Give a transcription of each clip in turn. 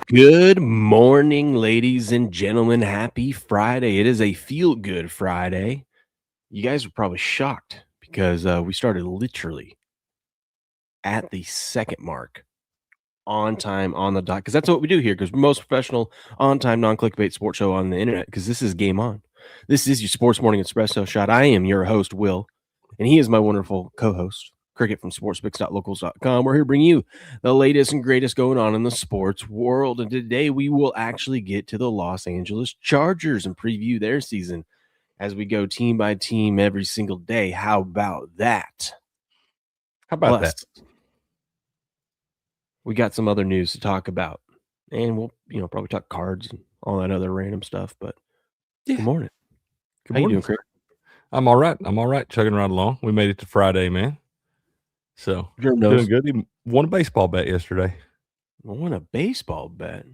Good morning, ladies and gentlemen. Happy Friday. It is a feel-good Friday. You guys are probably shocked because we started literally at the second mark, on time, on the dot, because that's what we do here, because we're most professional, on-time, non-clickbait sports show on the internet, because this is Game On. This is your Sports Morning Espresso Shot. I am your host, Will, and he is my wonderful co-host, Cricket from sportspicks.locals.com. We're here to bring you the latest and greatest going on in the sports world. And today we will actually get to the Los Angeles Chargers and preview their season as we go team by team every single day. How about that? How about that? We got some other news to talk about. And we'll, probably talk cards and all that other random stuff. But Yeah. Good morning. Good How morning, you doing, Craig? I'm all right. Chugging right along. We made it to Friday, man. So Germ doing knows. good. He won a baseball bet yesterday. I won a baseball bet.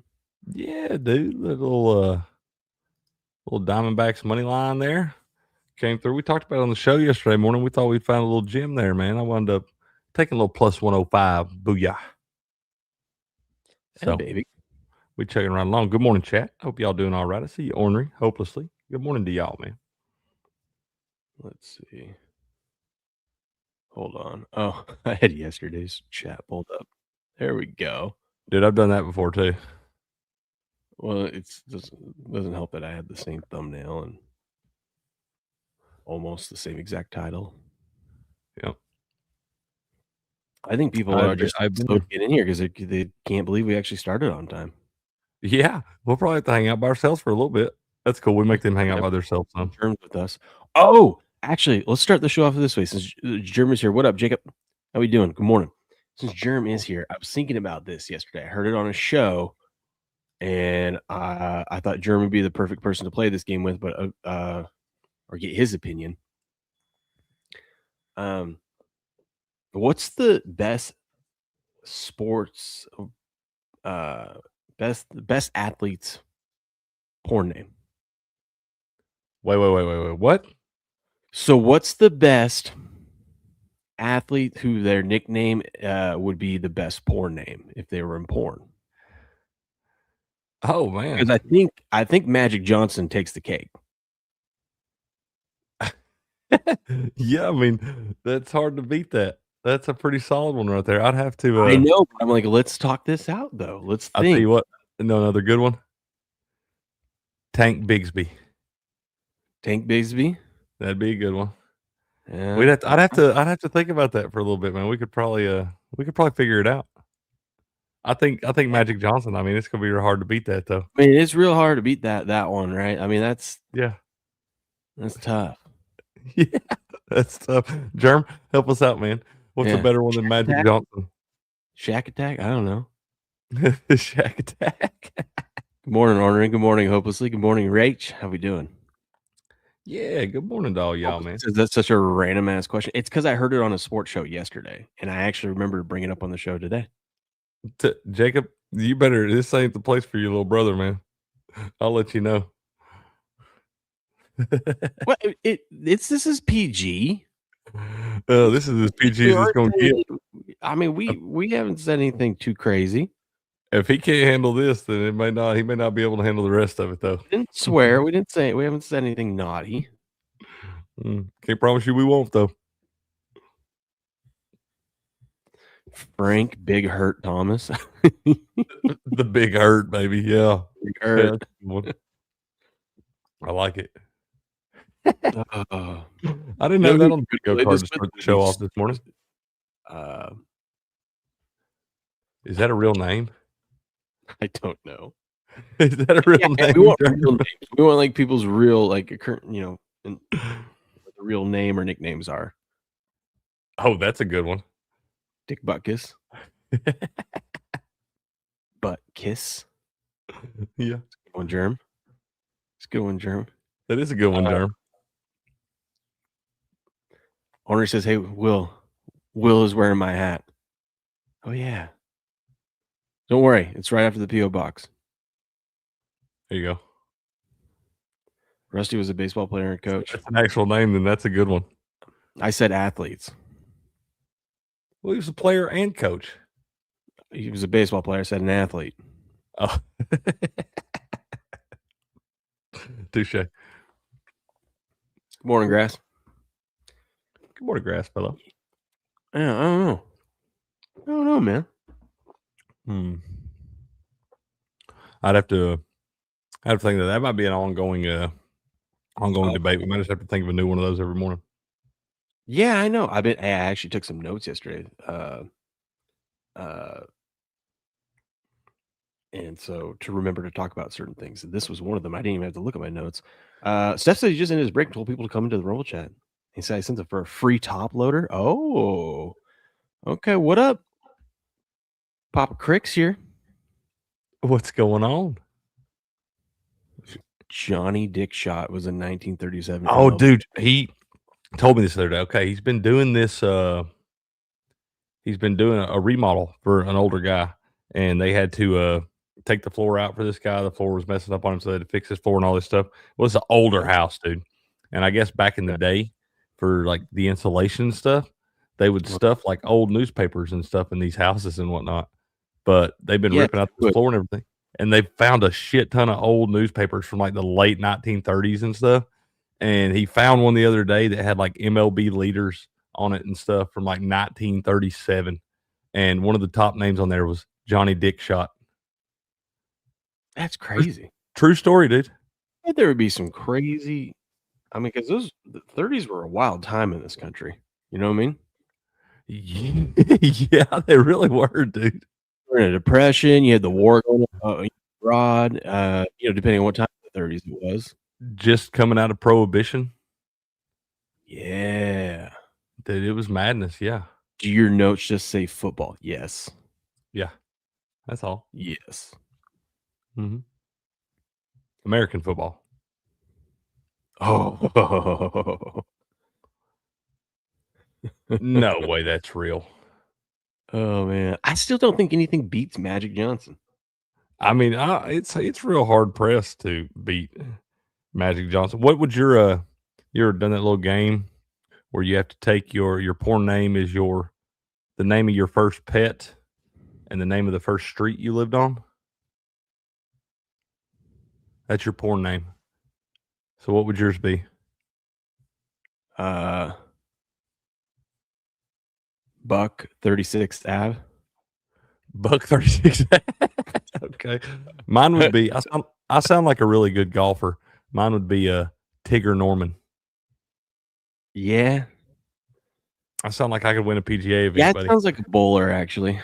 Yeah, dude. Little Diamondbacks money line there came through. We talked about it on the show yesterday morning. We thought we'd find a little gem there, man. I wound up taking a little plus 105. Booyah. Hey, So baby. we chugging right along. Good morning, chat. Hope y'all doing all right. I see you ornery, hopelessly. Good morning to y'all, man. Let's see. Hold on. Oh, I had yesterday's chat pulled up. There we go. Dude, I've done that before too. Well, it doesn't help that I had the same thumbnail and almost the same exact title. Yep. I think people are just slow to get in here because they can't believe we actually started on time. Yeah, we'll probably have to hang out by ourselves for a little bit. That's cool. We make them hang out by themselves. Terms with us. Oh, actually, let's start the show off this way. Since Germ is here, what up, Jacob? How we doing? Good morning. Since Germ is here, I was thinking about this yesterday. I heard it on a show, and I thought Germ would be the perfect person to play this game with, but or get his opinion. What's the best sports, best athletes porn name? Wait. What? So what's the best athlete who their nickname would be the best porn name if they were in porn? Oh man. Because I think Magic Johnson takes the cake. Yeah, I mean, that's hard to beat that. That's a pretty solid one right there. I'd have to I know, but I'm like, let's talk this out though. Let's think. I'll tell you what. No, another good one. Tank Bigsby. Tank Bigsby? That'd be a good one. Yeah. I'd have to think about that for a little bit, man. We could probably figure it out. I think Magic Johnson. I mean, it's gonna be real hard to beat that though. I mean, it's real hard to beat that one, right? I mean, that's tough. Yeah, that's tough. Germ, help us out, man. What's a better one than Magic Johnson? Shack Attack? I don't know. Shack Attack. Good morning, Ornery. Good morning, Hopelessly. Good morning, Rach. How we doing? Yeah, good morning to all y'all, man. That's such a random ass question. It's because I heard it on a sports show yesterday, and I actually remember to bring it up on the show today. Jacob, you better. This ain't the place for your little brother, man. I'll let you know. What? This is PG. This is as PG as it's gonna get. I mean, we haven't said anything too crazy. If he can't handle this, then he may not be able to handle the rest of it, though. Didn't swear. We haven't said anything naughty. Can't promise you we won't, though. Frank Big Hurt Thomas. The Big Hurt, baby. Yeah. Big Hurt. I like it. I didn't have that on the video card to start the show off this morning. Is that a real name? I don't know. Is that a real name? We want real names. We want like people's real, like current, what the real name or nicknames are. Oh, that's a good one. Dick Buttkiss. Butt Kiss. Yeah. Good one, Germ. It's a good one, Germ. That is a good one, Germ. Owner says, "Hey, Will is wearing my hat." Oh yeah. Don't worry, it's right after the P.O. box. There you go. Rusty was a baseball player and coach. That's an actual name, then that's a good one. I said athletes. Well, he was a player and coach. He was a baseball player, I said an athlete. Oh, touche. Good Good morning, Grass. morning, grass fellow. Yeah, I don't know. I don't know, man. Hmm. I'd have to think that might be an ongoing Oh, debate. We might just have to think of a new one of those every morning. yeah, I know. I actually took some notes yesterday. Uh, and so to remember to talk about certain things. And this was one of them. I didn't even have to look at my notes. Steph said he just ended his break and told people to come into the roll chat. He said he sent it for a free top loader. Oh, okay. What up? Papa Crick's here. What's going on? Johnny Dick Shot was a 1937 Oh, MLB. dude, he told me this the other day. Okay, he's been doing this. He's been doing a remodel for an older guy, and they had to take the floor out for this guy. The floor was messing up on him, so they had to fix his floor and all this stuff. Well, it's an older house, dude. And I guess back in the day, for like the insulation stuff, they would stuff like old newspapers and stuff in these houses and whatnot. But they've been Yes, ripping out they this would. floor and everything, and they found a shit ton of old newspapers from like the late 1930s and stuff. And he found one the other day that had like MLB leaders on it and stuff from like 1937. And one of the top names on there was Johnny Dick Shot. That's True, crazy. true story, dude. There would be some crazy. I mean, because the 30s were a wild time in this country. You know what I mean? Yeah, they really were, dude. We're in a depression. You had the war going on abroad. Depending on what time in the 30s it was. Just coming out of Prohibition, Yeah. dude, it was madness. Yeah. Do your notes just say football? Yes. Yeah. That's all. Yes. hmm American football. Oh. No way that's real. Oh, man. I still don't think anything beats Magic Johnson. I mean, it's real hard pressed to beat Magic Johnson. What would you ever done that little game where you have to take your porn name is the name of your first pet and the name of the first street you lived on? That's your porn name. So what would yours be? Buck 36th Ave. Buck 36. Okay. Mine would be I sound like a really good golfer. Mine would be Tigger Norman. Yeah. I sound like I could win a PGA event, Yeah, it buddy. sounds like a bowler, actually,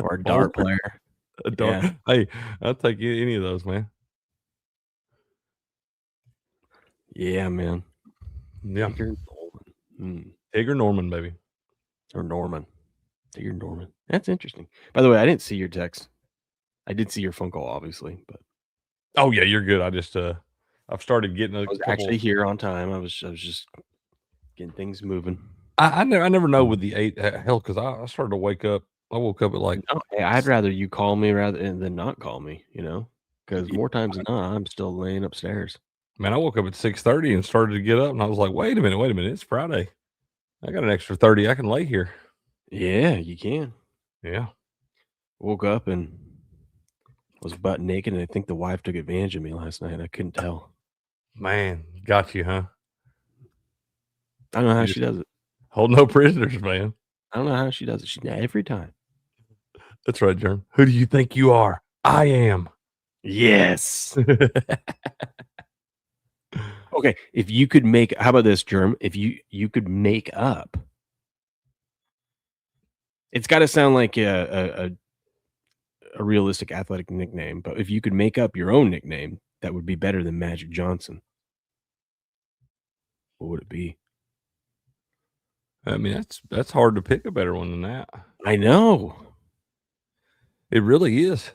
or a dart Bowler, player. a dart. Yeah. Hey, I'll take any of those, man. Yeah, man. Yeah. Tigger Norman. Tigger Norman, baby. Or Norman. Tigger Norman. That's interesting. By the way, I didn't see your text. I did see your phone call, obviously, but Oh yeah, you're good. I just I've started getting a I was couple. actually here on time. I was just getting things moving. I never know with the 8 hell because I started to wake up. I woke up at like No, hey, I'd rather you call me than not call me, because more times than not, I'm still laying upstairs. man, I woke up at 6:30 and started to get up, and I was like, wait a minute, it's Friday. I got an extra 30 I can lay here. Yeah, you can. Yeah. Woke up and was butt naked, and I think the wife took advantage of me last night. I couldn't tell. Man, got you, huh? I don't know how You she just does it. hold no prisoners, man. I don't know how she does it. She every time. That's right, Jerm. Who do you think you are? I am. Yes. Okay, if you could make how about this, Germ? If you could make up, it's got to sound like a realistic athletic nickname, but if you could make up your own nickname, that would be better than Magic Johnson. What would it be? I mean, that's hard to pick a better one than that. I know. It really is.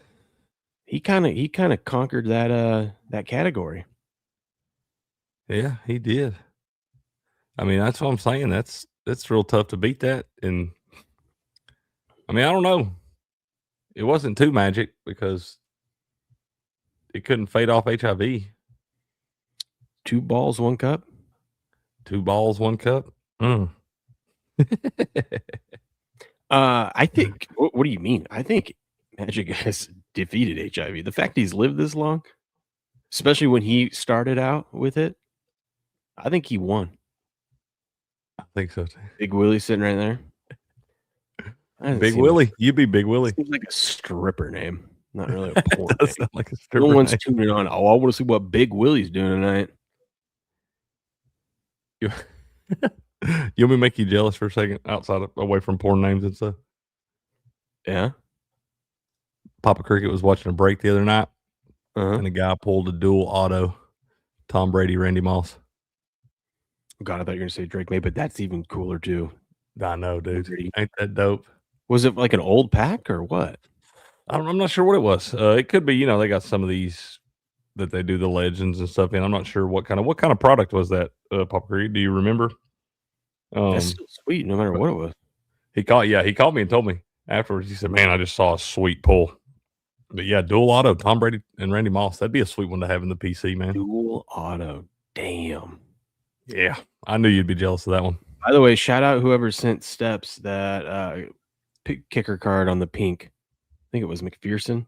He kind of conquered that category. Yeah, he did. I mean, that's what I'm saying. That's real tough to beat that. And I mean, I don't know. It wasn't too magic because it couldn't fade off HIV. 2 balls, 1 cup. 2 balls, 1 cup. Mm. I think what do you mean? I think Magic has defeated HIV. The fact he's lived this long, especially when he started out with it, I think he won. I think so too. Big Willie sitting right there. I haven't Big seen him. Willie, you be Big Willie. Seems like a stripper name, not really a It porn does name. sound like a No stripper one's name. tuning on. Oh, I want to see what Big Willie's doing tonight. You, you want me to make you jealous for a second, away from porn names and stuff? Yeah. Papa Cricket was watching a break the other night, Uh-huh. and a guy pulled a dual auto, Tom Brady, Randy Moss. God, I thought you were gonna say Drake May, but that's even cooler too. I know, dude. Brady. Ain't that dope? Was it like an old pack or what? I'm not sure what it was. It could be, they got some of these that they do the legends and stuff in. I'm not sure what kind of product was that, Papa Cricket. Do you remember? That's still sweet, no matter But what it was. he called me and told me afterwards. He said, "Man, I just saw a sweet pull." But yeah, dual auto, Tom Brady and Randy Moss. That'd be a sweet one to have in the PC, man. Dual auto. Damn. Yeah, I knew you'd be jealous of that one. By the way, shout out whoever sent Steps that kicker card on the pink. I think it was McPherson.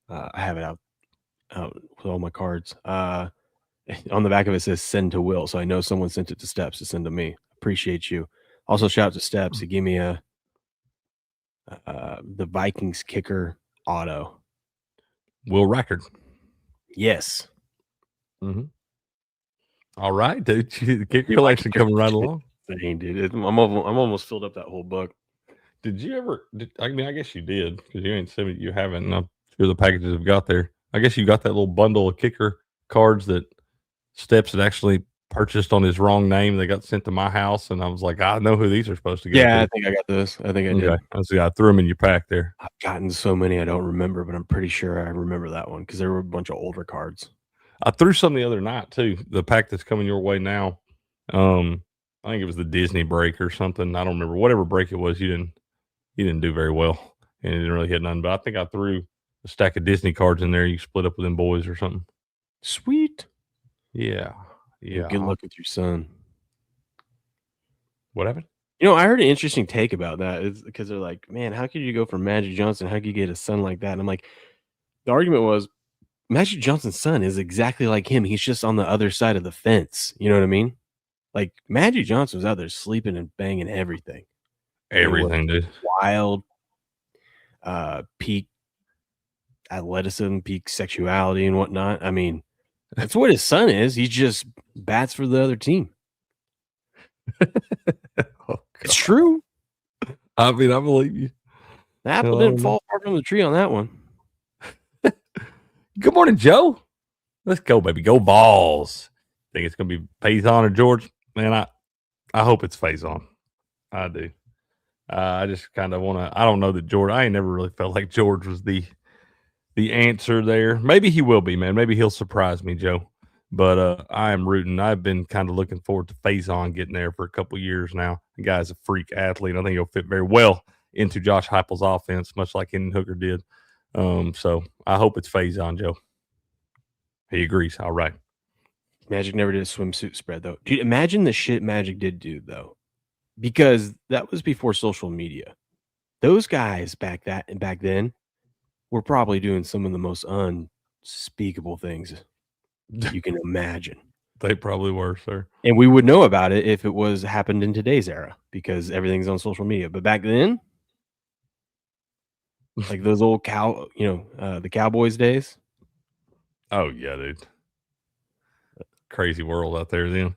I have it out with all my cards. On the back of it says send to Will, so I know someone sent it to Steps to send to me. Appreciate you. Also, shout out to Steps. He gave me the Vikings kicker auto. Will Rackard. Yes. Mm-hmm. All right, dude. The kicker collection coming right along. Dang, dude. I'm almost filled up that whole book. Did you ever? I guess you did because you ain't said it. You haven't. And I'm sure the packages have got there. I guess you got that little bundle of kicker cards that Steps had actually purchased on his wrong name. They got sent to my house, and I was like, I know who these are supposed to go. Yeah, to. I think I got this. I think I did. Okay. I see. I threw them in your pack there. I've gotten so many I don't remember, but I'm pretty sure I remember that one because there were a bunch of older cards. I threw some the other night too. The pack that's coming your way now. I think it was the Disney break or something. I don't remember. Whatever break it was, you didn't do very well, and it didn't really hit none. But I think I threw a stack of Disney cards in there. You split up with them boys or something. Sweet. Yeah. Yeah. Good luck with your son. What happened? I heard an interesting take about that. It's because they're like, man, how could you go from Magic Johnson? How could you get a son like that? And I'm like, the argument was Magic Johnson's son is exactly like him. He's just on the other side of the fence. You know what I mean? Like Magic Johnson was out there sleeping and banging everything. Everything, dude. Wild, peak athleticism, peak sexuality, and whatnot. I mean, that's what his son is. He just bats for the other team. Oh, it's true. I mean, I believe you. The apple didn't fall far from the tree on that one. Good morning, Joe. Let's go, baby. Go Balls. Think it's going to be Faison or George? Man, I hope it's Faison. I do. I just kind of want to. I don't know that George. I ain't never really felt like George was the answer there. Maybe he will be, man. Maybe he'll surprise me, Joe. But I am rooting. I've been kind of looking forward to Faison getting there for a couple years now. The guy's a freak athlete. I think he'll fit very well into Josh Heupel's offense, much like Hendon Hooker did. So I hope it's Faison, Joe. He agrees. All right. Magic never did a swimsuit spread, though. Dude, imagine the shit Magic did do, though, because that was before social media. Those guys back then were probably doing some of the most unspeakable things you can imagine. They probably were, sir. And we would know about it if it was happened in today's era because everything's on social media. But back then, like those old the Cowboys days. Oh yeah, dude. Crazy world out there then.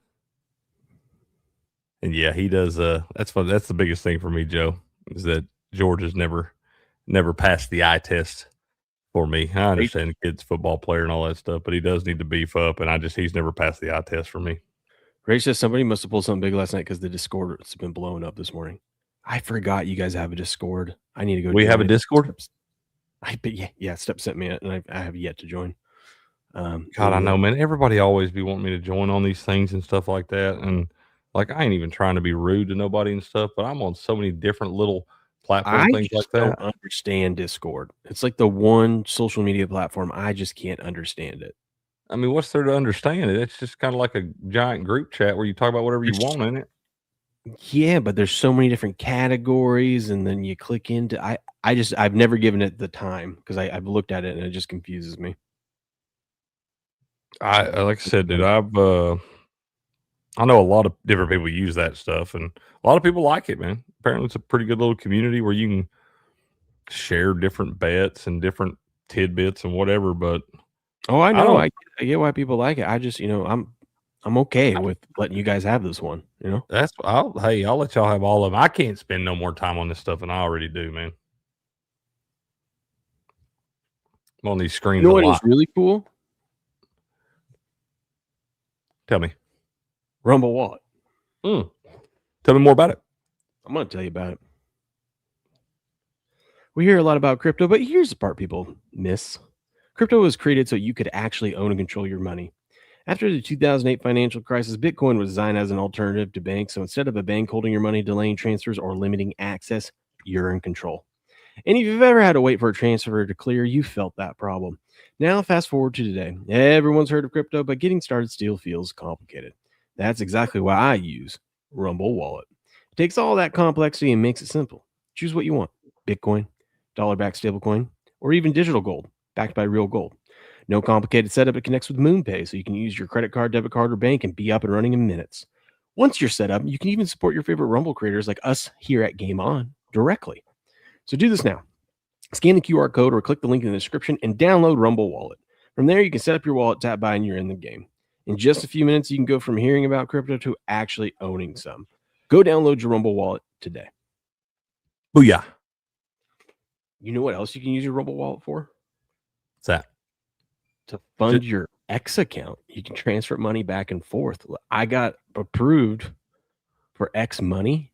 And yeah, he does that's fun. That's the biggest thing for me, Joe, is that George has never passed the eye test for me. I understand the kid's football player and all that stuff, but he does need to beef up, and he's never passed the eye test for me. Ray says somebody must have pulled something big last night because the Discord has been blowing up this morning. I forgot you guys have a Discord. I need to go. We have a Discord? Step sent me it, and I have yet to join. God, I know, man. Everybody always be wanting me to join on these things and stuff like that, and like I ain't even trying to be rude to nobody and stuff, but I'm on so many different little platform things like that. I don't understand Discord. It's like the one social media platform I just can't understand it. I mean, what's there to understand it? It's just kind of like a giant group chat where you talk about whatever you want in it. Yeah, but there's so many different categories, and then you click into I've never given it the time because I've looked at it and it just confuses me. I like I said, dude, I know a lot of different people use that stuff, and a lot of people like it, man. Apparently, it's a pretty good little community where you can share different bets and different tidbits and whatever. But Oh, I I know. don't. I get why people like it. I just, I'm okay with letting you guys have this one, you know? I'll let y'all have all of them. I can't spend no more time on this stuff than I already do, man. I'm on these You screens know a what is lot. really cool? Tell me. Rumble Wallet. Mm. Tell me more about it. I'm gonna tell you about it. We hear a lot about crypto, but here's the part people miss. Crypto was created so you could actually own and control your money. After the 2008 financial crisis, Bitcoin was designed as an alternative to banks. So instead of a bank holding your money, delaying transfers, or limiting access, you're in control. And if you've ever had to wait for a transfer to clear, you felt that problem. Now, fast forward to today. Everyone's heard of crypto, but getting started still feels complicated. That's exactly why I use Rumble Wallet. It takes all that complexity and makes it simple. Choose what you want: Bitcoin, dollar backed stablecoin, or even digital gold backed by real gold. No complicated setup. It connects with MoonPay, so you can use your credit card, debit card, or bank and be up and running in minutes. Once you're set up, you can even support your favorite Rumble creators like us here at Game On directly. So do this now. Scan the QR code or click the link in the description and download Rumble Wallet. From there, you can set up your wallet, tap buy, and you're in the game. In just a few minutes, you can go from hearing about crypto to actually owning some. Go download your Rumble Wallet today. Booyah. You know what else you can use your Rumble Wallet for? What's that? To fund your X account. You can transfer money back and forth. I got approved for X money.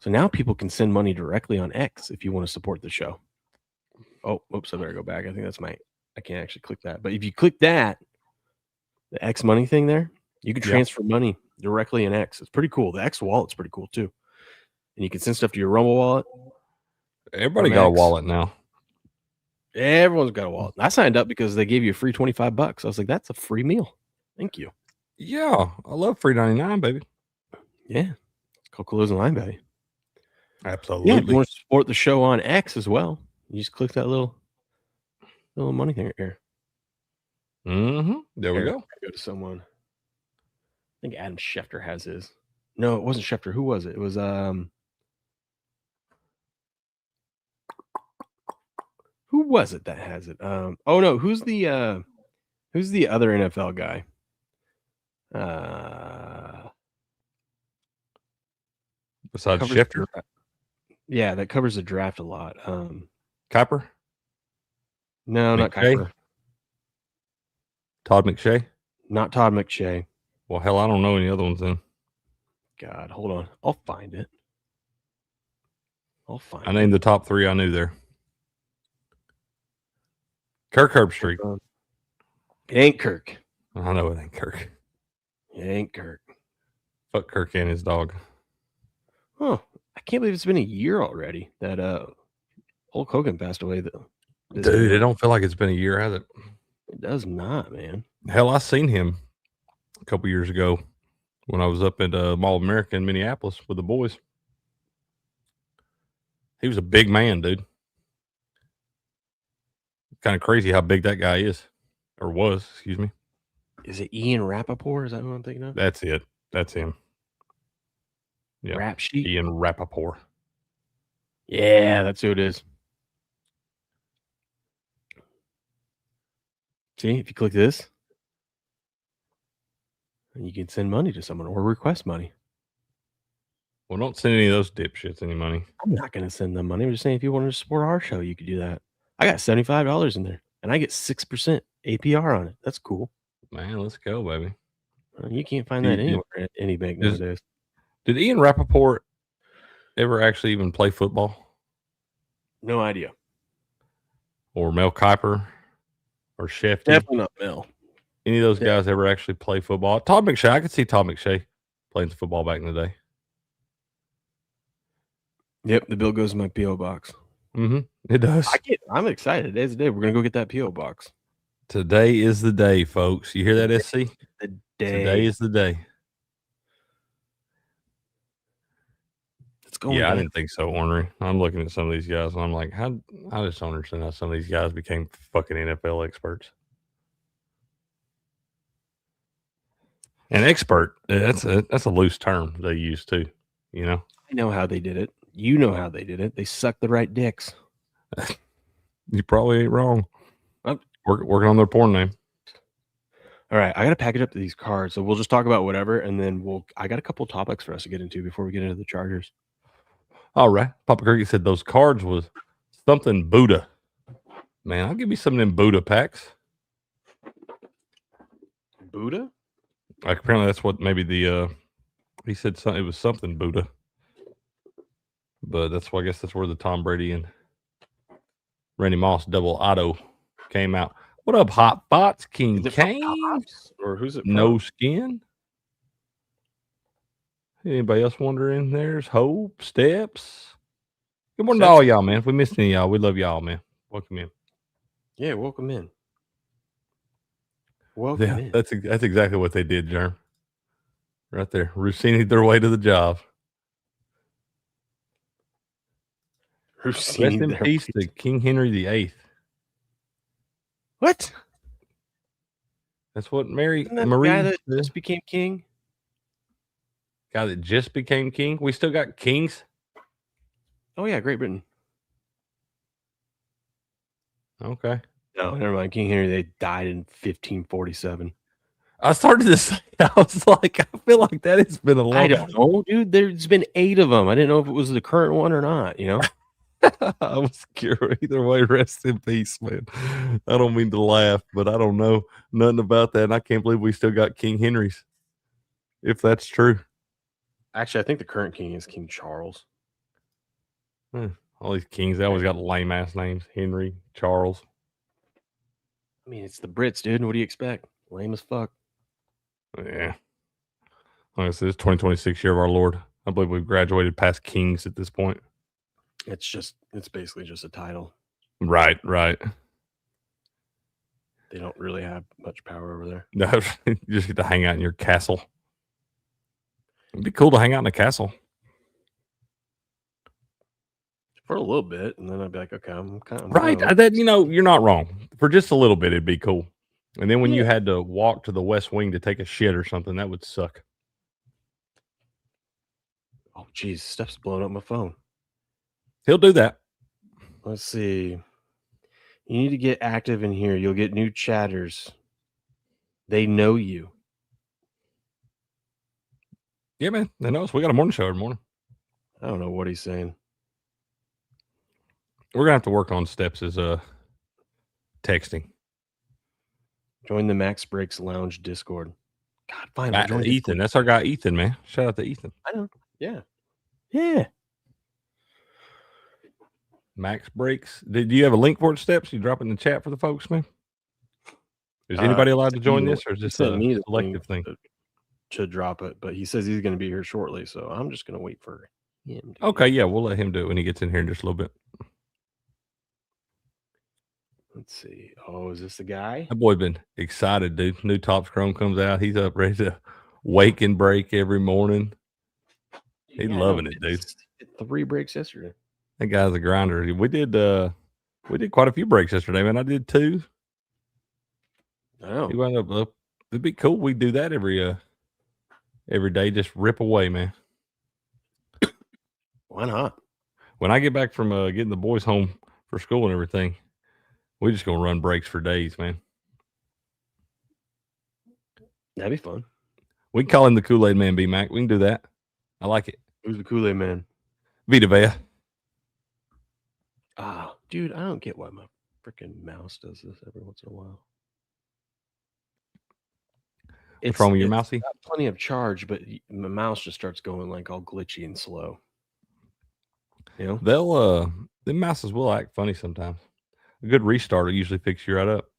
So now people can send money directly on X if you want to support the show. Oh, oops, I better go back. I think I can't actually click that. But if you click that, the X money thing there, you can transfer money directly in X. It's pretty cool. The X wallet's pretty cool too. And you can send stuff to your Rumble wallet. Everybody got a wallet now. Everyone's got a wallet. I signed up because they gave you a free $25. I was like, that's a free meal. Thank you. Yeah, I love free 99, baby. Yeah. It's called closing line value. Absolutely. Yeah, if you want to support the show on X as well, you just click that little money thing right here. Mm-hmm. There we go. Go to someone. I think Adam Schefter has his. No, it wasn't Schefter. Who was it? It was who was it that has it? Oh no, who's the other NFL guy? Besides Schefter? Yeah, that covers the draft a lot. Kuiper? No, not Kuiper. Todd McShay? Not Todd McShay. Well, hell, I don't know any other ones then. God, hold on. I'll find it. I named the top three I knew there. Kirk Herbstreit. It ain't Kirk. I know it ain't Kirk. It ain't Kirk. Fuck Kirk and his dog. Oh, I can't believe it's been a year already that Hulk Hogan passed away. Dude, it don't feel like it's been a year, has it? It does not, man. Hell, I seen him a couple years ago when I was up at Mall of America in Minneapolis with the boys. He was a big man, dude. Kind of crazy how big that guy is. Or was, excuse me. Is it Ian Rappaport? Is that who I'm thinking of? That's it. That's him. Yeah. Rap sheet. Ian Rappaport. Yeah, that's who it is. See, if you click this, you can send money to someone or request money. Well, don't send any of those dipshits any money. I'm not going to send them money. I'm just saying if you wanted to support our show, you could do that. I got $75 in there, and I get 6% APR on it. That's cool. Man, let's go, baby. You can't find that anywhere at any bank nowadays. Did Ian Rappaport ever actually even play football? No idea. Or Mel Kiper or Shefty? Definitely not Mel. Any of those guys ever actually play football? Todd McShay. I could see Todd McShay playing some football back in the day. Yep, the bill goes in my P.O. box. Mm-hmm. It does. I'm excited. Today's the day. We're going to go get that P.O. box. Today is the day, folks. You hear that, SC? The day. Today is the day. It's going Yeah, I down. didn't think so, ornery. I'm looking at some of these guys, and I'm like, how I just don't understand how some of these guys became fucking NFL experts. An expert, that's a loose term they use too, you know? I know how they did it. You know how they did it. They sucked the right dicks. You probably ain't wrong. I'm- Working on their porn name. All right, I got to package up these cards, so we'll just talk about whatever, and then I got a couple topics for us to get into before we get into the Chargers. All right. Papa Kirky said those cards was something Buddha. Man, I'll give you some of them Buddha packs. Buddha? Like apparently that's what maybe the he said it was something Buddha. But that's why I guess that's where the Tom Brady and Randy Moss double auto came out. What up, Hot Bots? King Is it from Kane? Tops? Or who's it No from? skin. Anybody else wondering? There's Hope, Steps. Good morning to all y'all, man. If we missed any of y'all, we love y'all, man. Welcome in. Yeah, welcome in. Welcome in. That's exactly what they did, Jerm. Right there. Rossini their way to the job. Rest in peace to King Henry VIII. What? That's what Marie guy that just became king? Guy that just became king? We still got kings? Oh, yeah, Great Britain. Okay. No, never mind. King Henry, they died in 1547. I started to say, I was like, I feel like that has been a long... I don't know, dude. There's been 8 of them. I didn't know if it was the current one or not, you know? I was curious. Either way, rest in peace, man. I don't mean to laugh, but I don't know nothing about that, and I can't believe we still got King Henrys, if that's true. Actually, I think the current king is King Charles. All these kings, they always got lame-ass names. Henry, Charles. I mean, it's the Brits, dude. What do you expect? Lame as fuck. Yeah. Like I said, it's 2026 year of our Lord. I believe we've graduated past kings at this point. It's basically just a title. Right. They don't really have much power over there. No, you just get to hang out in your castle. It'd be cool to hang out in a castle. For a little bit, and then I'd be like, okay, I'm kind of... Right. That, you're not wrong. For just a little bit, it'd be cool. And then when you had to walk to the West Wing to take a shit or something, that would suck. Oh, geez. Steph's blowing up my phone. He'll do that. Let's see. You need to get active in here. You'll get new chatters. They know you. Yeah, man. They know us. We got a morning show every morning. I don't know what he's saying. We're going to have to work on Steps' texting. Join the Max Breaks Lounge Discord. God, fine. I'll join Ethan. Discord. That's our guy, Ethan, man. Shout out to Ethan. I know. Yeah. Max Breaks. Did you have a link for it, Steps? You drop it in the chat for the folks, man? Is anybody allowed to join this, or is this a selective thing? To drop it, but he says he's going to be here shortly, so I'm just going to wait for him. Okay, yeah, we'll let him do it when he gets in here in just a little bit. Let's see. Oh, is this the guy? That boy been excited, dude. New Topps Chrome comes out. He's up ready to wake and break every morning. He's loving it, dude. 3 breaks yesterday. That guy's a grinder. We did quite a few breaks yesterday, man. I did 2. I know. He wound up. It'd be cool. We do that every day. Just rip away, man. Why not? When I get back from getting the boys home for school and everything, we're just gonna run breaks for days, man. That'd be fun. We can call him the Kool-Aid Man, B-Mac. We can do that. I like it. Who's the Kool-Aid Man? Vita Vea. Dude, I don't get why my freaking mouse does this every once in a while. What's wrong with your mousey? Got plenty of charge, but my mouse just starts going like all glitchy and slow. You know? The mouses will act funny sometimes. A good restart will usually fix you right up.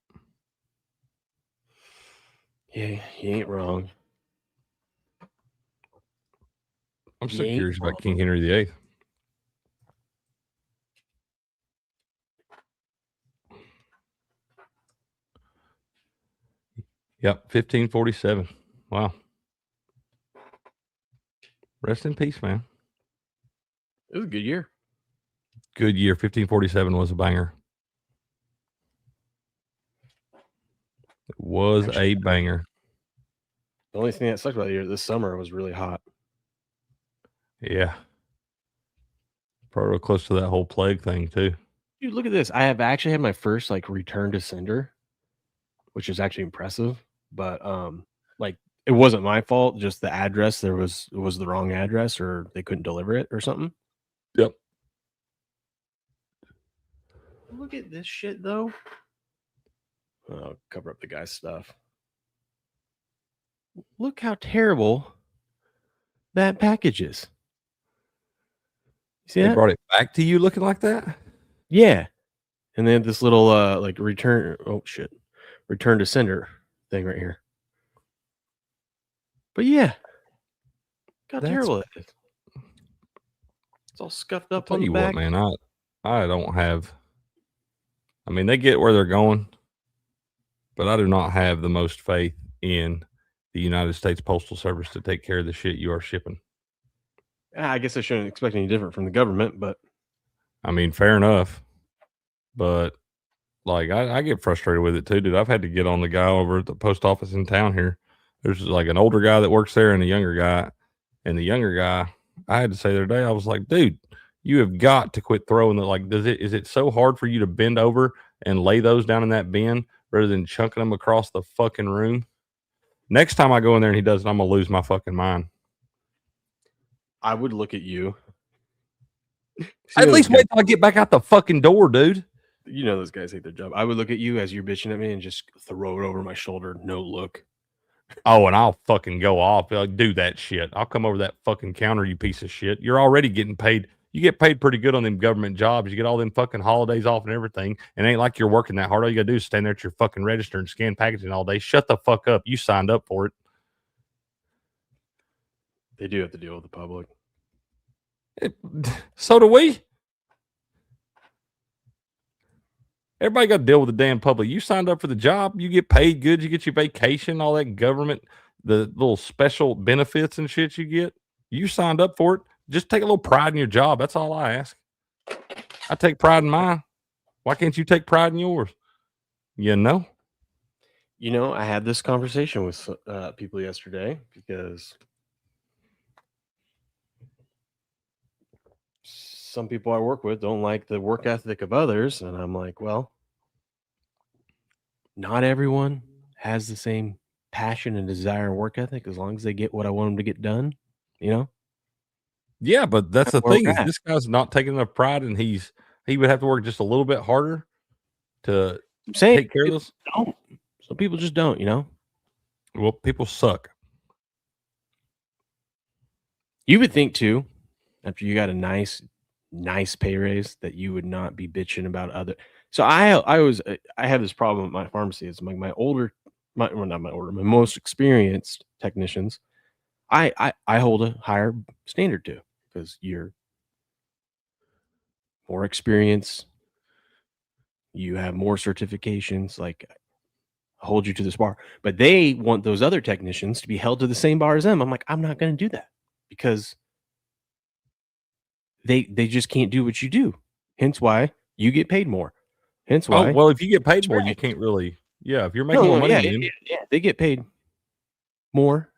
Yeah, you ain't wrong. I'm so curious about King Henry VIII. Yep, 1547. Wow. Rest in peace, man. It was a good year. Good year. 1547 was a banger. It was Actually, a banger. the only thing that sucked about the year this summer was really hot. Yeah. Probably real close to that whole plague thing too. Dude, look at this. I have actually had my first like return to sender, which is actually impressive. But like it wasn't my fault. Just the address it was the wrong address, or they couldn't deliver it or something. Yep. Look at this shit though. Oh, cover up the guy's stuff. Look how terrible that package is. See They that? brought it back to you looking like that? Yeah. And they have this little like return return to sender thing right here. But yeah, how That's terrible that is. It's all scuffed I'll up tell on the you what, back. man, I don't have I mean, they get where they're going, but I do not have the most faith in the United States Postal Service to take care of the shit you are shipping. I guess I shouldn't expect any different from the government, but I mean, fair enough, but like I get frustrated with it too, dude. I've had to get on the guy over at the post office in town here. There's like an older guy that works there and a younger guy. And the younger guy, I had to say the other day, I was like, dude, you have got to quit throwing the like, is it so hard for you to bend over and lay those down in that bin rather than chunking them across the fucking room? Next time I go in there and he does it, I'm gonna lose my fucking mind. I would look at you. At least wait till I get back out the fucking door, dude. You know those guys hate their job. I would look at you as you're bitching at me and just throw it over my shoulder, no look. Oh, and I'll fucking go off. Like, do that shit. I'll come over that fucking counter, you piece of shit. You're already getting paid. You get paid pretty good on them government jobs. You get all them fucking holidays off and everything. And it ain't like you're working that hard. All you gotta do is stand there at your fucking register and scan packaging all day. Shut the fuck up. You signed up for it. They do have to deal with the public. So do we. Everybody got to deal with the damn public. You signed up for the job. You get paid good. You get your vacation, all that government, the little special benefits and shit you get. You signed up for it. Just take a little pride in your job. That's all I ask. I take pride in mine. Why can't you take pride in yours? You know? You know, I had this conversation with people yesterday because some people I work with don't like the work ethic of others. And I'm like, well, not everyone has the same passion and desire and work ethic as long as they get what I want them to get done, you know? Yeah, but that's the Where thing we're is at. this guy's not taking enough pride and he would have to work just a little bit harder to I'm saying take care of people this. don't. Some people just don't, you know? Well, people suck. You would think too, after you got a nice pay raise, that you would not be bitching about other. So I was I have this problem at my pharmacy. It's like my older, well, not my older, my most experienced technicians. I hold a higher standard to because you're more experienced, you have more certifications. Like I hold you to this bar, but they want those other technicians to be held to the same bar as them. I'm like, I'm not going to do that because they just can't do what you do. Hence why you get paid more. Hence why. Oh, well, if you get paid more, you can't really. Yeah, if you're making No, more money yeah, than him, yeah, they get paid more,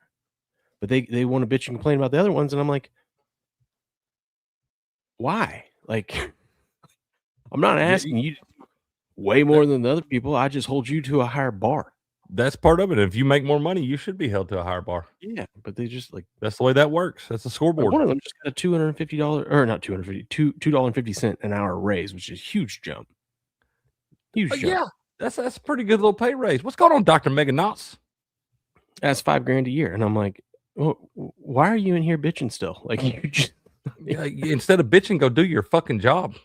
but they want to bitch and complain about the other ones, and I'm like, why? Like, I'm not yeah, asking you way more than the other people. I just hold you to a higher bar. that's part of it. If you make more money, you should be held to a higher bar. Yeah, but they just like That's the way that works. That's the scoreboard. one of them just got a $250 or not 250 $2.50 an hour raise, which is a huge jump. Huge jump. Yeah, that's a pretty good little pay raise. What's going on, Dr. Megan Knotts? That's $5,000 a year, and I'm like, well, why are you in here bitching still? Like you just Yeah, instead of bitching, go do your fucking job.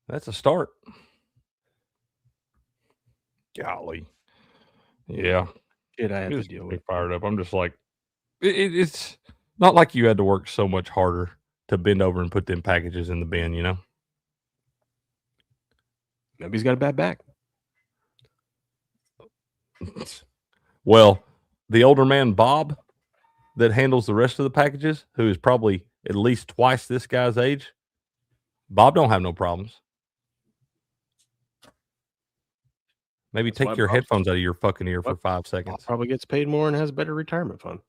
That's a start. Golly. Yeah. shit I have to Just deal get me with. fired up. I'm just like, it's not like you had to work so much harder to bend over and put them packages in the bin, you know? Maybe he's got a bad back. Well, the older man, Bob, that handles the rest of the packages, who is probably at least twice this guy's age, Bob don't have no problems. Maybe That's why take your Bob's headphones out of your fucking ear for What? 5 Bob seconds. probably gets paid more and has a better retirement fund.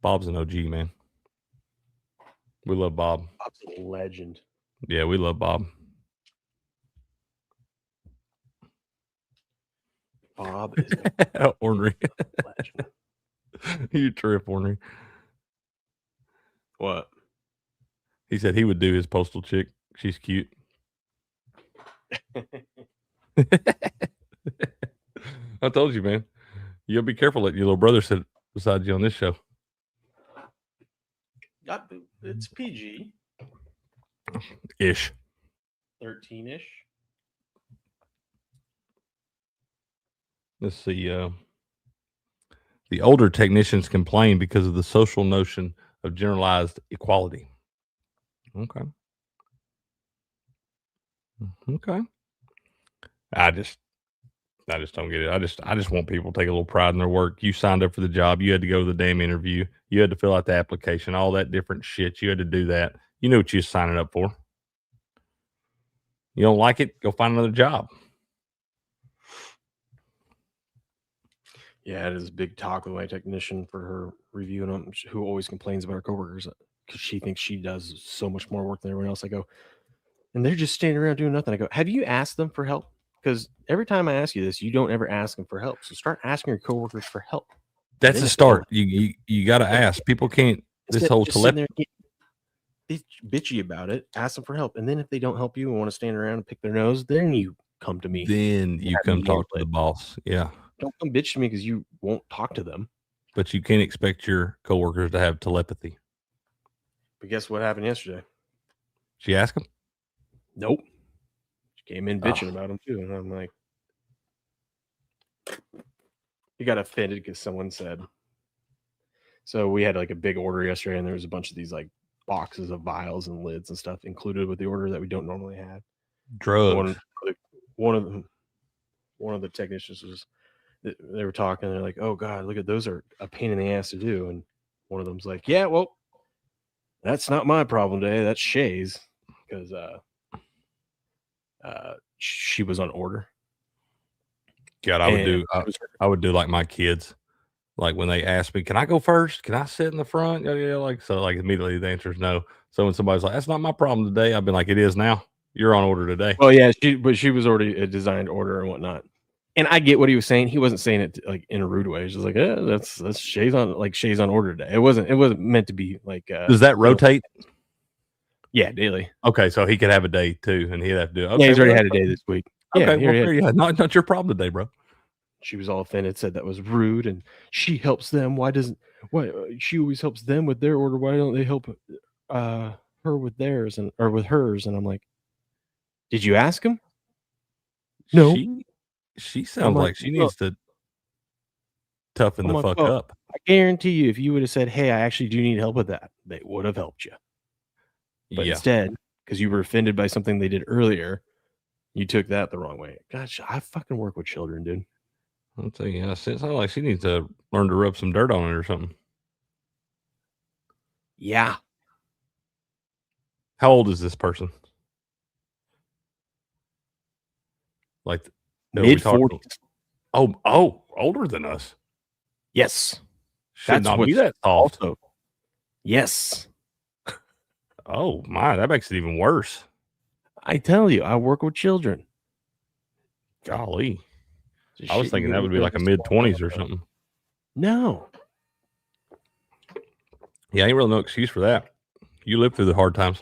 Bob's an OG, man. We love Bob. Bob's a legend. Yeah, we love Bob. Bob is a Ornery. legend. You trip, Ornery. What? He said he would do his postal chick. She's cute. I told you, man. You'll be careful letting your little brother sit beside you on this show. It's PG. Ish. 13-ish. Let's see. The older technicians complain because of the social notion of generalized equality. Okay. Okay. I just don't get it. I just want people to take a little pride in their work. You signed up for the job. You had to go to the damn interview. You had to fill out the application, all that different shit. You had to do that. You know what you're signing up for. You don't like it? Go find another job. Yeah, it is a big talk with my technician for her reviewing them, who always complains about her coworkers because she thinks she does so much more work than everyone else. I go, and they're just standing around doing nothing. I go, have you asked them for help? Because every time I ask you this, you don't ever ask them for help. So start asking your coworkers for help. That's a start. You got to ask. People can't. This whole telepathy. Bitchy about it. Ask them for help, and then if they don't help you and want to stand around and pick their nose, then you come to me. Then you come talk to the boss. Yeah. Don't come bitch to me because you won't talk to them. But you can't expect your coworkers to have telepathy. But guess what happened yesterday? She asked him? Nope. She came in bitching about him too, and I'm like, you got offended because someone said. So we had like a big order yesterday, and there was a bunch of these like boxes of vials and lids and stuff included with the order that we don't normally have. Drugs. One of the technicians was, they were talking. They're like, "Oh God, look at those are a pain in the ass to do." And one of them's like, "Yeah, well, that's not my problem today. That's Shay's because she was on order." God, I would do like my kids. Like when they ask me, "Can I go first? Can I sit in the front?" Yeah, like so. Like immediately the answer is no. So when somebody's like, "That's not my problem today," I've been like, "It is now. You're on order today." Well, yeah, she was already a designed order and whatnot. And I get what he was saying. He wasn't saying it like in a rude way. He's just like, that's Shay's on order today. It wasn't meant to be like. Does that rotate? Yeah, daily. Okay, so he could have a day too, and he'd have to do it. Okay, yeah, he's already had a day this week. Okay, yeah, not your problem today, bro. She was all offended, said that was rude, and she helps them. Why she always helps them with their order? Why don't they help her with theirs or with hers? And I'm like, did you ask him? No. She sounds like she needs to toughen the fuck up. I guarantee you, if you would have said, "Hey, I actually do need help with that," they would have helped you. But instead, because you were offended by something they did earlier, you took that the wrong way. Gosh, I fucking work with children, dude. I'll tell you, it sounds like she needs to learn to rub some dirt on it or something. Yeah. How old is this person? Like mid-40s. Oh, older than us. Yes. Should not be that soft. Also, yes. Oh my, that makes it even worse. I tell you, I work with children. Golly. I was thinking that would be like a mid-20s or something. No. Yeah, ain't really no excuse for that. You lived through the hard times,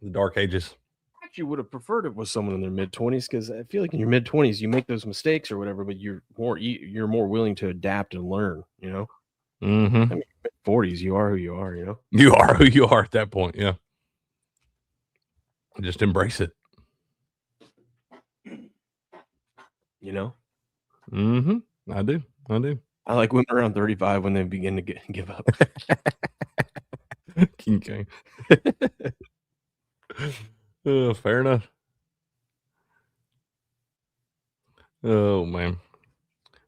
the dark ages. I actually would have preferred it with someone in their mid-20s because I feel like in your mid-20s you make those mistakes or whatever, but you're more willing to adapt and learn. You know. Mm-hmm. I mean, mid-40s, you are who you are. You know. You are who you are at that point. Yeah. Just embrace it. You know. Mm-hmm. I do. I like women around 35 when they begin to give up. King Kang. Fair enough. Oh man.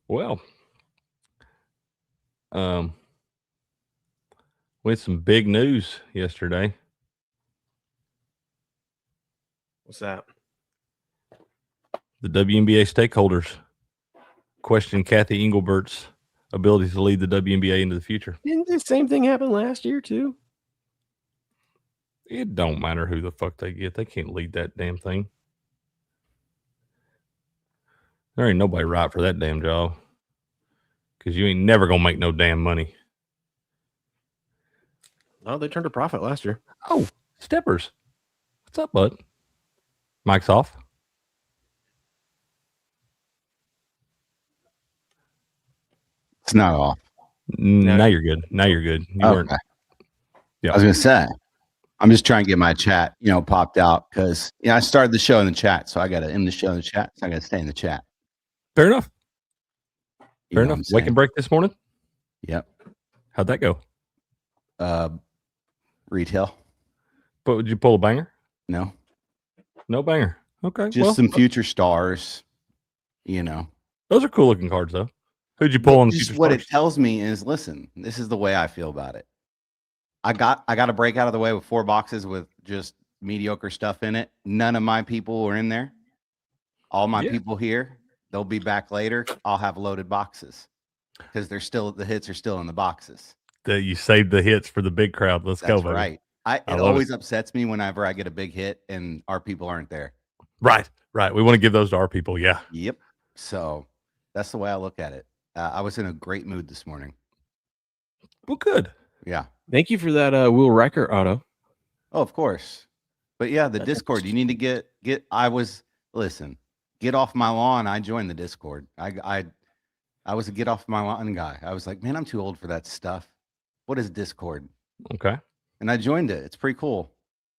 Well, With some big news yesterday. What's that? The WNBA stakeholders questioned Kathy Engelbert's ability to lead the WNBA into the future. Didn't the same thing happen last year too? It don't matter who the fuck they get. They can't lead that damn thing. There ain't nobody right for that damn job. Because you ain't never going to make no damn money. Oh, they turned a profit last year. Oh, Steppers. What's up, bud? Mic's off. It's not off. Now you're good. Now you're good. You weren't. Yeah. I was going to say, I'm just trying to get my chat, popped out because, I started the show in the chat. So I got to end the show in the chat. So I got to stay in the chat. Fair enough. You Fair know enough. Wake and break this morning? Yep. How'd that go? Retail. But would you pull a banger? No. No banger. Okay. Just some future stars, Those are cool looking cards, though. Who'd you pull on the future what stars? It tells me is, listen, this is the way I feel about it. I got a break out of the way with 4 boxes with just mediocre stuff in it. None of my people were in there. All my people here, they'll be back later. I'll have loaded boxes because the hits are still in the boxes. You saved the hits for the big crowd. Let's go, baby. Right. It always upsets me whenever I get a big hit and our people aren't there. Right. We want to give those to our people. Yeah. Yep. So that's the way I look at it. I was in a great mood this morning. Well, good. Yeah. Thank you for that, Will Riker auto. Oh, of course. But yeah, the Discord, you need to get get off my lawn. I joined the Discord. I was a get off my lawn guy. I was like, man, I'm too old for that stuff. What is Discord? Okay. And I joined it. It's pretty cool.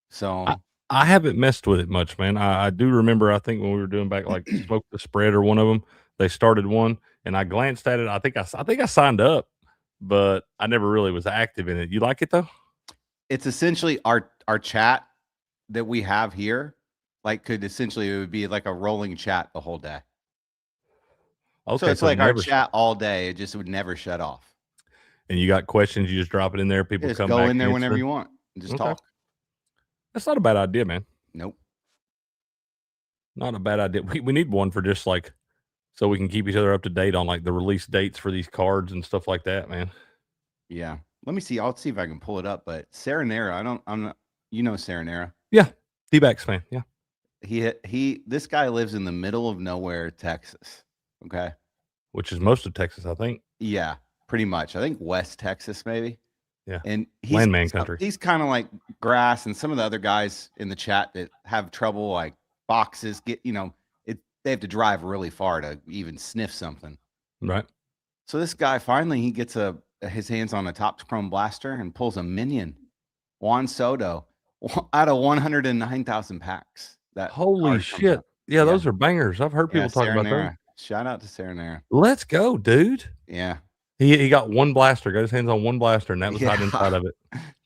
So I haven't messed with it much, man. I do remember, I think when we were doing back like Smoke the Spread or one of them, they started one and I glanced at it. I think I signed up, but I never really was active in it. You like it though? It's essentially our chat that we have here. It would be like a rolling chat the whole day. Okay, so it's like our chat all day. It just would never shut off. And you got questions, you just drop it in there. People just come go back in there whenever you want and just talk. That's not a bad idea, man. Nope. Not a bad idea. We need one for just so we can keep each other up to date on the release dates for these cards and stuff like that, man. Yeah. Let me see. I'll see if I can pull it up. But Serenera, I'm not, Serenera. Yeah. D-backs fan. Yeah. This guy lives in the middle of nowhere, Texas. Okay. Which is most of Texas, I think. Yeah, pretty much. I think West Texas, maybe. Yeah. And landman country. He's kind of like Grass and some of the other guys in the chat that have trouble, boxes they have to drive really far to even sniff something. Right. So this guy finally he gets his hands on a Topps Chrome Blaster and pulls a minion, Juan Soto, out of 109,000 packs. Holy shit! Yeah, those are bangers. I've heard people talk about those. Shout out to Serenera. Let's go, dude. Yeah. He got one blaster. Got his hands on one blaster, and that was hiding inside of it.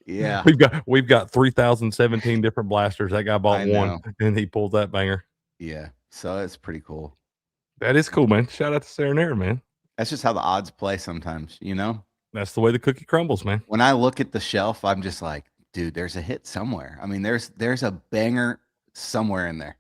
Yeah. We've got 3,017 different blasters. That guy bought one, and he pulled that banger. Yeah. So it's pretty cool. That is cool, man. Shout out to Serenera, man. That's just how the odds play sometimes, That's the way the cookie crumbles, man. When I look at the shelf, I'm just like, dude, there's a hit somewhere. I mean, there's a banger somewhere in there.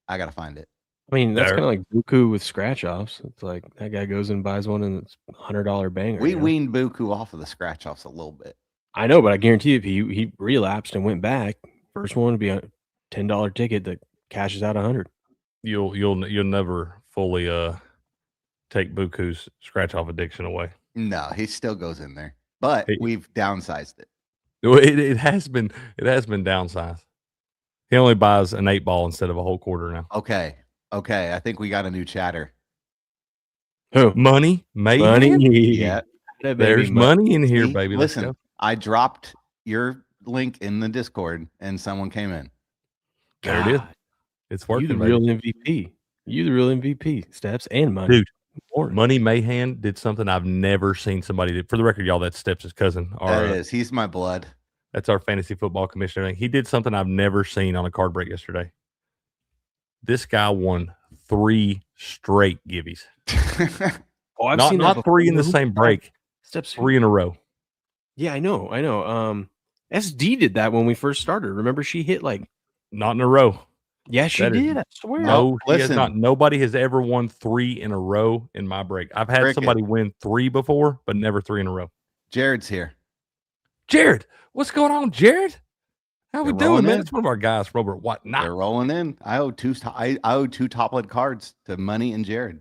I gotta find it. I mean, that's kind of like Buku with scratch offs. It's like that guy goes and buys one and it's $100 banger. We weaned Buku off of the scratch offs a little bit. I know, but I guarantee if he relapsed and went back, first one would be a $10 ticket that cashes out 100. You'll never fully take Buku's scratch off addiction away. No, he still goes in there, but we've downsized it. It has been downsized. He only buys an 8-ball instead of a whole quarter now. Okay. I think we got a new chatter. Oh, money. Yeah. There's money in here, baby. Listen, I dropped your link in the Discord and someone came in. There it is. It's working. You the real MVP. You the real MVP. Steps and money. Dude, Money Mahan did something I've never seen somebody do. For the record, y'all, that's Steps' cousin. That is. He's my blood. That's our fantasy football commissioner. He did something I've never seen on a card break yesterday. This guy won 3 straight givvies. I've seen not 3 in the same break. Steps 3 in a row. Yeah, I know. SD did that when we first started. Remember, she hit like. Not in a row. Yeah, she That is did. I swear. No, he has listen. not. Nobody has ever won 3 in a row in my break. I've had Cricket. somebody win 3 before, but never 3 in a row. Jared's here. Jared, what's going on, Jared? How we They're doing, rolling man? in. It's one of our guys from over at Whatnot. They're rolling in. I owe two top-lit cards to Money and Jared.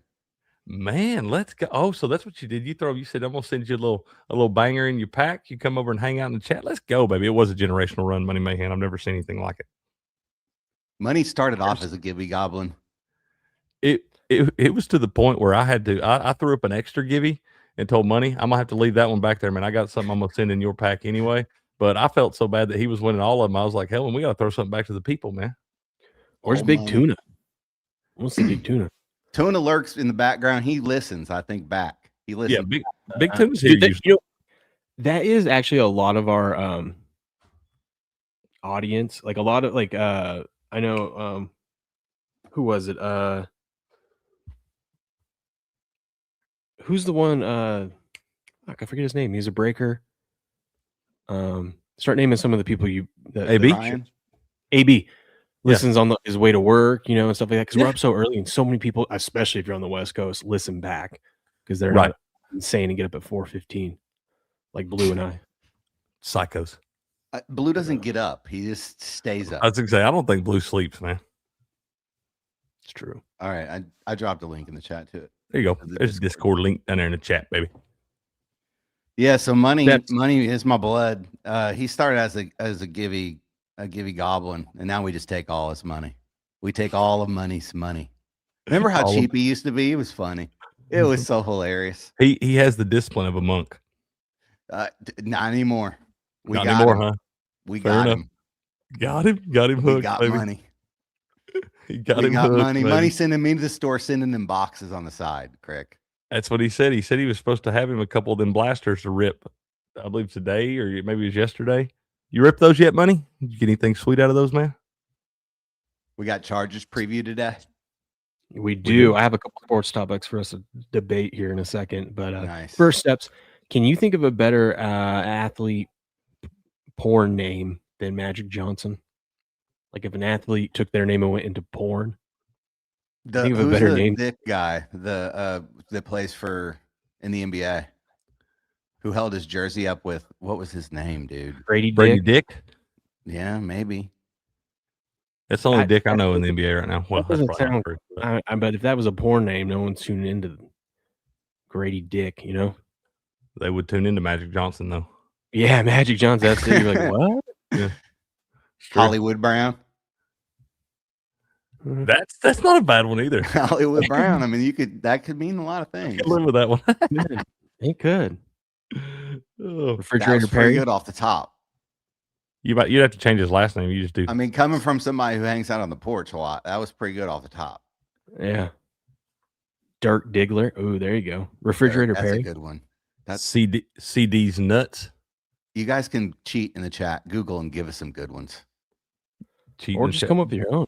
Man, let's go. Oh, so that's what you did. You said I'm gonna send you a little banger in your pack. You come over and hang out in the chat. Let's go, baby. It was a generational run, Money Mayhem. I've never seen anything like it. Money started off as a Gibby Goblin. It was to the point where I threw up an extra Gibby and told Money I'm gonna have to leave that one back there, man. I got something I'm gonna send in your pack anyway. But I felt so bad that he was winning all of them. I was like, hell, we gotta throw something back to the people, man. Where's Big Tuna? I want to see Big Tuna. Tuna lurks in the background. He listens, I think, back. He listens. Yeah, Big Tuna's here. That is actually a lot of our audience. Like a lot of I know who was it? Who's the one I forget his name. He's a breaker. Start naming some of the people AB listens on his way to work, and stuff like that. Because we're up so early, and so many people, especially if you're on the West Coast, listen back because they're not insane and get up at 4:15, like Blue and I. Psychos. Blue doesn't get up; he just stays up. I was gonna say, I don't think Blue sleeps, man. It's true. All right, I dropped a link in the chat to it. There you go. There's a Discord link down there in the chat, baby. Yeah, so money is my blood. He started as a Gibby Goblin, and now we just take all his money. We take all of Money's money. Remember how cheap he used to be? It was funny. It was so hilarious. He has the discipline of a monk. Not anymore. Not anymore, huh? We got him. Got him hooked. We got baby. money. We got money. Baby. Money sending me to the store, sending them boxes on the side, Crick. That's what he said. He said he was supposed to have him a couple of them blasters to rip, I believe today or maybe it was yesterday. You ripped those yet, Money? Did you get anything sweet out of those, man? We got Chargers preview today. We do. I have a couple sports topics for us to debate here in a second. But nice. First steps, can you think of a better athlete porn name than Magic Johnson? Like if an athlete took their name and went into porn? Think of a better name. Dick guy that plays in the NBA, who held his jersey up with what was his name, dude? Brady Dick. Yeah, maybe. That's the only Dick I know in the NBA right now. Well, that's sound, I bet if that was a porn name, no one's tuning into Grady Dick. They would tune into Magic Johnson though. Yeah, Magic Johnson. That's it. You're like, what? Yeah. Hollywood Brown. That's not a bad one either. Hollywood Brown. I mean, that could mean a lot of things. I could live with that one. It could. Refrigerator Perry. Good off the top. You'd have to change his last name. You just do. I mean, coming from somebody who hangs out on the porch a lot, that was pretty good off the top. Yeah. Dirk Diggler. Oh, there you go. Refrigerator Perry. Perry. That's a good one. That's CD's nuts. You guys can cheat in the chat, Google, and give us some good ones. Or just come up with your own.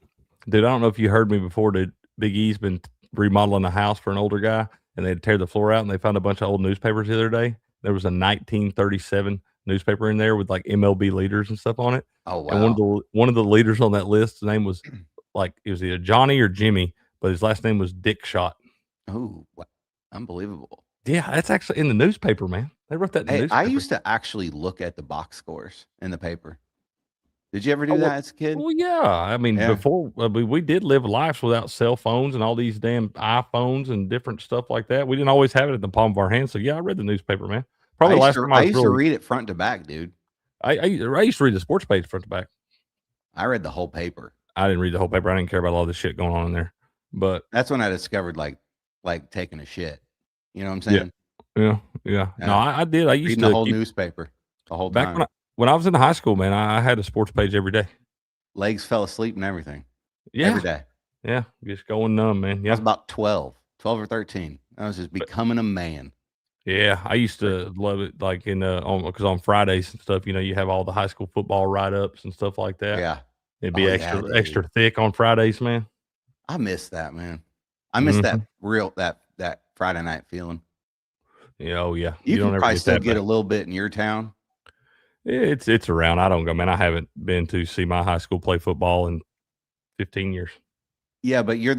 Dude, I don't know if you heard me before. Dude, Big E's been remodeling a house for an older guy, and they tear the floor out, and they found a bunch of old newspapers the other day. There was a 1937 newspaper in there with like MLB leaders and stuff on it. Oh wow! And one of the leaders on that list, his name was it was either Johnny or Jimmy, but his last name was Dick Shot. Oh, unbelievable! Yeah, that's actually in the newspaper, man. They wrote that in the newspaper. I used to actually look at the box scores in the paper. Did you ever do that as a kid? Well, yeah. I mean, before we did live lives without cell phones and all these damn iPhones and different stuff like that. We didn't always have it in the palm of our hands. So yeah, I read the newspaper, man. Probably the last time I used to read it front to back, dude. I used to read the sports page front to back. I read the whole paper. I didn't read the whole paper. I didn't care about all this shit going on in there. But that's when I discovered like taking a shit. You know what I'm saying? Yeah. No, I did. I used reading to the whole newspaper the whole time. Back when I was in high school, man, I had a sports page every day. Legs fell asleep and everything. Yeah. Every day. Yeah. Just going numb, man. Yeah. I was about 12 or 13. I was just becoming a man. Yeah. I used to love it. Like because on Fridays and stuff, you have all the high school football write-ups and stuff like that. Yeah. It'd be extra thick on Fridays, man. I miss that, man. I miss that Friday night feeling. Yeah. Oh yeah. You can probably still get a little bit in your town. It's around. I don't go, man. I haven't been to see my high school play football in 15 years. Yeah, but you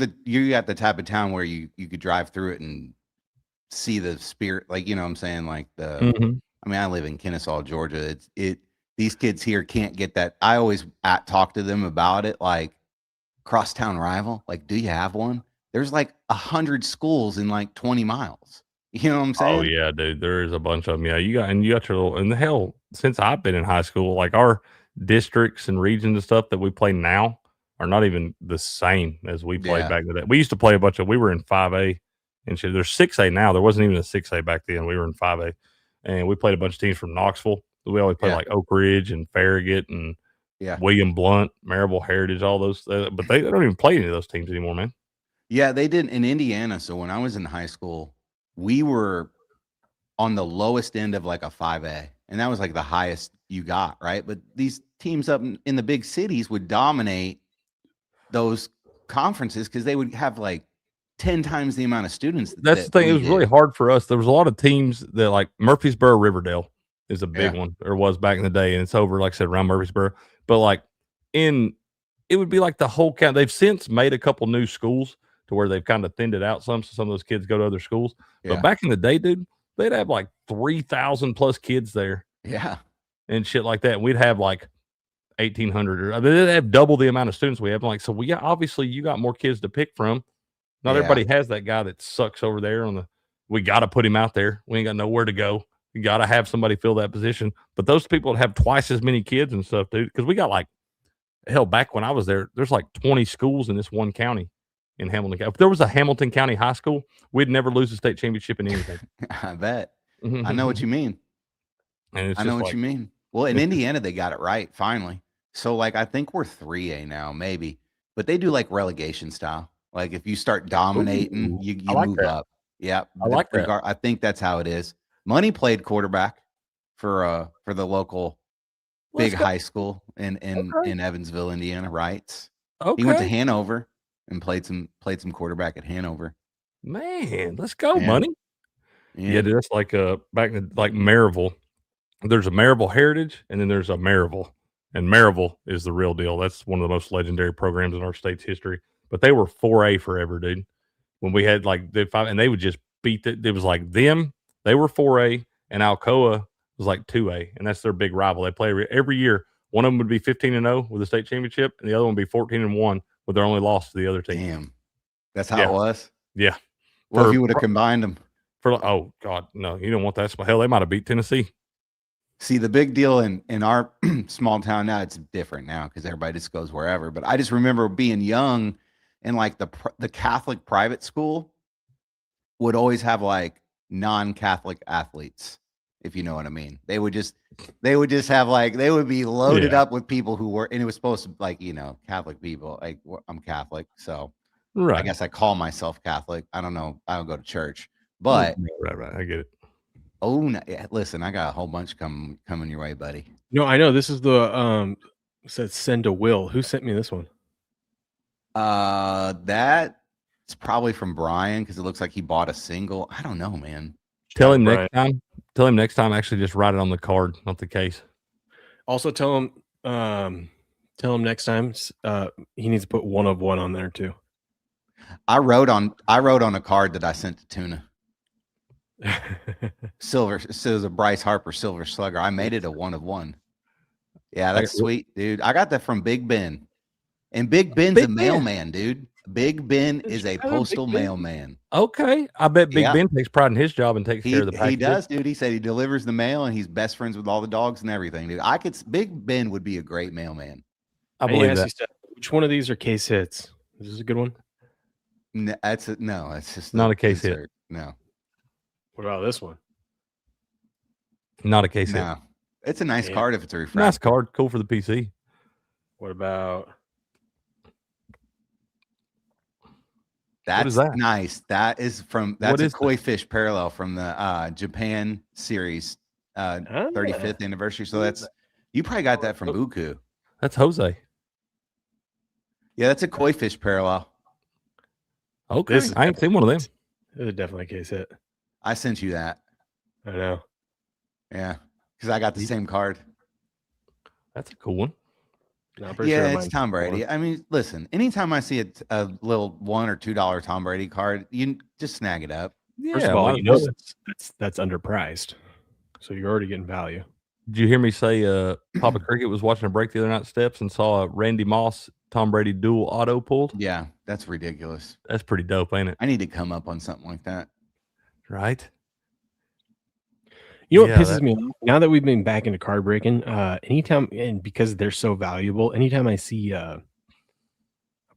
got the type of town where you could drive through it and see the spirit, like, you know what I'm saying? Like Mhm. I mean, I live in Kennesaw, Georgia. These kids here can't get that. I always talk to them about it, like crosstown rival. Like, do you have one? There's like 100 schools in like 20 miles. You know what I'm Oh saying? yeah, dude. There is a bunch of them. Yeah, you got your little, and the hell, since I've been in high school, like our districts and regions and stuff that we play now are not even the same as we played Yeah. back in the day. We used to play we were in 5A and shit. There's 6A now. There wasn't even a 6A back then. We were in 5A, and we played a bunch of teams from Knoxville. We always played Yeah. like Oak Ridge and Farragut and Yeah. William Blunt, Marable Heritage, all those. But they don't even play any of those teams anymore, man. Yeah, they did in Indiana. So when I was in high school, we were on the lowest end of like a 5A, and that was like the highest you got, right? But these teams up in the big cities would dominate those conferences because they would have like 10 times the amount of students That's the that thing. It we was really did. hard for us. There was a lot of teams that like Murfreesboro, Riverdale is a big Yeah. one, or was back in the day, and it's over, like I said, around Murfreesboro. But like it would be like the whole count. They've since made a couple new schools to where they've kind of thinned it out some, so some of those kids go to other schools. Yeah. But back in the day, dude, they'd have like 3,000 plus kids there Yeah. and shit like that. We'd have like 1,800, or I mean, they'd have double the amount of students we have. I'm like, so obviously you got more kids to pick from. Not Yeah. everybody has that guy that sucks over there we got to put him out there. We ain't got nowhere to go. We got to have somebody fill that position. But those people that have twice as many kids and stuff, dude, because we got like, hell, back when I was there's like 20 schools in this one county in Hamilton County. If there was a Hamilton County high school, we'd never lose a state championship in anything. I bet. I know what you mean. And it's I know just what like, you mean. Well, in it's Indiana, they got it right finally. So, like, I think we're 3A now, maybe, but they do like relegation style. Like, if you start dominating, Ooh, you I like move that. up. Yeah, I like that. I think that's how it is. Money played quarterback for the local Let's big go. high school in Okay. Evansville, Indiana. Right? He went to Okay. Hanover and played some quarterback at Hanover. Man, let's go, Yeah. money. Yeah. Yeah, dude, that's like back in like Maryville. There's a Maryville Heritage, and then there's a Maryville, and Maryville is the real deal. That's one of the most legendary programs in our state's history. But they were 4A forever, dude. When we had like and they would just beat it. It was like them. They were 4A, and Alcoa was like 2A, and that's their big rival. They play every year. One of them would be 15-0 with a state championship, and the other one would be 14-1 with their only loss to the other team. Damn. That's how Yeah. it was. Yeah. Well, if you would have combined them. Oh God, no, you don't want that. Hell, they might have beat Tennessee. See, the big deal in our small town now, it's different now because everybody just goes wherever. But I just remember being young, and like the Catholic private school would always have like non-Catholic athletes, if you know what I mean. They would just have like, they would be loaded up with people who were, and it was supposed to, like, you know, Catholic people. Like, I'm Catholic, so Right. I guess I call myself Catholic. I don't know. I don't go to church, but right. I get it. oh, no, yeah, listen, I got a whole bunch coming your way, buddy. No, I know this is the said send to Will. Who sent me this one? That's probably from Brian because it looks like he bought a single. I don't know, man. Tell him next time. Tell him next time. Actually, just write it on the card, not the case. Also, tell him next time he needs to put one of one on there too. I wrote on a card that I sent to Tuna. Silver. It says a Bryce Harper Silver Slugger. I made it a 1 of 1. Yeah, that's sweet, dude. I got that from Big Ben, and Big Ben's a mailman, dude. Big Ben is a postal mailman. Okay, I bet Big Ben takes pride in his job and takes care of the packages. He does, dude. He said he delivers the mail, and he's best friends with all the dogs and everything, dude. Big Ben would be a great mailman. I believe that. Which one of these are case hits? Is this a good one? No, it's just not a case hit. No. What about this one? Not a case hit. It's a nice card if it's a refractor. Nice card, cool for the PC. What about? That's nice. That's a koi fish parallel from the Japan series 35th anniversary. So you probably got that from Buku. That's Jose. Yeah, that's a koi fish parallel. Okay, I ain't seen one of them. This is definitely a case hit. I sent you that. I know. Yeah, because I got the same card. That's a cool one. No, I'm pretty Yeah, sure it's mine's Tom more. Brady. I mean, listen, anytime I see a little $1 or $2 Tom Brady card, you just snag it up. Yeah, First of all, might you as know well. that's underpriced, so you're already getting value. Did you hear me say Papa Cricket was watching a break the other night steps and saw a Randy Moss Tom Brady dual auto pulled? Yeah, that's ridiculous. That's pretty dope, ain't it? I need to come up on something like that. Right? You know Yeah, what pisses me off? Now that we've been back into card breaking, anytime, and because they're so valuable, anytime I see a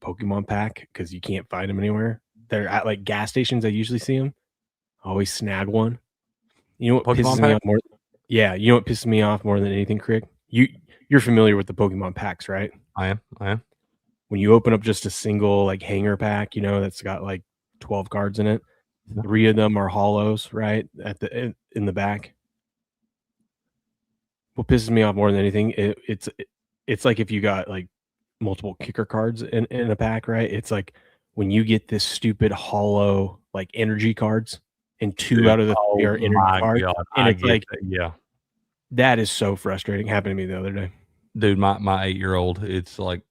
Pokemon pack, because you can't find them anywhere, they're at like gas stations. I usually see them. I always snag one. You know what Pokemon pisses me pack? off more? Yeah, you know what pisses me off more than anything, Craig? You're familiar with the Pokemon packs, right? I am. When you open up just a single like hanger pack, that's got like 12 cards in it. Yeah. 3 of them are hollows, right? In the back. What pisses me off more than anything, it's like if you got like multiple kicker cards in a pack, right? It's like when you get this stupid hollow like energy cards, and 2 out of the 3 are energy cards, and it's like that. Yeah. that is so frustrating. Happened to me the other day. Dude, my 8-year-old, it's like,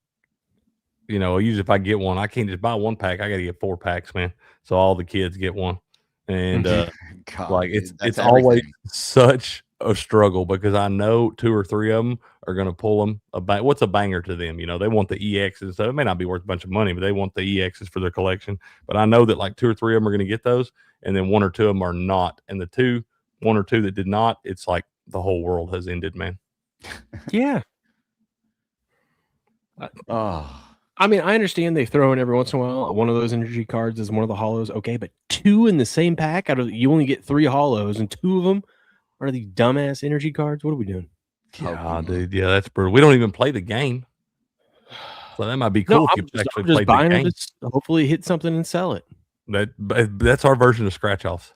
usually if I get one, I can't just buy one pack. I got to get 4 packs, man. So all the kids get one. And God, like dude, it's that's always everything. such a struggle because I know 2 or 3 of them are going to pull them. What's a banger to them? They want the EXs. So it may not be worth a bunch of money, but they want the EXs for their collection. But I know that like 2 or 3 of them are going to get those, and then 1 or 2 of them are not. And the 1 or 2 that did not, it's like the whole world has ended, man. Yeah. Oh, I mean, I understand they throw in every once in a while one of those energy cards is one of the hollows. Okay, but 2 in the same pack you only get 3 hollows, and 2 of them are these dumbass energy cards. What are we doing? Yeah, dude. Yeah, that's brutal. We don't even play the game. So that might be cool if you actually I'm just played buying the them game. to hopefully hit something and sell it. That's our version of scratch offs.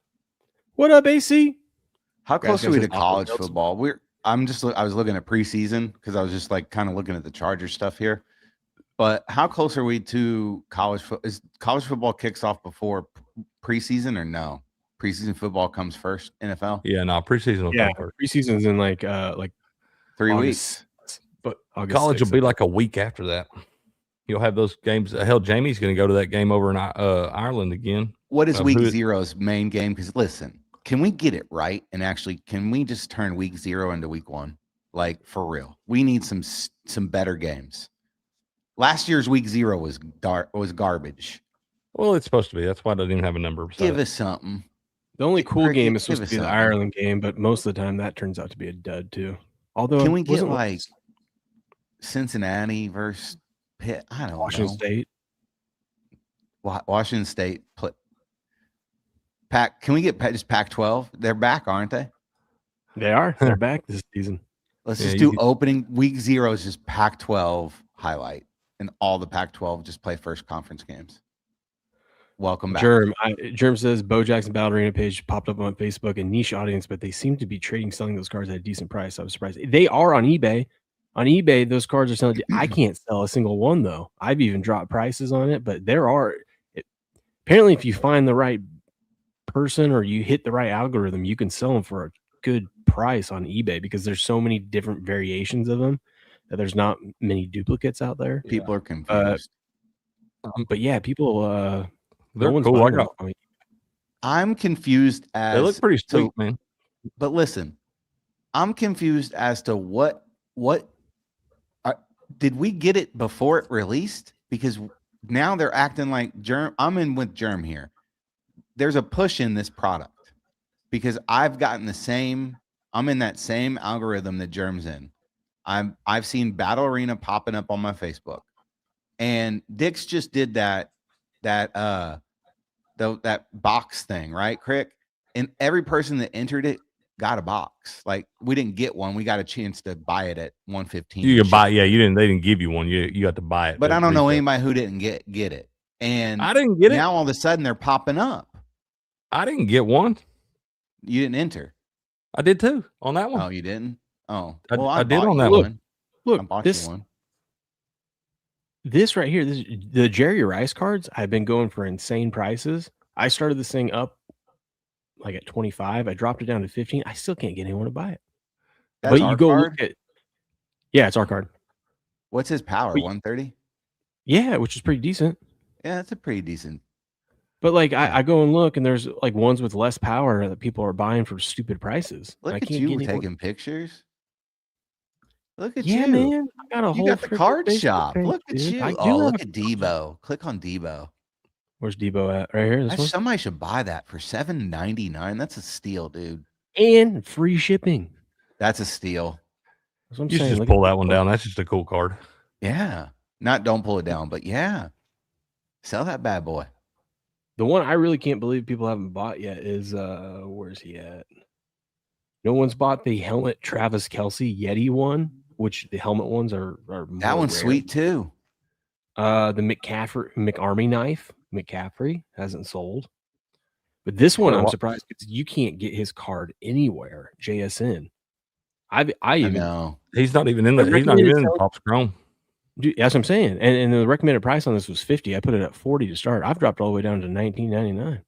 What up, AC? how close are we to guys, college football? I was looking at preseason because I was just like kind of looking at the Chargers stuff here. But how close are we to college football? Is college football kicks off before preseason or no? Preseason football comes first. NFL. Yeah, no, preseason will come first. Preseason's in like 3 August, weeks. but August College 6th, will be like a week after that. You'll have those games. Hell, Jamie's going to go to that game over in Ireland again. What is week zero's main game? Because listen, can we get it right and actually can we just turn week 0 into week 1? Like for real, we need some better games. Last year's week 0 was garbage. Well, it's supposed to be. That's why it doesn't even have a number. Give us something. The only cool game is supposed give to be us the something. Ireland game, but most of the time that turns out to be a dud too. Although Can we get like Cincinnati versus Pitt? I don't know. Washington State. Washington State put Pac. Can we get just Pac-12? They're back, aren't they? They are. They're back this season. Let's just do opening week 0 is just Pac-12 highlight, and all the Pac-12 just play first conference games. Welcome back. Germ says Bo Jackson Ballerina page popped up on Facebook, a niche audience, but they seem to be selling those cards at a decent price. I was surprised. They are on eBay. On eBay, those cards are selling. I can't sell a single one though. I've even dropped prices on it, but apparently if you find the right person or you hit the right algorithm, you can sell them for a good price on eBay because there's so many different variations of them that there's not many duplicates out there. People are confused. But yeah, people they're cool. I'm confused as they look pretty sweet, man. But listen, I'm confused as to what did we get it before it released? Because now they're acting like Germ. I'm in with Germ here. There's a push in this product because I've gotten the same. I'm in that same algorithm that Germ's in. I've seen Battle Arena popping up on my Facebook, and Dix just did that box thing, right, Crick? And every person that entered it got a box. Like we didn't get one, we got a chance to buy it at $115. You could buy, yeah. You didn't. They didn't give you one. You got to buy it. But I don't know anybody who didn't get it. And I didn't get it. Now all of a sudden they're popping up. I didn't get one. You didn't enter. I did too on that one. Oh, you didn't? Oh, well, I did on that one. Look, I bought you one. This right here, the Jerry Rice cards. I've been going for insane prices. I started this thing up like at 25. I dropped it down to 15. I still can't get anyone to buy it. That's but you go look at. Yeah, it's our card. What's his power? 130? Yeah, which is pretty decent. Yeah, that's a pretty decent. But like Yeah. I go and look, and there's like ones with less power that people are buying for stupid prices. Look I at can't you get taking pictures. Look at Yeah, you. man. I got a You whole got the freaking card Facebook shop. page, Look at dude. you. I Oh, do have look a at Debo. Click on Debo. Where's Debo at? Right here, this one? Somebody should buy that for $7.99. That's a steal, dude. And free shipping. That's a steal. That's what I'm You should saying. just Look pull at that one down. That's just a cool card. Yeah. Not don't pull it down, but yeah. Sell that bad boy. The one I really can't believe people haven't bought yet is where's he at? No one's bought the helmet Travis Kelce Yeti one, which the helmet ones are more That one's rare. sweet too. The McCaffrey knife, McCaffrey hasn't sold. But this one I'm surprised because you can't get his card anywhere. JSN. I know. He's not even in the he's not even in the Pops Chrome. Dude, that's what I'm saying. And the recommended price on this was 50. I put it at 40 to start. I've dropped all the way down to 19.99.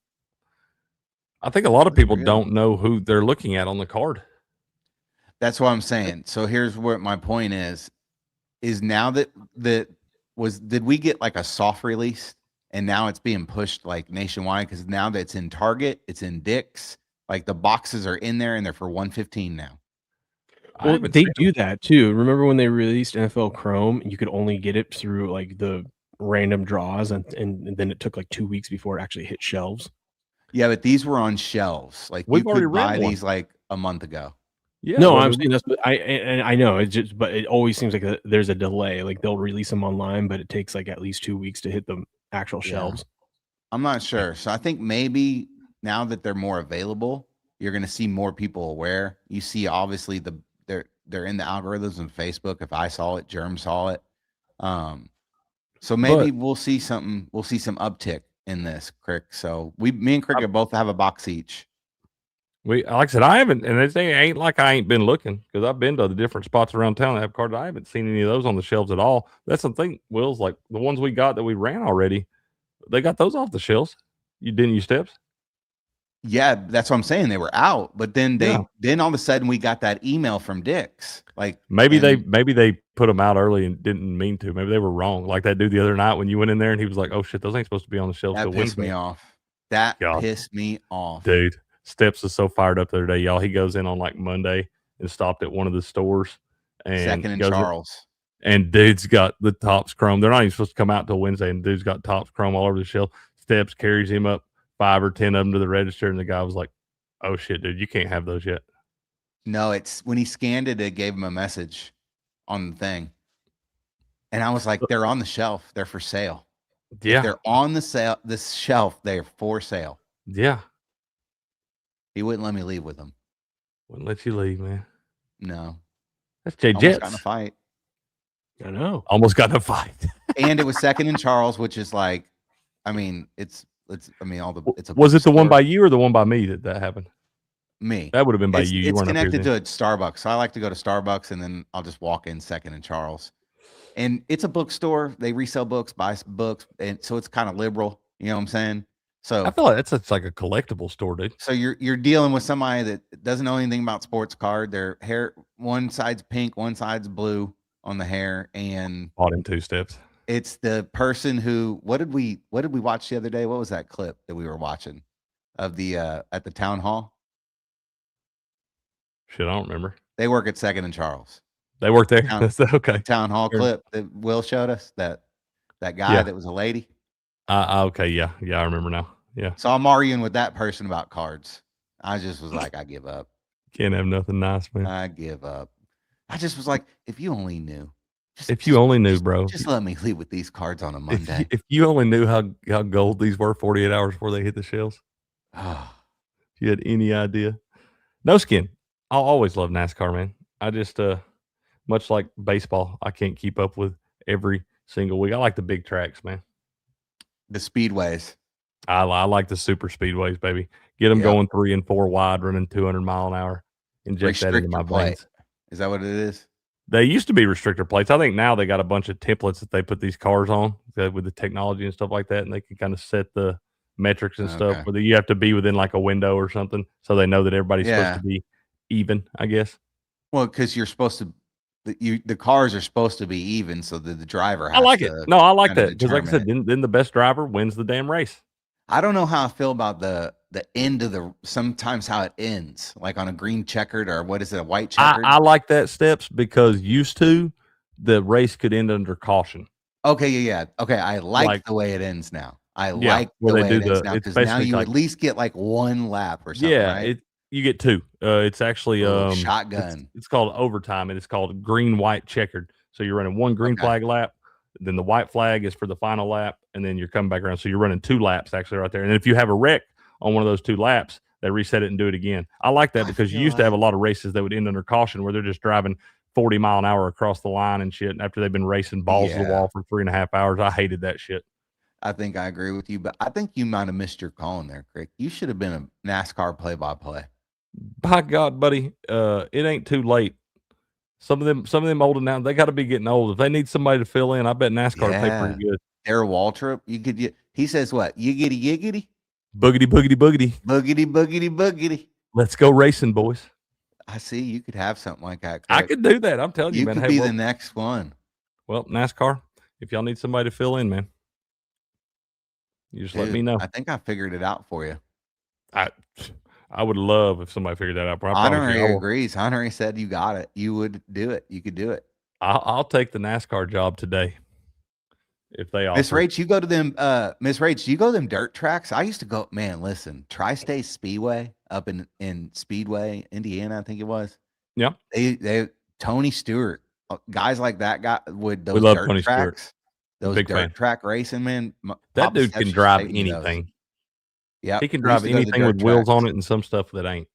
I think a lot of people don't know who they're looking at on the card. That's what I'm saying. So here's what my point is now did we get like a soft release and now it's being pushed like nationwide because now that it's in Target, it's in Dick's, like the boxes are in there and they're for $115 now. Well, they do that too. Remember when they released NFL Chrome and you could only get it through like the random draws and then it took like 2 weeks before it actually hit shelves? Yeah, but these were on shelves. Like We've you already could buy read one. these like a month ago. Yeah. No, I'm saying that's I know it's just, but it always seems like there's a delay. Like they'll release them online, but it takes like at least 2 weeks to hit the actual shelves. I'm not sure. So I think maybe now that they're more available, you're going to see more people aware. You see, obviously they're in the algorithms on Facebook. If I saw it, Germ saw it. So maybe we'll see something. We'll see some uptick in this, Crick. So me and Cricket both have a box each. Like I said, I haven't, and it ain't like I ain't been looking because I've been to the different spots around town that have cards. I haven't seen any of those on the shelves at all. That's the thing, Will's like the ones we got that we ran already. They got those off the shelves. You didn't use steps? Yeah, that's what I'm saying. They were out, but then then all of a sudden we got that email from Dick's. Like maybe they put them out early and didn't mean to. Maybe they were wrong. Like that dude the other night when you went in there and he was like, "Oh shit, those ain't supposed to be on the shelves." That pissed me off. That pissed me off, dude. Steps is so fired up the other day, y'all. He goes in on like Monday and stopped at one of the stores and Second and Charles. And dude's got the Topps Chrome. They're not even supposed to come out till Wednesday, and dude's got Topps Chrome all over the shelf. Steps carries him up 5 or 10 of them to the register, and the guy was like, "Oh shit, dude, you can't have those yet." No, it's when he scanned it, it gave him a message on the thing, and I was like, "They're on the shelf. They're for sale. Yeah, if they're on the shelf. They're for sale." Yeah. He wouldn't let me leave with them. Wouldn't let you leave, man. No. That's Jay Almost Jets. got in a fight. I know. Almost got in a fight. And it was second and Charles, which is like, I mean, it's was it the one by you or the one by me that happened? Me. That would have been by you. It's connected to a Starbucks. So I like to go to Starbucks and then I'll just walk in second and Charles. And it's a bookstore. They resell books, buy books. And so it's kind of liberal. You know what I'm saying? So I feel like it's like a collectible store, dude. So you're dealing with somebody that doesn't know anything about sports card. Their hair, one side's pink, one side's blue on the hair, and bought him 2 steps. It's the person who what did we watch the other day? What was that clip that we were watching of the at the town hall? Shit, I don't remember. They work at Second and Charles. They work there. Okay. Town hall clip that Will showed us. That guy that was a lady. Okay, yeah, I remember now. Yeah. So I'm arguing with that person about cards. I just was like, I give up. Can't have nothing nice, man. I give up. I just was like, if you only knew. If you only knew, bro. Just let me leave with these cards on a Monday. If you only knew how gold these were 48 hours before they hit the shelves. If you had any idea. No skin. I'll always love NASCAR, man. I just much like baseball, I can't keep up with every single week. I like the big tracks, man. The speedways. I like the super speedways, baby. Get them going 3 and 4 wide, running 200 mile an hour. Inject that into my veins. Is that what it is? They used to be restrictor plates. I think now they got a bunch of templates that they put these cars on with the technology and stuff like that, and they can kind of set the metrics and stuff. Whether you have to be within like a window or something, so they know that everybody's supposed to be even. I guess. Well, because you're supposed to. the cars are supposed to be even, so that the driver I has like it. to No, I like kind of that because, like I determine said, it. then the best driver wins the damn race. I don't know how I feel about the end of sometimes how it ends, like on a green checkered or what is it, a white checkered? I like that steps because used to the race could end under caution. Okay, yeah. Okay, I like Like, the way it ends now. I yeah, like where the they way do it ends the now it's because now basically you like at least get like one lap or something, yeah, right? you get 2. It's actually Oh, it's shotgun. it's called overtime and it's called green white checkered. So you're running 1 green Okay. flag lap, then the white flag is for the final lap, and then you're coming back around. So you're running 2 laps actually right there. And if you have a wreck on one of those 2 laps, they reset it and do it again. I like that I because you feel used to have a like lot of races that would end under caution where they're just driving 40 mile an hour across the line and shit after they've been racing balls to the yeah, wall for 3.5 hours. I hated that shit. I think I agree with you, but I think you might have missed your call in there, Crick. You should have been a NASCAR play-by-play. By God, buddy, it ain't too late. Some of them older now, they got to be getting old. If they need somebody to fill in, I bet NASCAR pay Yeah. pretty good. Darrell Waltrip, he says what? Yiggity yiggity? Boogity, boogity, boogity. Boogity boogity boogity. Let's go racing, boys. I see you could have something like that, I Crick. could do that. I'm telling you, You man. could Hey, be the next one. well, NASCAR, if y'all need somebody to fill in, man, you just let me Dude, know. I think I figured it out for you. I would love if somebody figured that out. But I promise you, Honorary agrees. Honorary said you got it. You would do it. You could do it. I'll take the NASCAR job today if they offer. Miss Rach, you go to them. Miss Rach, you go to them dirt tracks. I used to go. Man, listen, Tri-State Speedway up in Speedway, Indiana, I think it was. Yeah, They Tony Stewart, guys like that guy with those love dirt Tony Stewart. tracks, those Big dirt fan. track racing, man. That Papa dude Steps can used to drive take me to those. anything. Yeah, He can drive anything with wheels on it and some stuff that ain't.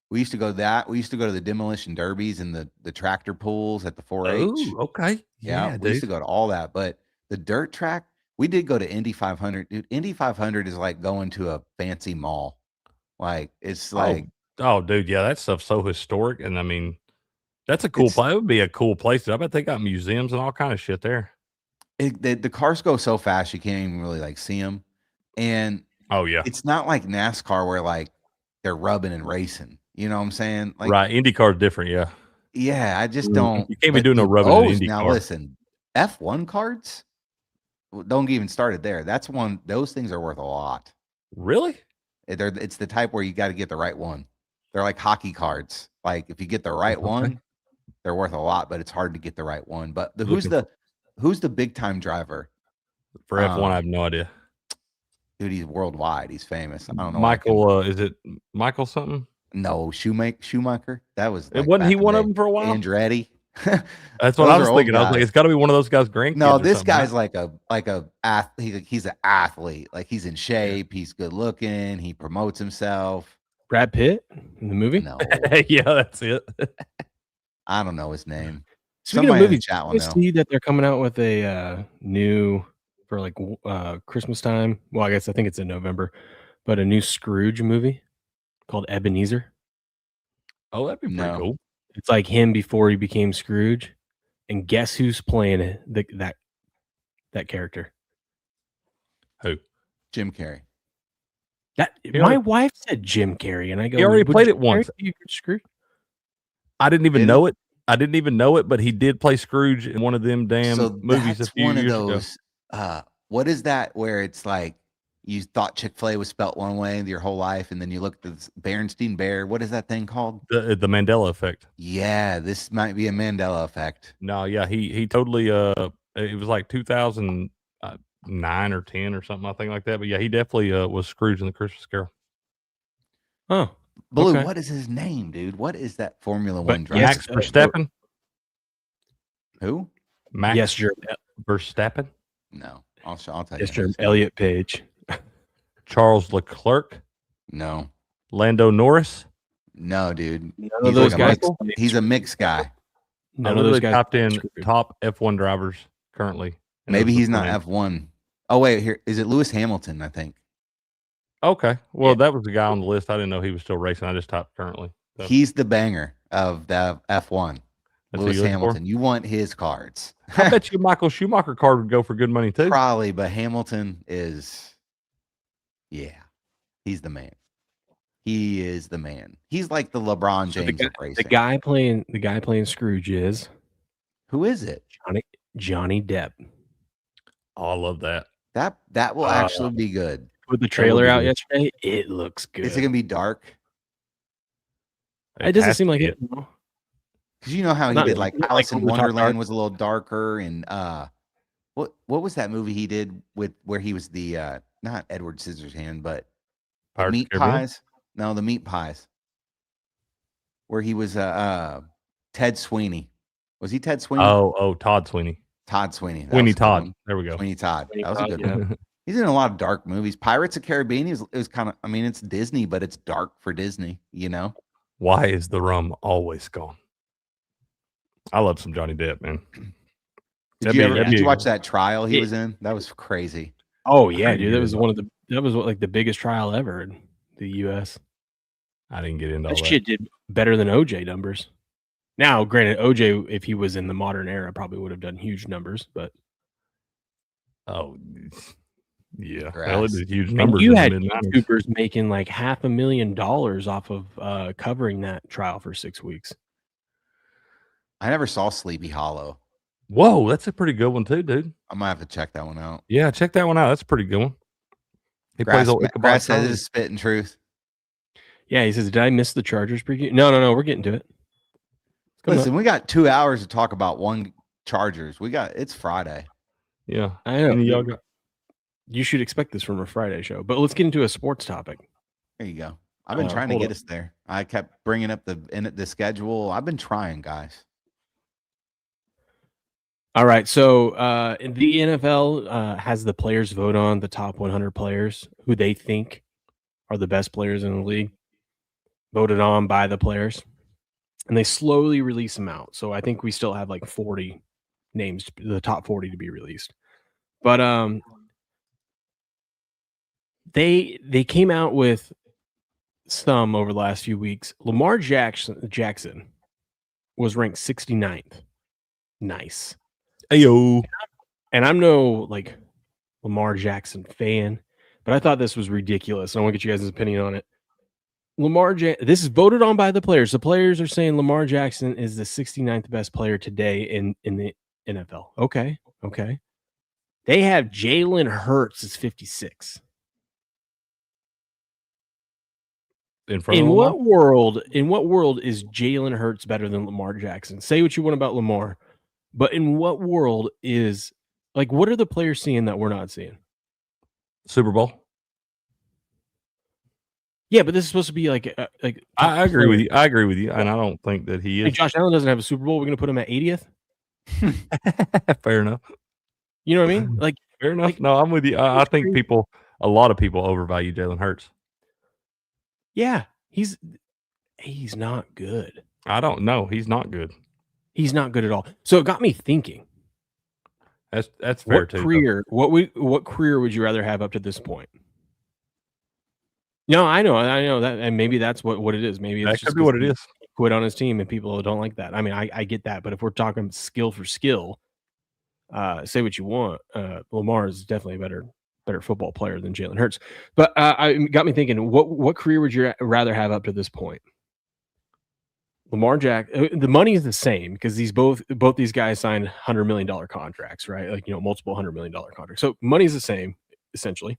We used to go to that. We used to go to the demolition derbies and the tractor pools at the 4-H. Oh, okay. Yeah, we used to go to all that. But the dirt track, we did go to Indy 500. Dude, Indy 500 is like going to a fancy mall. Like it's like oh, dude, yeah, that stuff's so historic, and I mean, that's a cool place. It would be a cool place. I bet they got museums and all kind of shit there. the cars go so fast you can't even really like see them. And oh yeah, it's not like NASCAR where like they're rubbing and racing. You know what I'm saying? Like, right. IndyCar is different. Yeah. Yeah, I just don't. You can't be doing no rubbing in IndyCar. Now listen, F1 cards. Don't even start it there. That's one. Those things are worth a lot. Really? It's the type where you got to get the right one. They're like hockey cards. Like if you get the right one, they're worth a lot, but it's hard to get the right one. But who's the big time driver for F1? I have no idea. Dude, he's worldwide. He's famous. I don't know. Michael, is it Michael something? No, Schumacher. That was. It wasn't he one of them for a while. Andretti. That's what I was thinking. I was like, it's got to be one of those guys' grandkids. No, this guy's like a he's an athlete. Like he's in shape. He's good looking. He promotes himself. Brad Pitt in the movie? No. Yeah, that's it. I don't know his name. Speaking of movies, you see that they're coming out with a new for like Christmas time. Well, I think it's in November, but a new Scrooge movie called Ebenezer. Oh, that'd be pretty cool. It's like him before he became Scrooge, and guess who's playing that character? Who? Jim Carrey. My wife said Jim Carrey, and I go, he already played it once. Scrooge? I didn't even know it. I didn't even know it, but he did play Scrooge in one of them damn movies a few years ago. What is that where it's like you thought Chick-fil-A was spelt one way your whole life, and then you looked at this Berenstain Bear. What is that thing called? The Mandela effect. Yeah, this might be a Mandela effect. No, yeah, he totally it was like 2009 or 10 or something, I think like that. But yeah, he definitely was Scrooge in the Christmas Carol. Oh, Blue, okay. What is his name, dude? What is that Formula One driver? Max Verstappen. Who? Max Verstappen. No, I'll tell you. Yes, Elliot Page. Charles Leclerc. No. Lando Norris. No, dude. None of those guys. He's a mixed guy. None of those guys. Top F1 drivers currently. Maybe he's not F1. Oh wait, here is it Lewis Hamilton? I think. Okay, well that was the guy on the list. I didn't know he was still racing. I just typed currently. So. He's the banger of the F1. Lewis Hamilton. You want his cards? I bet you Michael Schumacher card would go for good money too. Probably, but Hamilton is, yeah, he's the man. He is the man. He's like the LeBron James of racing. The guy playing Scrooge is Who is it? Johnny Depp. Oh, I love that. That will actually be good. With the trailer out yesterday, it looks good. Is it gonna be dark? It doesn't seem like it. Because you know how he did like Alice in Wonderland was a little darker, and what was that movie he did with where he was the not Edward Scissorhands, but the meat pies? No, the meat pies. Where he was Ted Sweeney. Was he Ted Sweeney? Oh, Todd Sweeney. Todd Sweeney. Sweeney Todd. There we go. Sweeney Todd. That was a good one. He's in a lot of dark movies. Pirates of the Caribbean is kind of, I mean, it's Disney, but it's dark for Disney, you know? Why is the rum always gone? I love some Johnny Depp, man. Did you watch that trial he was in? That was crazy. Oh yeah, dude. That was like the biggest trial ever in the US. I didn't get into all that. Shit did better than OJ numbers. Now, granted, OJ, if he was in the modern era, probably would have done huge numbers, but yeah, hell, it did huge numbers. You had YouTubers making like $500,000 off of covering that trial for 6 weeks. I never saw Sleepy Hollow. Whoa, that's a pretty good one too, dude. I might have to check that one out. Yeah, check that one out. That's a pretty good one. He plays old Grass says his spit and truth. Yeah, he says, "Did I miss the Chargers preview?" No, we're getting to it. Listen, we got 2 hours to talk about one Chargers. It's Friday. Yeah, I know. You should expect this from a Friday show, but let's get into a sports topic. There you go. I've been trying to get us there. I kept bringing up the schedule. I've been trying, guys. All right, so the NFL has the players vote on the top 100 players who they think are the best players in the league, voted on by the players, and they slowly release them out. So I think we still have like 40 names, the top 40 to be released. But they came out with some over the last few weeks. Lamar Jackson was ranked 69th. Nice. Ayo. And I'm no like Lamar Jackson fan, but I thought this was ridiculous. I want to get you guys' opinion on it. This is voted on by the players. The players are saying Lamar Jackson is the 69th best player today in the NFL. Okay. They have Jalen Hurts as 56. In what world is Jalen Hurts better than Lamar Jackson? Say what you want about Lamar, but in what world is what are the players seeing that we're not seeing? Super Bowl. Yeah, but this is supposed to be like I agree with you. And I don't think that he is. Josh Allen doesn't have a Super Bowl. We're going to put him at 80th. Fair enough. You know what I mean? Fair enough. No, I'm with you. I think a lot of people overvalue Jalen Hurts. Yeah, he's not good. I don't know. He's not good. He's not good at all. So it got me thinking. That's fair too. What career would you rather have up to this point? No, I know that, and maybe that's what it is. Maybe that could be what it is. Quit on his team, and people don't like that. I mean, I get that, but if we're talking skill for skill, say what you want. Lamar is definitely a better football player than Jalen Hurts. But it got me thinking, what career would you rather have up to this point? Lamar Jackson, the money is the same because both these guys signed $100 million contracts, right? Multiple $100 million contracts. So money is the same, essentially.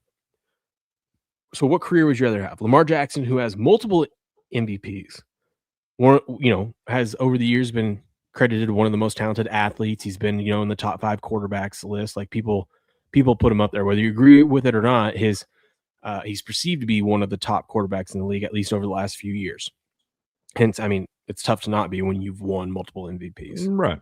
So what career would you rather have? Lamar Jackson, who has multiple MVPs, has over the years been credited one of the most talented athletes. He's been, in the top 5 quarterbacks list. People put him up there, whether you agree with it or not. He's perceived to be one of the top quarterbacks in the league, at least over the last few years. Hence, I mean, it's tough to not be when you've won multiple MVPs. Right.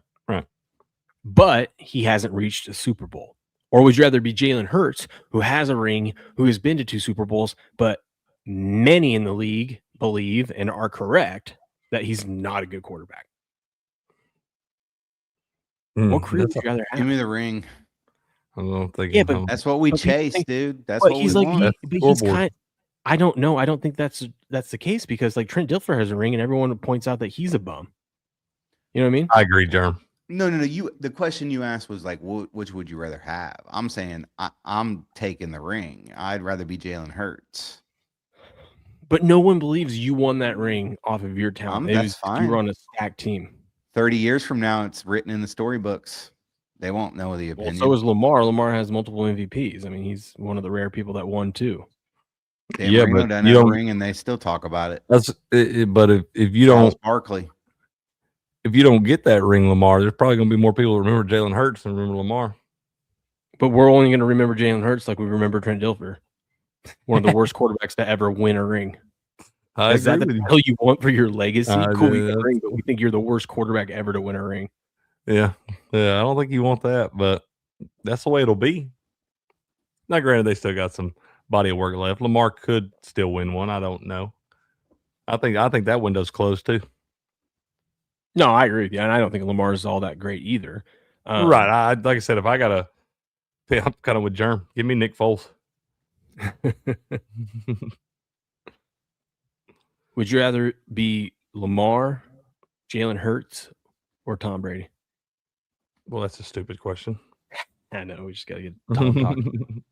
But he hasn't reached a Super Bowl. Or would you rather be Jalen Hurts, who has a ring, who has been to 2 Super Bowls, but many in the league believe and are correct that he's not a good quarterback? What career would you rather have? Give me the ring. I don't think. Yeah, but that's what we chase, dude. That's what we want. He's I don't know. I don't think that's the case because Trent Dilfer has a ring and everyone points out that he's a bum. You know what I mean? I agree, Jerm. No. The question you asked was which would you rather have? I'm saying I'm taking the ring. I'd rather be Jalen Hurts. But no one believes you won that ring off of your talent. That's fine. You were on a stacked team. 30 years from now, it's written in the storybooks. They won't know the Well, opinion. so is Lamar. Lamar has multiple MVPs. I mean, he's one of the rare people that won too. Dan Yeah, Marino but doesn't you have a don't. ring, and they still talk about it. That's but if you Charles don't Barkley. if you don't get that ring, Lamar, there's probably going to be more people that remember Jalen Hurts than remember Lamar. But we're only going to remember Jalen Hurts like we remember Trent Dilfer, one of the worst quarterbacks to ever win a ring. Is that the title you want for your legacy? Cool, you got a ring, but we think you're the worst quarterback ever to win a ring. Yeah, I don't think you want that, but that's the way it'll be. Now, granted, they still got some body of work left. Lamar could still win one. I don't know. I think that window's closed too. No, I agree with you, and I don't think Lamar is all that great either. Right. Like I said, if I gotta, I'm kind of with Germ. Give me Nick Foles. Would you rather be Lamar, Jalen Hurts, or Tom Brady? Well, that's a stupid question. I know. We just got to get Tom talking.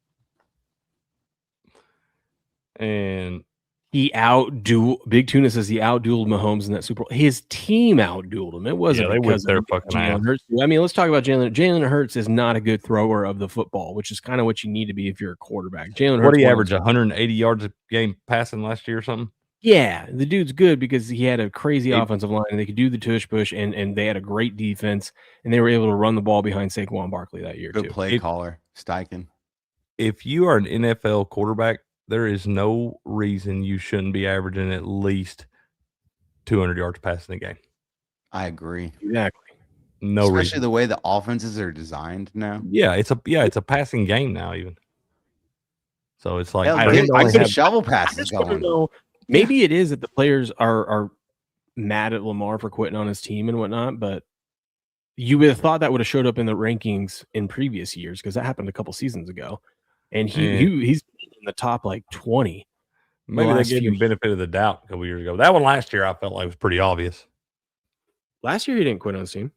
And Big Tuna says he outdueled Mahomes in that Super Bowl. His team outdueled him. It wasn't because their of fucking Jalen ass. Hurts. I mean, let's talk about Jalen. Jalen Hurts is not a good thrower of the football, which is kind of what you need to be if you're a quarterback. Jalen Hurts. What did he average? 180 yards a game passing last year or something? Yeah, the dude's good because he had a crazy offensive line and they could do the tush push and they had a great defense and they were able to run the ball behind Saquon Barkley that year too. Good play caller, Steichen. If you are an NFL quarterback, there is no reason you shouldn't be averaging at least 200 yards passing a game. I agree. Exactly. No Especially reason. the way the offenses are designed now. Yeah, it's a passing game now even. So it's like I could shovel passes going. Maybe it is that the players are mad at Lamar for quitting on his team and whatnot, but you would have thought that would have showed up in the rankings in previous years because that happened a couple seasons ago, and he's in the top like 20. Maybe they gave him benefit of the doubt a couple years ago. That one last year I felt like was pretty obvious. Last year he didn't quit on his team.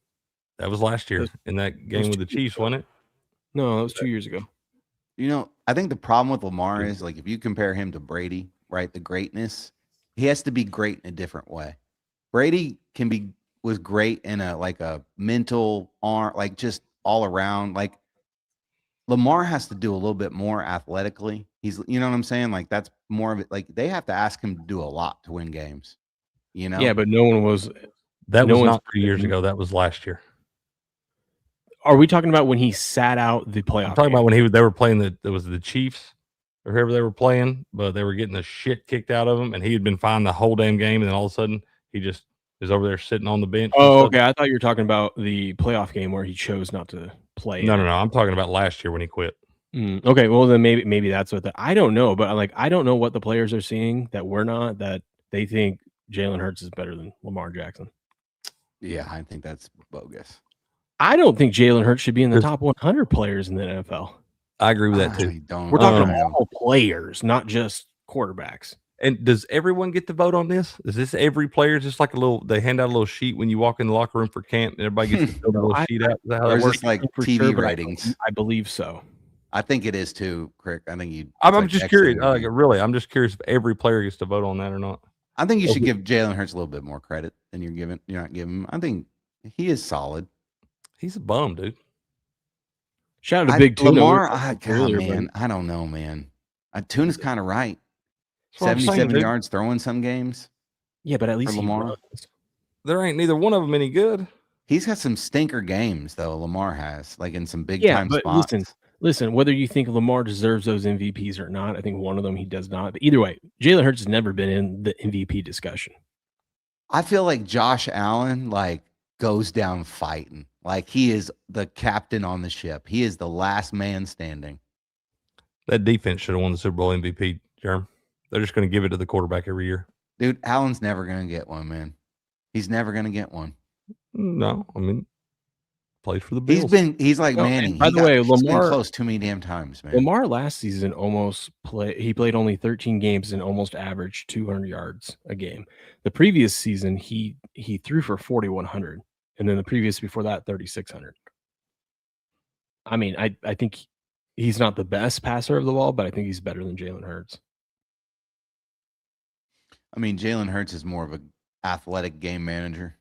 That was last year in that game with the Chiefs, wasn't it? No, that was 2 years ago. You know, I think the problem with Lamar is like if you compare him to Brady, right? The greatness, he has to be great in a different way. Brady was great in a mental arm, like just all around. Like Lamar has to do a little bit more athletically. You know what I'm saying? Like that's more of it. Like they have to ask him to do a lot to win games. You know? Yeah, but no one was. That was not 2 years ago. That was last year. Are we talking about when he sat out the playoff? I'm talking about when they were playing it was the Chiefs or whoever they were playing, but they were getting the shit kicked out of him, and he had been fine the whole damn game, and then all of a sudden he just is over there sitting on the bench. Oh, okay. I thought you were talking about the playoff game where he chose not to play. No. I'm talking about last year when he quit. Okay, well then maybe that's what I don't know, but I don't know what the players are seeing that we're not, that they think Jalen Hurts is better than Lamar Jackson. Yeah, I think that's bogus. I don't think Jalen Hurts should be in the top 100 players in the NFL. I agree with that too. We're talking all players, not just quarterbacks. And does everyone get to vote on this? Is this every player? Just like they hand out a little sheet when you walk in the locker room for camp, and everybody gets to fill a little sheet out. Is that how that works? Like TV ratings. I believe so. I think it is too, Crick. I think I'm just curious. Really, I'm just curious if every player gets to vote on that or not. I think you should give Jalen Hurts a little bit more credit than you're not giving him. I think he is solid. He's a bum, dude. Shout out to Big Tuna. Lamar, man, I don't know, man. Tuna's kind of right. 77 yards throwing some games. Yeah, but at least Lamar. There ain't neither one of them any good. He's got some stinker games though. Lamar has, like in some big time spots. Listen. Whether you think Lamar deserves those MVPs or not, I think one of them he does not. But either way, Jalen Hurts has never been in the MVP discussion. I feel like Josh Allen goes down fighting. Like he is the captain on the ship. He is the last man standing. That defense should have won the Super Bowl MVP, Jerm. They're just going to give it to the quarterback every year. Dude, Allen's never going to get one, man. He's never going to get one. No, I mean, plays for the Bills. He's like Manning. By the way, Lamar been close too many damn times, man. Lamar last season he played only 13 games and almost averaged 200 yards a game. The previous season, he threw for 4,100. And then the previous before that, 3,600. I mean, I think he's not the best passer of the ball, but I think he's better than Jalen Hurts. I mean, Jalen Hurts is more of an athletic game manager.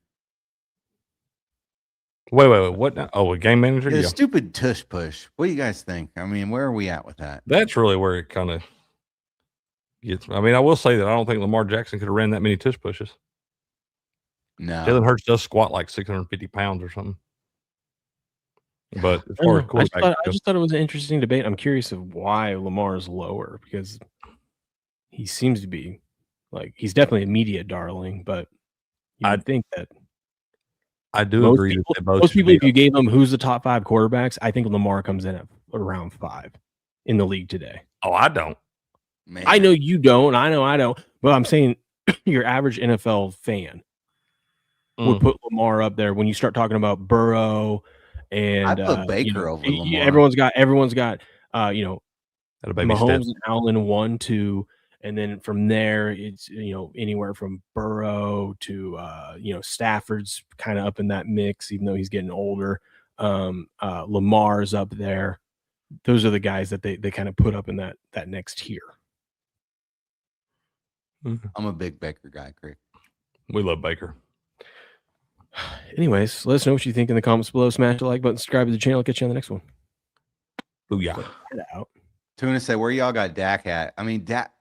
Wait. What now? Oh, a game manager? The Yeah. stupid tush push. What do you guys think? I mean, where are we at with that? That's really where it kind of gets. I mean, I will say that I don't think Lamar Jackson could have ran that many tush pushes. No. Jalen Hurts does squat like 650 pounds or something. But as I far don't as know. quarterback, I just thought it was an interesting debate. I'm curious of why Lamar is lower because he seems to be like he's definitely a media darling, but you would think that I do agree that they both should be if you gave them who's the top 5 quarterbacks, I think Lamar comes in at around 5 in the league today. Oh, I don't. Man. I know you don't. I know I don't. But I'm saying your average NFL fan would put Lamar up there when you start talking about Burrow and I put Baker over Lamar. Everyone's got That a baby Mahomes step. and Allen 1, 2, and then from there it's anywhere from Burrow to Stafford's kind of up in that mix, even though he's getting older. Lamar's up there. Those are the guys that they kind of put up in that next tier. I'm a big Baker guy, Craig. We love Baker. Anyways, let us know what you think in the comments below. Smash the like button, subscribe to the channel. Catch you on the next one. Booyah. Out. Tuna said, where y'all got Dak at? I mean, Dak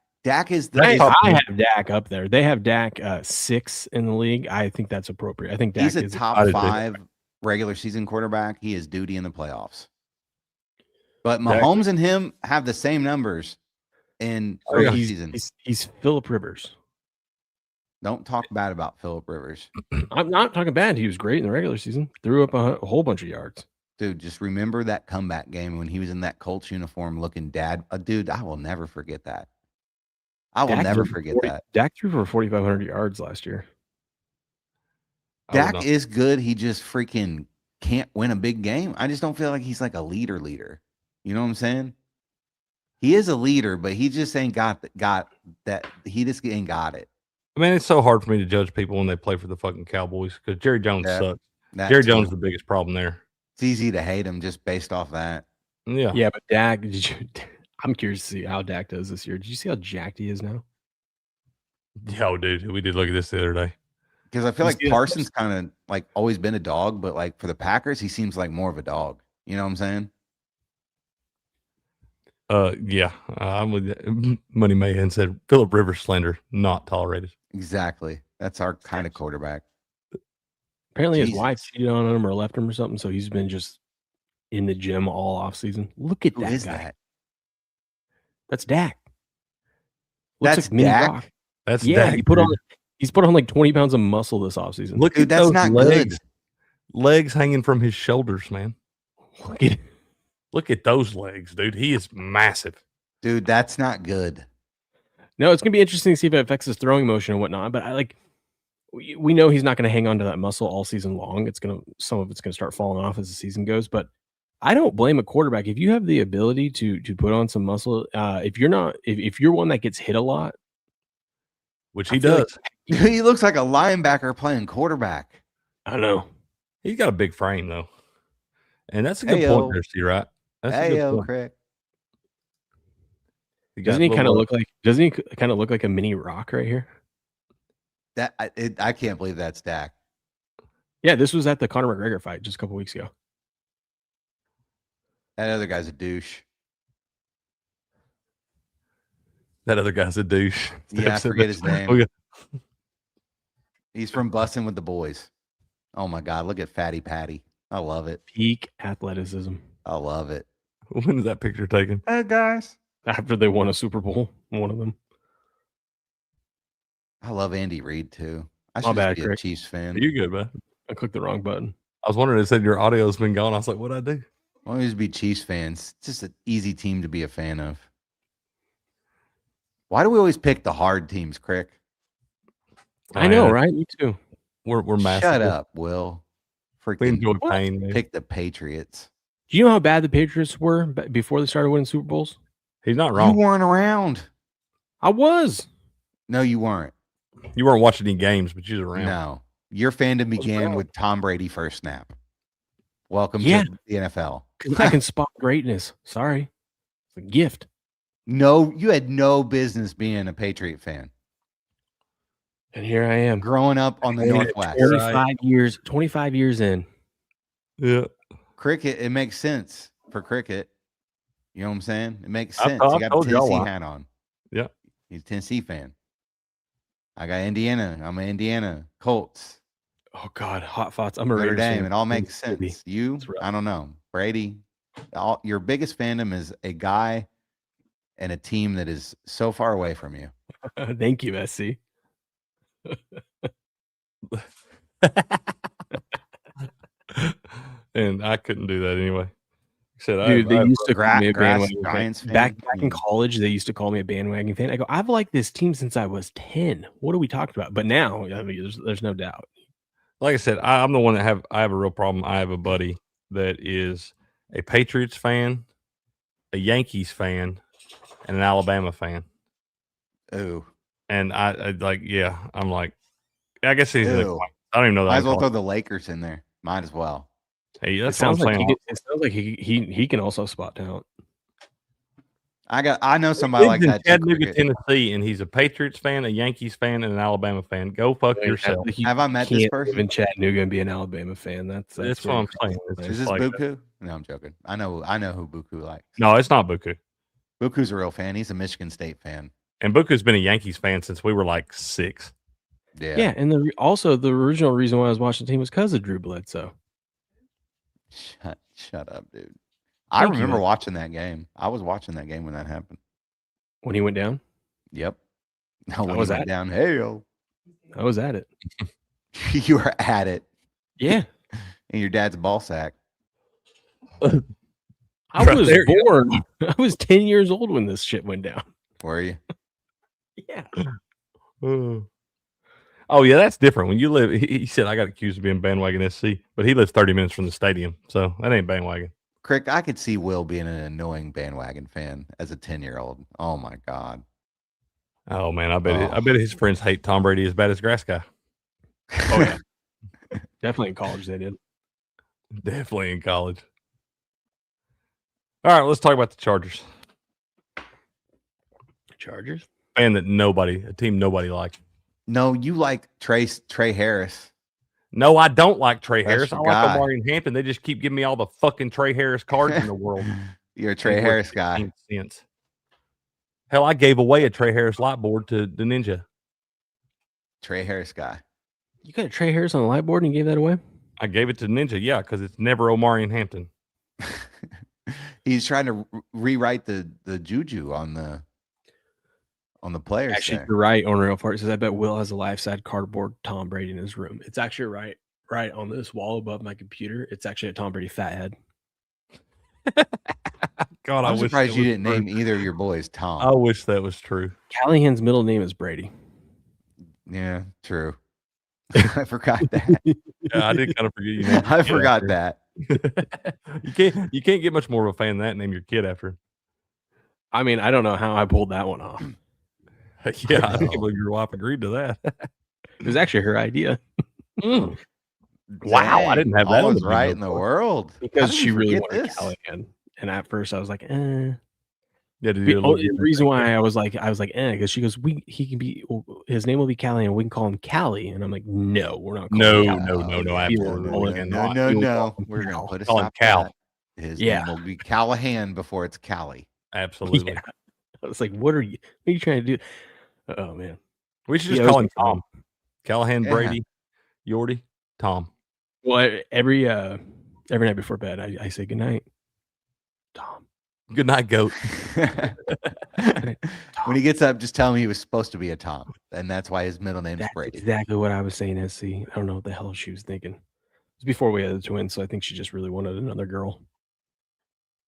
is the. I have Dak up there. They have Dak 6 in the league. I think that's appropriate. I think Dak he's a is top 5 regular season quarterback. He is duty in the playoffs. But Mahomes and him have the same numbers in regular season. He's Phillip Rivers. Don't talk bad about Phillip Rivers. I'm not talking bad. He was great in the regular season. Threw up a whole bunch of yards. Dude, just remember that comeback game when he was in that Colts uniform looking dad. Dude, I will never forget that. I will never forget that. Dak threw for 4,500 yards last year. Dak is good. He just freaking can't win a big game. I just don't feel like he's like a leader. You know what I'm saying? He is a leader, but he just ain't got that. He just ain't got it. I mean, it's so hard for me to judge people when they play for the fucking Cowboys because Jerry Jones sucks. Jerry Jones is the biggest problem there. It's easy to hate him just based off that. Yeah. Yeah, but Dak, I'm curious to see how Dak does this year. Did you see how jacked he is now? Yo, dude, we did look at this the other day. Because I feel like Parsons kind of like always been a dog, but like for the Packers, he seems like more of a dog. You know what I'm saying? Yeah, I'm with Money Mayhem said Phillip Rivers slander not tolerated. Exactly. That's our kind of quarterback. Apparently his wife cheated on him or left him or something, so he's been just in the gym all off season. Look at that guy. That's Dak. That's like Dak. Rock. That's Dak. Dak. He's put on like 20 pounds of muscle this offseason. Look, dude, at that's not legs. good. Legs hanging from his shoulders, man. Look at those legs, dude. He is massive. Dude, that's not good. No, it's gonna be interesting to see if it affects his throwing motion and whatnot. But we know he's not gonna hang on to that muscle all season long. Some of it's gonna start falling off as the season goes. But I don't blame a quarterback if you have the ability to put on some muscle. If you're one that gets hit a lot, which he does. He looks like a linebacker playing quarterback. I know. He's got a big frame though, and that's a good point there, Steve. Right? That's a good point. Craig. Doesn't he kind of look like a mini Rock right here? I can't believe that's Dak. Yeah, this was at the Conor McGregor fight just a couple weeks ago. That other guy's a douche. That other guy's a douche. Yeah, I forget his name. Oh, yeah. He's from Bussin' with the Boys. Oh my God, look at Fatty Patty. I love it. Peak athleticism. I love it. When is that picture taken? Hey guys. After they won a Super Bowl, one of them. I love Andy Reid too. I should be a Chiefs fan. You're good, man. I clicked the wrong button. I was wondering, it said your audio's been gone. I was like, what'd I do? Why don't we just be Chiefs fans? It's just an easy team to be a fan of. Why do we always pick the hard teams, Crick? I know, right? Me too. We're massive. Shut up, Will. We enjoy pain, man. Pick the Patriots. Do you know how bad the Patriots were before they started winning Super Bowls? He's not wrong. You weren't around. I was. No, you weren't. You weren't watching any games, but you was around. No. Your fandom began with Tom Brady first snap. Welcome to the NFL. I can spot greatness. Sorry. It's a gift. No, you had no business being a Patriot fan. And here I am. Growing up on the Northwest. 25 years in. Yeah. Cricket, it makes sense for cricket. You know what I'm saying? It makes I've sense. He got a told y'all Tennessee why. hat on. Yeah. He's a Tennessee fan. I got Indiana. I'm an Indiana Colts. Oh God, hot thoughts. I'm a Notre Raiders fan. Dame. It all makes Maybe. sense. You, I don't know. Brady. Your biggest fandom is a guy and a team that is so far away from you. Thank you, SC. And I couldn't do that anyway. Said, Dude, they used to call me a Grass bandwagon Giants fan. fan. Back in college, they used to call me a bandwagon fan. I go, I've liked this team since I was 10. What are we talking about? But now, I mean, there's no doubt. like I said, I'm the one that I have a real problem. I have a buddy that is a Patriots fan, a Yankees fan, and an Alabama fan. Ooh. And I like, yeah, I'm like, I guess he's in the, Ew. I don't even know that. Might as well throw the Lakers in there. Might as well. Hey, It that's what I'm sounds like saying. it sounds like he can also spot talent. I know He somebody lives like in that. too, Chattanooga, cricket. Tennessee, and he's a Patriots fan, a Yankees fan, and an Alabama fan. Go fuck yourself. Have I met this Can't person? live in Chattanooga and be an Alabama fan. That's That's where what I'm it saying. comes It's from. Is this like Buku? No, I'm joking. I know who Buku likes. No, it's not Buku. Buku's a real fan. He's a Michigan State fan. And Buku's been a Yankees fan since we were like 6. Yeah, and also the original reason why I was watching the team was because of Drew Bledsoe. Shut up, dude. I remember watching that game. I was watching that game when that happened. When he went down? Yep. No, when was he went at down. Hey, yo. I was at it. You were at it. Yeah. In your dad's ball sack. I Right was there, yeah. born. I was 10 years old when this shit went down. Were you? Yeah. Oh, yeah, that's different. When you live, he said, I got accused of being bandwagon SC, but he lives 30 minutes from the stadium. So that ain't bandwagon. Crick, I could see Will being an annoying bandwagon fan as a 10-year-old. Oh, my God. Oh, man, I bet his friends hate Tom Brady as bad as Grass Guy. Oh, yeah. Definitely in college they did. Definitely in college. All right, let's talk about the Chargers. Chargers? A team nobody likes. No, you like Trey Harris. No, I don't like Trey That's Harris. I your like guy. Omari and Hampton. They just keep giving me all the fucking Trey Harris cards in the world. You're a Trey Harris guy. Cents. Hell, I gave away a Trey Harris light board to the Ninja. Trey Harris guy. You got a Trey Harris on the light board and you gave that away? I gave it to Ninja, yeah, because it's never Omari and Hampton. He's trying to rewrite the juju on the players. Actually, there. you're right on real part. It says, I bet Will has a life-size cardboard Tom Brady in his room. It's actually right on this wall above my computer. It's actually a Tom Brady fat head. God, I'm I wish surprised that you was didn't true. name either of your boys Tom. I wish that was true. Callahan's middle name is Brady. Yeah, true. I forgot that. Yeah, I did kind of forget you. Named I your kid forgot after that. him. You can't get much more of a fan than that. Name your kid after him. I mean, I don't know how I pulled that one off. Yeah, I can't believe your wife agreed to that. It was actually her idea. Wow, I didn't have that. All on is the right bingo in the card. world. How Because did she we really forget wanted this? Callahan. And at first I was like, Yeah, to do a The little only reason why I was like, because she goes, he can be, his name will be Callahan. We can call him Callie. And I'm like, no, we're not calling him Callie. No, absolutely not. No. We're gonna put a Call him stop to Cal. that. His Yeah. name will be Callahan before it's Callie. Absolutely. Yeah. I was like, what are you trying to do? Oh man. We should just Yeah, it call was him Tom. Callahan, Yeah. Brady, Yordy, Tom. Well, every night before bed, I say good night, Tom. Good night, goat. When he gets up, just tell him he was supposed to be a Tom, and that's why his middle name's That's Brady. exactly what I was saying. SC. I don't know what the hell she was thinking. It was before we had the twins, so I think she just really wanted another girl.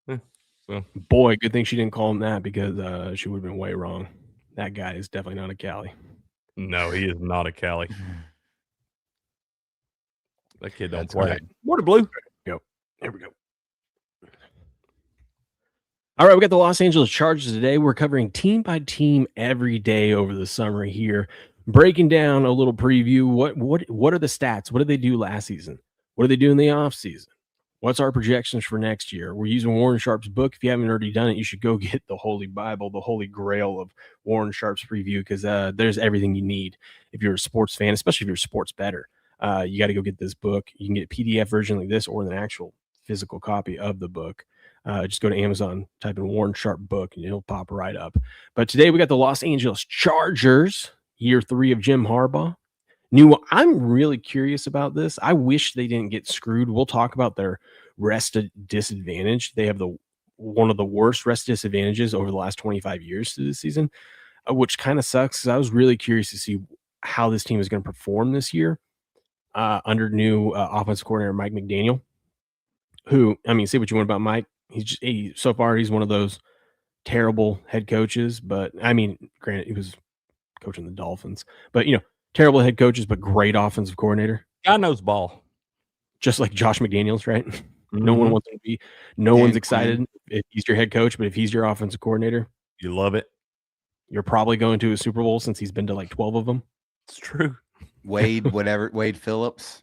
So. Boy, good thing she didn't call him that because she would have been way wrong. That guy is definitely not a Callie. No, he is not a Cali. That kid don't That's play. right. Water blue. Here we go. All right, we got the Los Angeles Chargers today. We're covering team by team every day over the summer here, breaking down a little preview. What are the stats? What did they do last season? What did they do in the offseason? What's our projections for next year? We're using Warren Sharp's book. If you haven't already done it, you should go get the Holy Bible, the Holy Grail of Warren Sharp's preview, because there's everything you need if you're a sports fan, especially if you're a sports bettor. you got to go get this book. You can get a PDF version like this or an actual physical copy of the book. Just go to Amazon, type in Warren Sharp book, and it'll pop right up. But today we got the Los Angeles Chargers, year 3 of Jim Harbaugh. I'm really curious about this. I wish they didn't get screwed. We'll talk about their rest disadvantage. They have one of the worst rest disadvantages over the last 25 years to this season, which kind of sucks. I was really curious to see how this team is going to perform this year under new offensive coordinator Mike McDaniel, who, I mean, say what you want about Mike. So far, he's one of those terrible head coaches. But, I mean, granted, he was coaching the Dolphins. But, terrible head coaches, but great offensive coordinator. Guy knows ball. Just like Josh McDaniels, right? Mm-hmm. No one wants him to be. No one's excited if he's your head coach, but if he's your offensive coordinator, you love it. You're probably going to a Super Bowl since he's been to like 12 of them. It's true. Wade Phillips.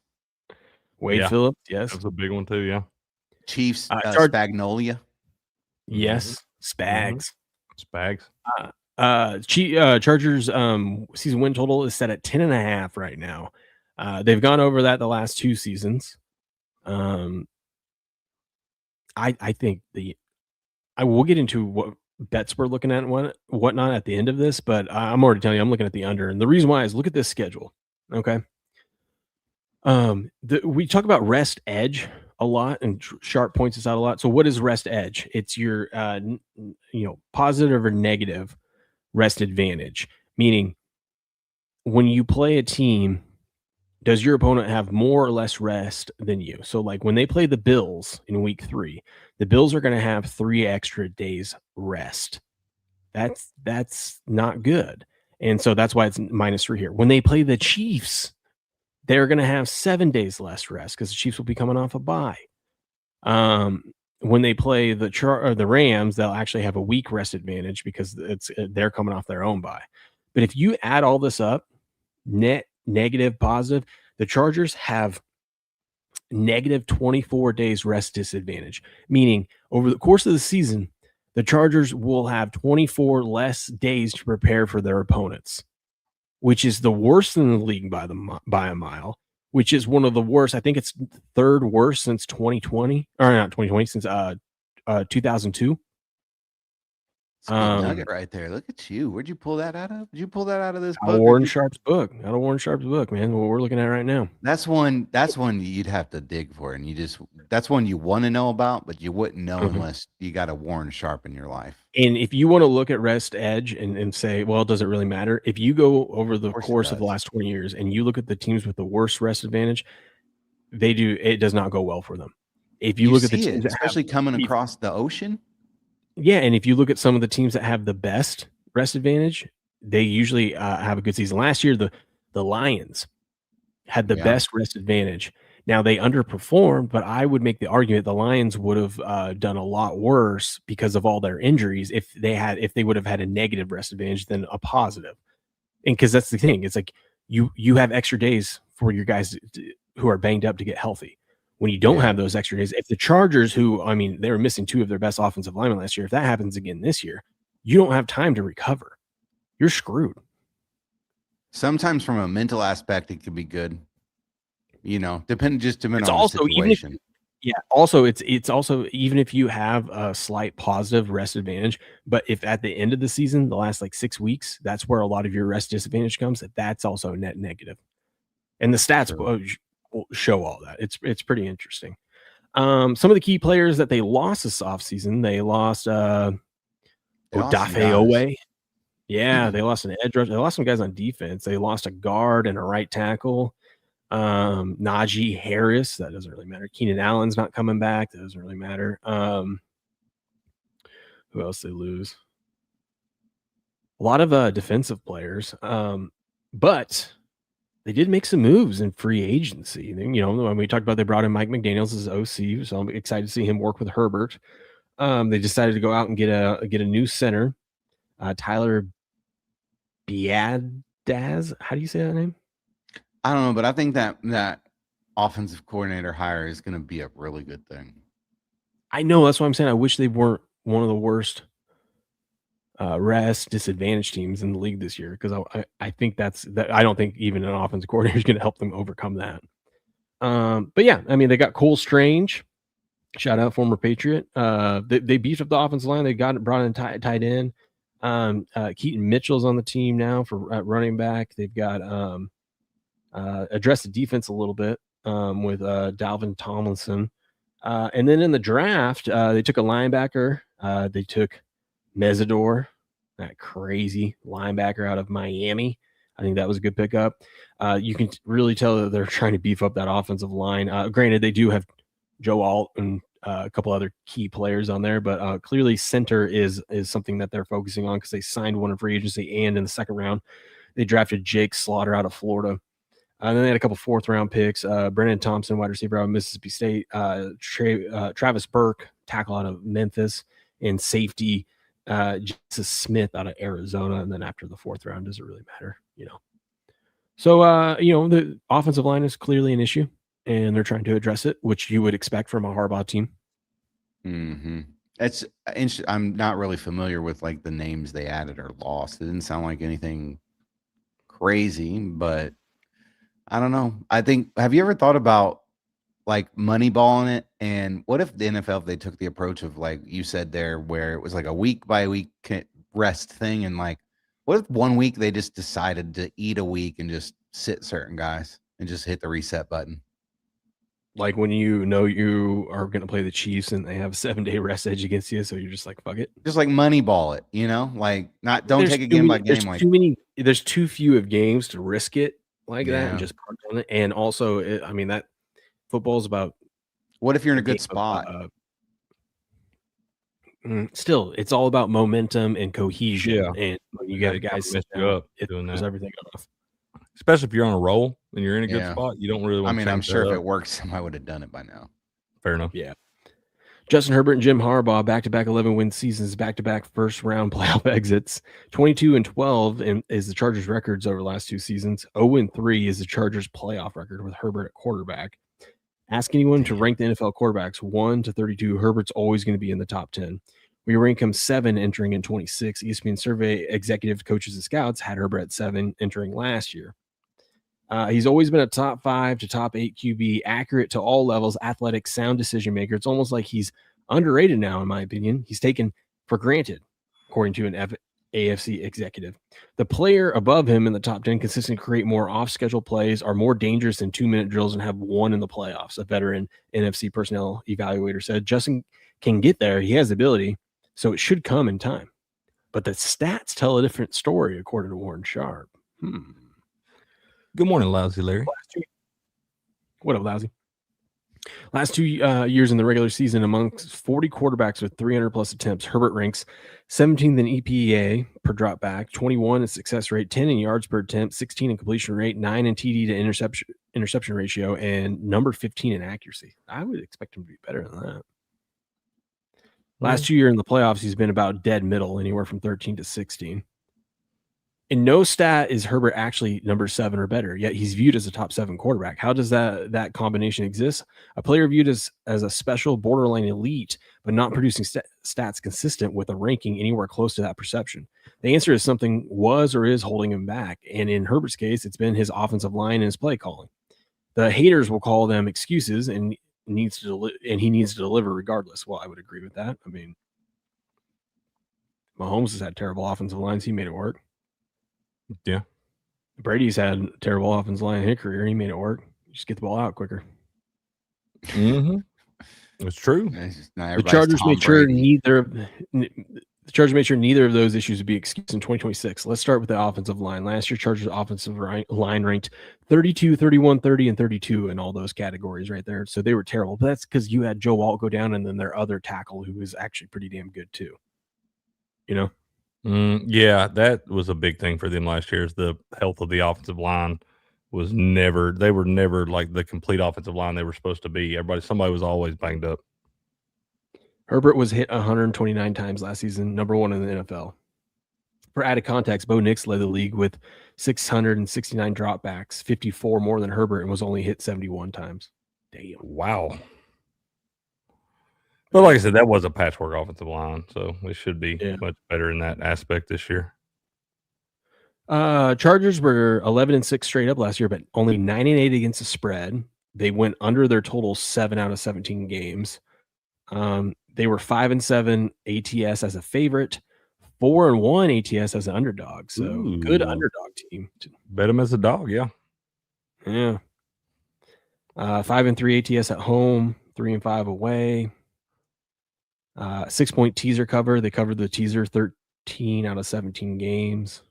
Phillips, yes. That's a big one too, yeah. Chiefs, Spagnolia. Yes, Spags. Spags. Chargers season win total is set at 10.5 right now. They've gone over that the last 2 seasons. I think I will get into what bets we're looking at and whatnot at the end of this, but I'm already telling you I'm looking at the under, and the reason why is look at this schedule. Okay. We talk about rest edge a lot, and Sharp points this out a lot. So what is rest edge? It's your positive or negative rest advantage, meaning when you play a team, does your opponent have more or less rest than you? So like when they play the Bills in week 3, the Bills are going to have 3 extra days rest. That's not good. And so that's why it's -3 here. When they play the Chiefs, they're going to have 7 days less rest because the Chiefs will be coming off a bye. When they play the Rams, they'll actually have a week rest advantage because they're coming off their own bye. But if you add all this up, net, negative, positive, the Chargers have negative 24 days rest disadvantage, meaning over the course of the season, the Chargers will have 24 less days to prepare for their opponents, which is the worst in the league by a mile, which is one of the worst. I think it's third worst since 2020, or not 2020, since 2002. Nugget right there. Look at you. Where'd you pull that out of? Did you pull that out of this book? Warren Sharp's book. Out of Warren Sharp's book, man. What we're looking at right now. That's one you'd have to dig for, and that's one you want to know about, but you wouldn't know unless you got a Warren Sharp in your life. And if you want to look at rest edge and say, well, does it really matter? If you go over the course of the last 20 years and you look at the teams with the worst rest advantage, it does not go well for them. If you look at the teams, especially coming across the ocean. Yeah, and if you look at some of the teams that have the best rest advantage, they usually have a good season. Last year, the Lions had the best rest advantage. Now, they underperformed, but I would make the argument the Lions would have done a lot worse because of all their injuries if they would have had a negative rest advantage than a positive. And because that's the thing. It's like you have extra days for your guys who are banged up to get healthy. When you don't have those extra days, if the Chargers, they were missing 2 of their best offensive linemen last year, if that happens again this year, you don't have time to recover. You're screwed. Sometimes from a mental aspect, it could be good. Depending on the situation. It's also even if you have a slight positive rest advantage, but if at the end of the season, the last like 6 weeks, that's where a lot of your rest disadvantage comes, that's also net negative. And the stats will show all that. It's pretty interesting. Some of the key players that they lost this offseason, they lost Odafe Owe. Yeah, they lost an edge rush. They lost some guys on defense. They lost a guard and a right tackle. Najee Harris, that doesn't really matter. Keenan Allen's not coming back. That doesn't really matter. Who else they lose? A lot of defensive players. But they did make some moves in free agency. When we talked about, they brought in Mike McDaniels as OC, so I'm excited to see him work with Herbert. They decided to go out and get a new center, Tyler Biadasz. How do you say that name? I don't know, but I think that offensive coordinator hire is going to be a really good thing. I know. That's what I'm saying. I wish they weren't one of the worst rest disadvantaged teams in the league this year, because I think that I don't think even an offensive coordinator is going to help them overcome that. But yeah, I mean, they got Cole Strange. Shout out, former Patriot. They beefed up the offensive line. They brought in tight end. Keaton Mitchell's on the team now for running back. They've got addressed the defense a little bit with Dalvin Tomlinson. And then in the draft, they took a linebacker. They took Mesidor, that crazy linebacker out of Miami. I think that was a good pickup. You can really tell that they're trying to beef up that offensive line. Granted, they do have Joe Alt and a couple other key players on there, but clearly center is something that they're focusing on, because they signed one in free agency, and in the second round, they drafted Jake Slaughter out of Florida. And then they had a couple fourth-round picks. Brennan Thompson, wide receiver out of Mississippi State. Travis Burke, tackle out of Memphis. And safety, Jesus Smith out of Arizona. And then after the fourth round, does it really matter? So, the offensive line is clearly an issue, and they're trying to address it, which you would expect from a Harbaugh team. Mm-hmm. I'm not really familiar with like the names they added or lost. It didn't sound like anything crazy, but I don't know. I think, have you ever thought about like moneyballing it? And what if the NFL, if they took the approach of, like you said there, where it was like a week by week rest thing, and like, what if 1 week they just decided to eat a week and just sit certain guys and just hit the reset button? Like when you are going to play the Chiefs and they have a 7-day rest edge against you, so you're just like, fuck it. Just like moneyball it, like don't take a game by game. There's too few of games to risk it like that and just punt on it. And also, that football's about. What if you're in a good spot? Still, it's all about momentum and cohesion. Yeah. And when you got guys mess you up it doing throws that. everything off. Especially if you're on a roll and you're in a good spot, you don't really want to. I'm sure if it works, somebody would have done it by now. Fair enough. Yeah. Justin Herbert and Jim Harbaugh, back-to-back 11-win seasons, back-to-back first-round playoff exits. 22-12 is the Chargers' records over the last two seasons. 0-3 is the Chargers' playoff record with Herbert at quarterback. Ask anyone to rank the NFL quarterbacks 1 to 32. Herbert's always going to be in the top 10. We rank him 7 entering in 26. ESPN survey executive coaches and scouts had Herbert at 7 entering last year. He's always been a top 5 to top 8 QB, accurate to all levels, athletic, sound decision maker. It's almost like he's underrated now, in my opinion. He's taken for granted, according to an AFC executive. The player above him in the top 10 consistently create more off-schedule plays, are more dangerous than 2-minute drills, and have won in the playoffs. A veteran NFC personnel evaluator said Justin can get there. He has the ability, so it should come in time. But the stats tell a different story, according to Warren Sharp. Good morning, Lousy Larry. What up, Lousy? Last 2 years in the regular season, amongst 40 quarterbacks with 300-plus attempts, Herbert ranks 17th in EPA per drop back, 21 in success rate, 10 in yards per attempt, 16 in completion rate, 9 in TD to interception ratio, and number 15 in accuracy. I would expect him to be better than that. Last 2 years in the playoffs, he's been about dead middle, anywhere from 13 to 16. In no stat is Herbert actually number 7 or better, yet he's viewed as a top 7 quarterback. How does that combination exist? A player viewed as a special borderline elite, but not producing stats consistent with a ranking anywhere close to that perception. The answer is something was or is holding him back. And in Herbert's case, it's been his offensive line and his play calling. The haters will call them excuses, and he needs to deliver regardless. Well, I would agree with that. I mean, Mahomes has had terrible offensive lines. He made it work. Yeah. Brady's had a terrible offensive line in his career. He made it work. Just get the ball out quicker. Mm-hmm. It's true. The Chargers made sure neither of those issues would be excused in 2026. Let's start with the offensive line. Last year, Chargers offensive line ranked 32, 31, 30, and 32 in all those categories right there. So they were terrible. But that's because you had Joe Alt go down, and then their other tackle who was actually pretty damn good too. Yeah, that was a big thing for them last year. Is the health of the offensive line was never. They were never like the complete offensive line they were supposed to be. Somebody was always banged up. Herbert was hit 129 times last season, number 1 in the NFL. For added context, Bo Nix led the league with 669 dropbacks, 54 more than Herbert, and was only hit 71 times. Damn! Wow. But like I said, that was a patchwork offensive line, so we should be Yeah. much better in that aspect this year. Chargers were 11-6 straight up last year, but only 9-8 against the spread. They went under their total 7 out of 17 games. They were 5-7 ATS as a favorite, 4-1 ATS as an underdog. So good Ooh. underdog team. Bet him as a dog, yeah. Yeah. 5-3 ATS at home, 3-5 away. 6-point teaser cover. They covered the teaser 13 out of 17 games.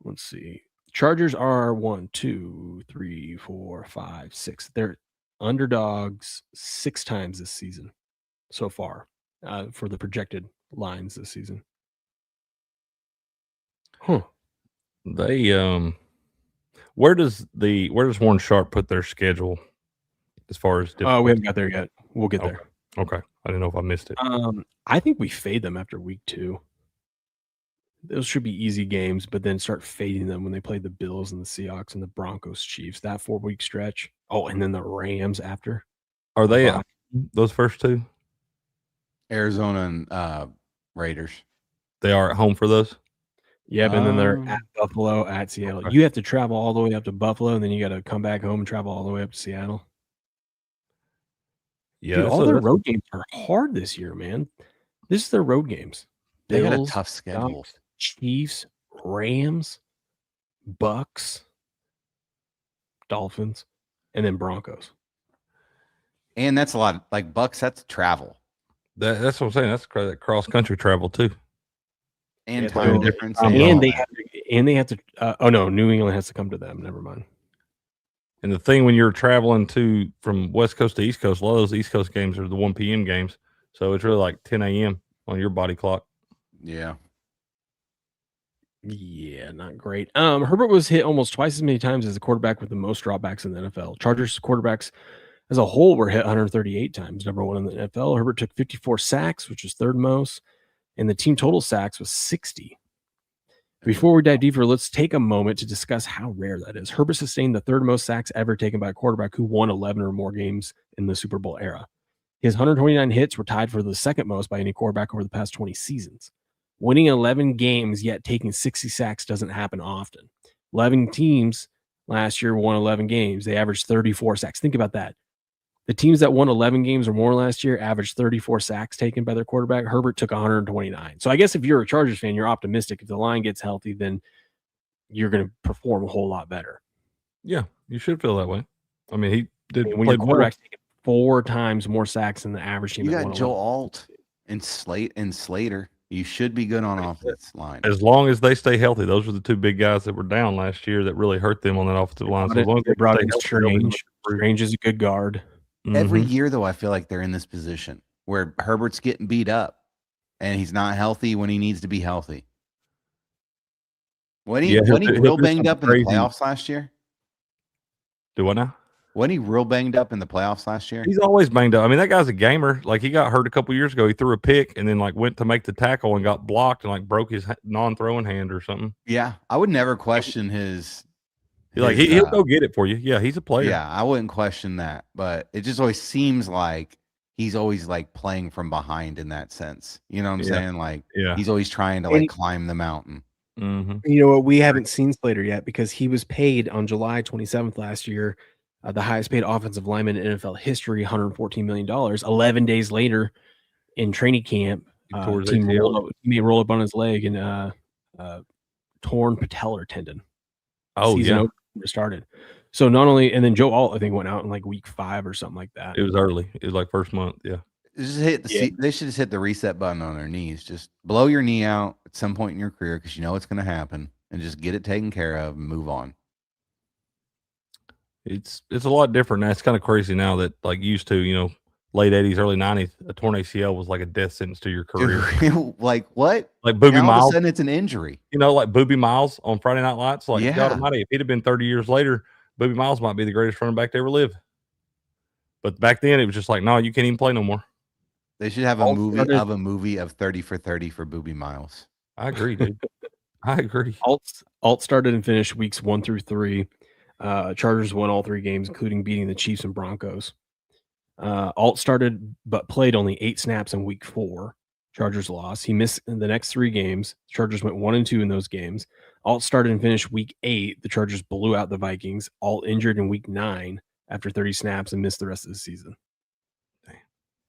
Let's see. Chargers are 1, 2, 3, 4, 5, 6. They're underdogs 6 times this season so far for the projected lines this season. Huh. They where does Warren Sharp put their schedule as far as Oh, we haven't got there yet. We'll get there. Okay. I didn't know if I missed it. I think we fade them after week 2. Those should be easy games, but then start fading them when they play the Bills and the Seahawks and the Broncos Chiefs. That 4-week stretch. Oh, and then the Rams after. Are they those first two? Arizona and Raiders. They are at home for those? Yep, and then they're at Buffalo, at Seattle. Okay. You have to travel all the way up to Buffalo, and then you got to come back home and travel all the way up to Seattle. Yeah, dude, all their road games are hard this year, man. This is their road games. They got a Bills, tough schedule. Chiefs, Rams, Bucks, Dolphins, and then Broncos. And that's a lot. Like Bucks, that's travel. That's what I'm saying. That's cross country travel too. And time difference. And they have to. Oh no, New England has to come to them. Never mind. And the thing when you're traveling from West Coast to East Coast, a lot of those East Coast games are the 1 p.m. games, so it's really like 10 a.m. on your body clock. Yeah. Yeah, not great. Herbert was hit almost twice as many times as the quarterback with the most dropbacks in the NFL. Chargers quarterbacks as a whole were hit 138 times, number 1 in the NFL. Herbert took 54 sacks, which was third most, and the team total sacks was 60. Before we dive deeper, let's take a moment to discuss how rare that is. Herbert sustained the third most sacks ever taken by a quarterback who won 11 or more games in the Super Bowl era. His 129 hits were tied for the second most by any quarterback over the past 20 seasons. Winning 11 games, yet taking 60 sacks doesn't happen often. 11 teams last year won 11 games. They averaged 34 sacks. Think about that. The teams that won 11 games or more last year averaged 34 sacks taken by their quarterback. Herbert took 129. So I guess if you're a Chargers fan, you're optimistic. If the line gets healthy, then you're going to perform a whole lot better. Yeah, you should feel that way. I mean, he did. When your quarterback's taking 4 times more sacks than the average team. You got Joe Alt and Slater. You should be good on offensive line. As long as they stay healthy. Those were the 2 big guys that were down last year that really hurt them on that offensive line. So as long as they brought in Strange. Strange is a good guard. Every year, though, I feel like they're in this position where Herbert's getting beat up and he's not healthy when he needs to be healthy. When he real banged up in the playoffs last year? Do what now? Wasn't he real banged up in the playoffs last year? He's always banged up. I mean, that guy's a gamer. Like, he got hurt a couple years ago. He threw a pick and then, like, went to make the tackle and got blocked and, like, broke his non-throwing hand or something. Yeah, I would never question his he'll go get it for you. Yeah, he's a player. Yeah, I wouldn't question that. But it just always seems like he's always, like, playing from behind in that sense. You know what I'm saying? Like, he's always trying to, like, climb the mountain. You know what? We haven't seen Slater yet because he was paid on July 27th last year. The highest paid offensive lineman in NFL history, $114 million. 11 days later in training camp, he rolled up on his leg and torn patellar tendon. Season started. So not only, and then Joe Alt, I think, went out in like week 5 or something like that. It was early. It was like first month. Yeah. Just hit they should just hit the reset button on their knees. Just blow your knee out at some point in your career because you know it's going to happen, and just get it taken care of and move on. It's a lot different now. It's kind of crazy now that, like, used to, you know, late 80s, early 90s, a torn ACL was like a death sentence to your career. Like what? Like Booby Miles. All of a sudden it's an injury. You know, like Booby Miles on Friday Night Lights. Like, yeah. God almighty, if he'd have been 30 years later, Booby Miles might be the greatest running back to ever live. But back then, it was just like, no, you can't even play no more. They should have a movie of 30 for 30 for Booby Miles. I agree, dude. I agree. Alt started and finished weeks 1 through 3. Chargers won all 3 games, including beating the Chiefs and Broncos. Alt started but played only 8 snaps in week 4. Chargers lost. He missed in the next 3 games. Chargers went 1-2 in those games. Alt started and finished week 8. The Chargers blew out the Vikings. Alt injured in week 9 after 30 snaps and missed the rest of the season.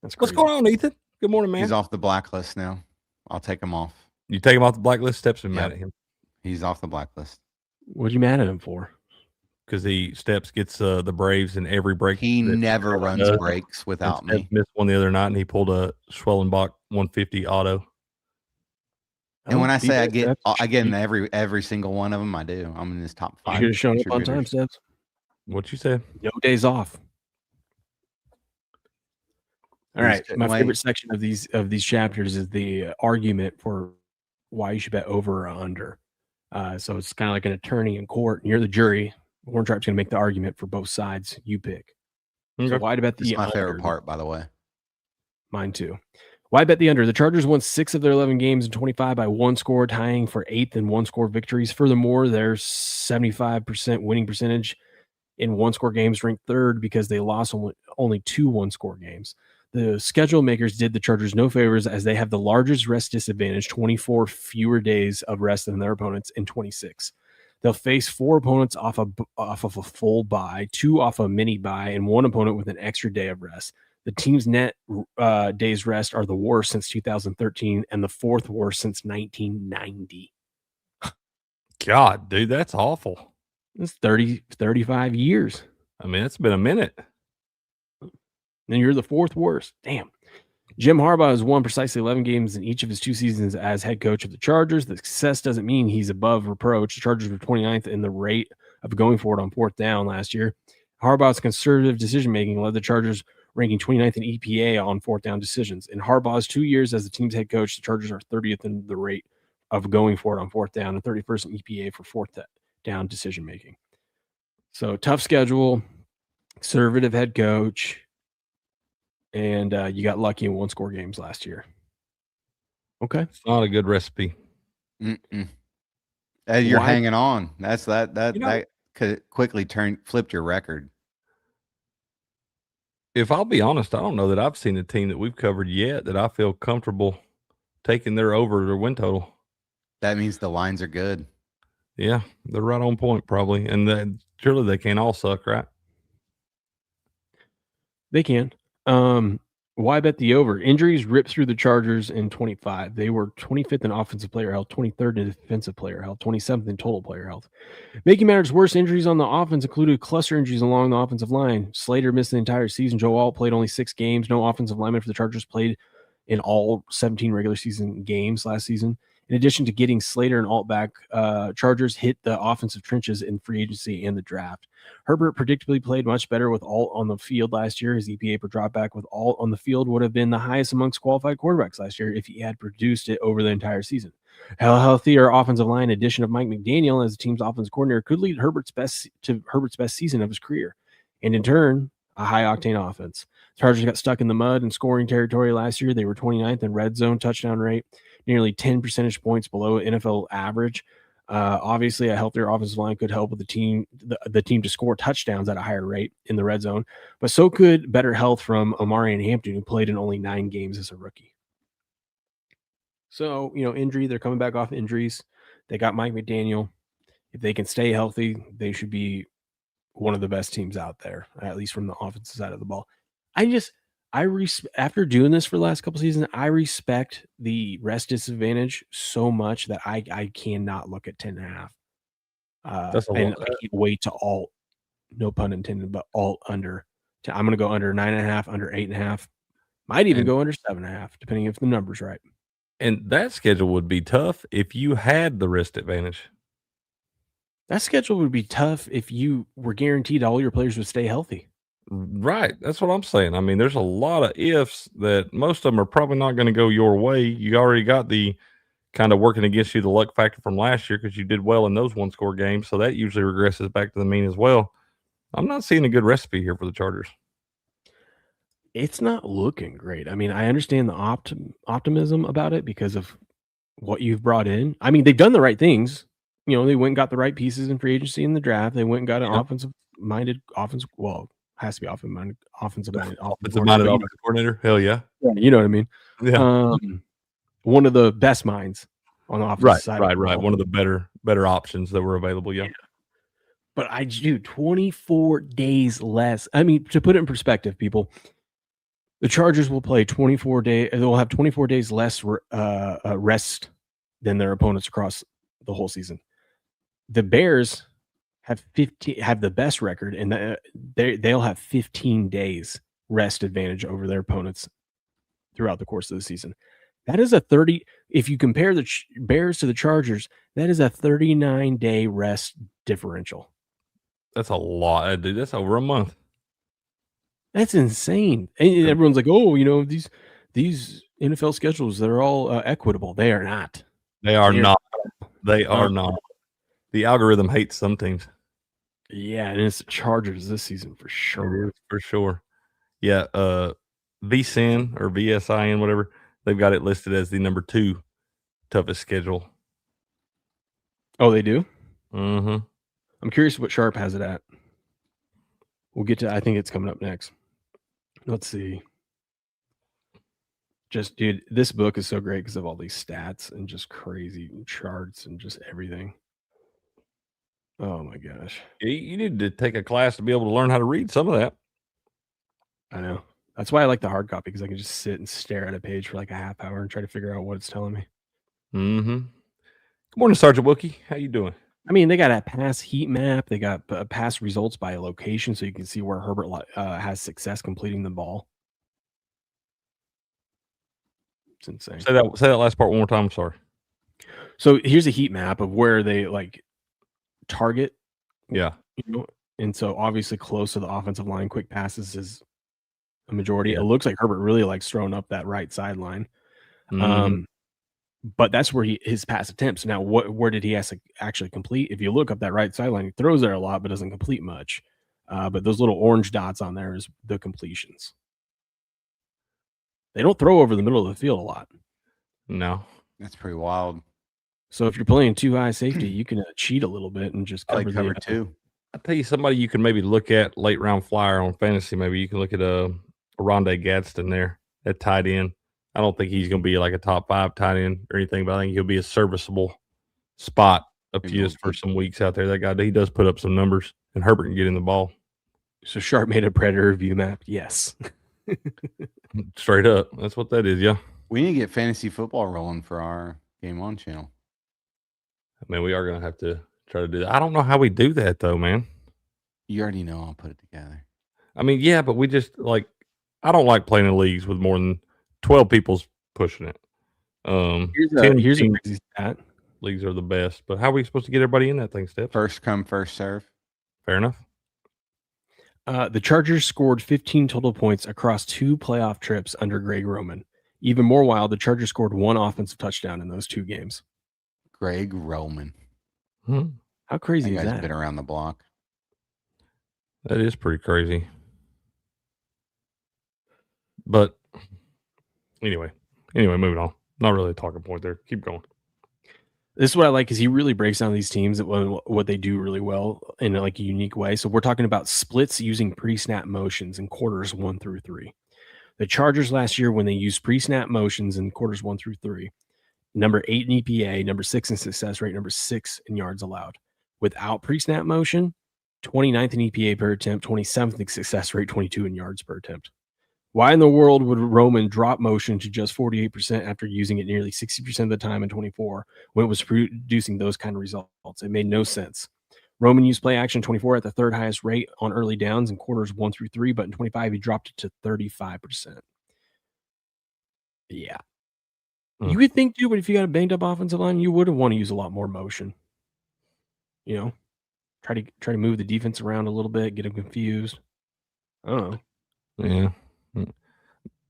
That's crazy. What's going on, Ethan? Good morning, man. He's off the blacklist now. I'll take him off. You take him off the blacklist. Steps been Yep. mad at him He's off the blacklist. What'd you mad at him for? because Steps gets the Braves in every break. He that never Herbert runs does. breaks without And Steps me. missed one the other night, and he pulled a Schwellenbach 150 auto. And when I Be say there, Steps. I get in every single one of them, I do. I'm in his top You 5. should have shown up on time, contributors. Steps. What you said? No days off. All right. Couldn't My wait. favorite section of these chapters is the argument for why you should bet over or under. So it's kind of like an attorney in court, and you're the jury. Horn Tribe's going to make the argument for both sides. You pick. So Okay. why to bet This the is my under? favorite part, by the way. Mine too. Why bet the under? The Chargers won 6 of their 11 games in 25 by 1 score, tying for 8th in 1-score victories. Furthermore, their 75% winning percentage in 1-score games ranked 3rd because they lost only 2 1-score games. The schedule makers did the Chargers no favors as they have the largest rest disadvantage, 24 fewer days of rest than their opponents in 26. They'll face 4 opponents off of a full bye, 2 off a mini bye, and 1 opponent with an extra day of rest. The team's net days rest are the worst since 2013 and the 4th worst since 1990. God, dude, that's awful. That's 35 years. I mean, it's been a minute. And you're the 4th worst. Damn. Jim Harbaugh has won precisely 11 games in each of his 2 seasons as head coach of the Chargers. The success doesn't mean he's above reproach. The Chargers were 29th in the rate of going forward on 4th down last year. Harbaugh's conservative decision-making led the Chargers ranking 29th in EPA on 4th down decisions. In Harbaugh's 2 years as the team's head coach, the Chargers are 30th in the rate of going forward on 4th down and 31st in EPA for 4th down decision-making. So tough schedule, conservative head coach, and you got lucky in 1-score games last year. Okay. It's not a good recipe. Mm-mm. You're Why- hanging on. That's that You know- that could quickly flipped your record. If I'll be honest, I don't know that I've seen a team that we've covered yet that I feel comfortable taking their over their win total. That means the lines are good. Yeah, they're right on point probably. And surely they can't all suck, right? They can. Why bet the over? Injuries ripped through the Chargers in 25. They were 25th in offensive player health, 23rd in defensive player health, 27th in total player health. Making matters worse, injuries on the offense included cluster injuries along the offensive line. Slater missed the entire season. Joe Alt played only 6 games. No offensive lineman for the Chargers played in all 17 regular season games last season. In addition to getting Slater and Alt back, Chargers hit the offensive trenches in free agency and the draft. Herbert predictably played much better with Alt on the field last year. His EPA per dropback with Alt on the field would have been the highest amongst qualified quarterbacks last year if he had produced it over the entire season. A healthier offensive line addition of Mike McDaniel as the team's offensive coordinator could lead Herbert's best season of his career, and in turn, a high-octane offense. Chargers got stuck in the mud in scoring territory last year. They were 29th in red zone touchdown rate, nearly 10 percentage points below NFL average. Obviously, a healthier offensive line could help with the team to score touchdowns at a higher rate in the red zone, but so could better health from Omari and Hampton, who played in only 9 games as a rookie. So, injury, they're coming back off injuries. They got Mike McDaniel. If they can stay healthy, they should be one of the best teams out there, at least from the offensive side of the ball. After doing this for the last couple seasons, I respect the rest disadvantage so much that I cannot look at 10.5. That's a and lot. I can't wait to alt, no pun intended, but alt under. I'm going to go under 9.5, under 8.5. Might even go under 7.5, depending if the number's right. And that schedule would be tough if you had the rest advantage. That schedule would be tough if you were guaranteed all your players would stay healthy. Right. That's what I'm saying. I mean, there's a lot of ifs that most of them are probably not going to go your way. You already got the kind of working against you the luck factor from last year because you did well in those 1-score games. So that usually regresses back to the mean as well. I'm not seeing a good recipe here for the Chargers. It's not looking great. I mean, I understand the optimism about it because of what you've brought in. I mean, they've done the right things. They went and got the right pieces in free agency in the draft. They went and got an offensive-minded has to be offensive minded offensive coordinator. Hell yeah. You know what I mean? Yeah. One of the best minds on the offensive side. Right. One of the better options that were available. Yeah. But I do 24 days less. I mean, to put it in perspective, people, the Chargers will play 24 days. They'll have 24 days less rest than their opponents across the whole season. The Bears have the best record, and they'll have 15 days rest advantage over their opponents throughout the course of the season. That is a 30. If you compare the Bears to the Chargers, that is a 39-day rest differential. That's a lot, dude. That's over a month. That's insane. And everyone's like, "Oh, these NFL schedules, they're all equitable." They are not. They are not. They are not. The algorithm hates some teams. Yeah, and it's the Chargers this season for sure. It is, for sure. Yeah, VSIN or VSIN, whatever, they've got it listed as the number 2 toughest schedule. Oh, they do? Mm-hmm. I'm curious what Sharp has it at. We'll get to, I think it's coming up next. Let's see. Just, dude, this book is so great because of all these stats and just crazy charts and just everything. Oh my gosh. You need to take a class to be able to learn how to read some of that. I know. That's why I like the hard copy, because I can just sit and stare at a page for like a half hour and try to figure out what it's telling me. Mm-hmm. Good morning, Sergeant Wookie. How you doing? I mean, they got a pass heat map. They got pass results by location, so you can see where Herbert has success completing the ball. It's insane. Say that last part one more time. I'm sorry. So here's a heat map of where they like target. Yeah. And so obviously close to the offensive line, quick passes is a majority. Yeah. It looks like Herbert really likes throwing up that right sideline. Mm-hmm. But that's where his pass attempts. Now, where did he actually complete? If you look up that right sideline, he throws there a lot, but doesn't complete much. But those little orange dots on there is the completions. They don't throw over the middle of the field a lot. No. That's pretty wild. So if you're playing too high safety, you can cheat a little bit and just cover two. I'll tell you somebody you can maybe look at late round flyer on fantasy. Maybe you can look at a Rondé Gadsden there at tight end. I don't think he's going to be like a top 5 tight end or anything, but I think he'll be a serviceable spot up to us for some weeks out there. That guy, he does put up some numbers, and Herbert can get in the ball. So Sharp made a Predator view map. Yes. Straight up. That's what that is, yeah. We need to get fantasy football rolling for our Game On channel. I mean, we are going to have to try to do that. I don't know how we do that, though, man. You already know I'll put it together. I mean, yeah, but we just, like, I don't like playing in leagues with more than 12 people's pushing it. Here's a crazy stat. Leagues are the best, but how are we supposed to get everybody in that thing, Steph? First come, first serve. Fair enough. The Chargers scored 15 total points across 2 playoff trips under Greg Roman. Even more wild, the Chargers scored 1 offensive touchdown in those 2 games. Greg Roman. How crazy is that? Been around the block. That is pretty crazy. But anyway, moving on. Not really a talking point there. Keep going. This is what I like, because he really breaks down these teams that what they do really well in like a unique way. So we're talking about splits using pre-snap motions in quarters 1 through 3. The Chargers last year, when they used pre-snap motions in quarters 1 through 3, number 8 in EPA, number 6 in success rate, number 6 in yards allowed. Without pre-snap motion, 29th in EPA per attempt, 27th in success rate, 22 in yards per attempt. Why in the world would Roman drop motion to just 48% after using it nearly 60% of the time in 24 when it was producing those kind of results? It made no sense. Roman used play action 24 at the 3rd highest rate on early downs in quarters 1 through 3, but in 25 he dropped it to 35%. Yeah. You would think, dude, but if you got a banged up offensive line, you would want to use a lot more motion. Try to move the defense around a little bit, get them confused. I don't know. Yeah.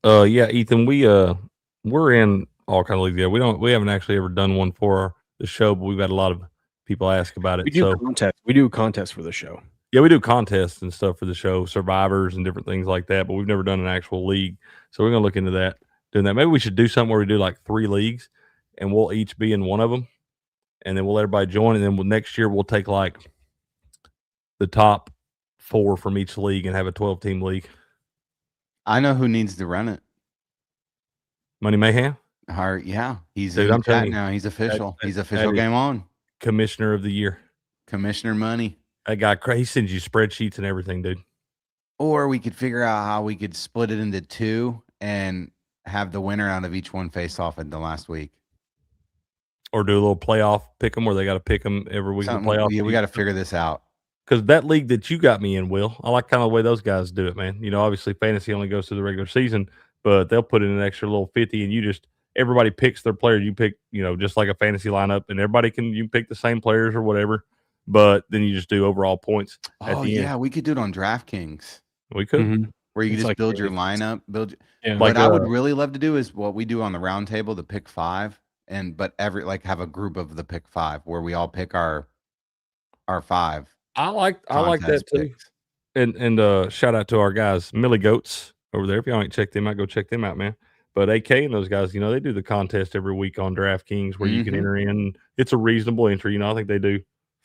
Yeah, Ethan, we're in all kind of leagues. Yeah, we haven't actually ever done one for the show, but we've had a lot of people ask about it. We do a contest for the show. Yeah, we do contests and stuff for the show, survivors and different things like that, but we've never done an actual league. So we're gonna look into that, doing that. Maybe we should do something where we do like 3 leagues and we'll each be in one of them, and then we'll let everybody join, and then next year we'll take like the top 4 from each league and have a 12-team league. I know who needs to run it. Money Mayhem? Yeah, he's Dude, in the I'm telling chat you, now. He's official. that He's official. is Game on. Commissioner of the year. Commissioner Money. That guy, he sends you spreadsheets and everything, dude. Or we could figure out how we could split it into 2 and have the winner out of each one face off in the last week. Or do a little playoff pick 'em where they got to pick them every week in the playoff. Yeah, we got to figure this out. Because that league that you got me in, Will, I like kind of the way those guys do it, man. You know, obviously fantasy only goes through the regular season, but they'll put in an extra little 50 and you just everybody picks their player. You pick, you know, just like a fantasy lineup, and everybody you pick the same players or whatever, but then you just do overall points at the end. We could do it on DraftKings. We could. Where you can just build your lineup, Yeah. What I would really love to do is what we do on the Roundtable, the pick 5, but have a group of the pick 5 where we all pick our 5. I like that too. Picks. And shout out to our guys, Millie Goats over there. If y'all ain't checked them out, go check them out, man. But AK and those guys, you know, they do the contest every week on DraftKings where you can enter in. It's a reasonable entry. You know, I think they do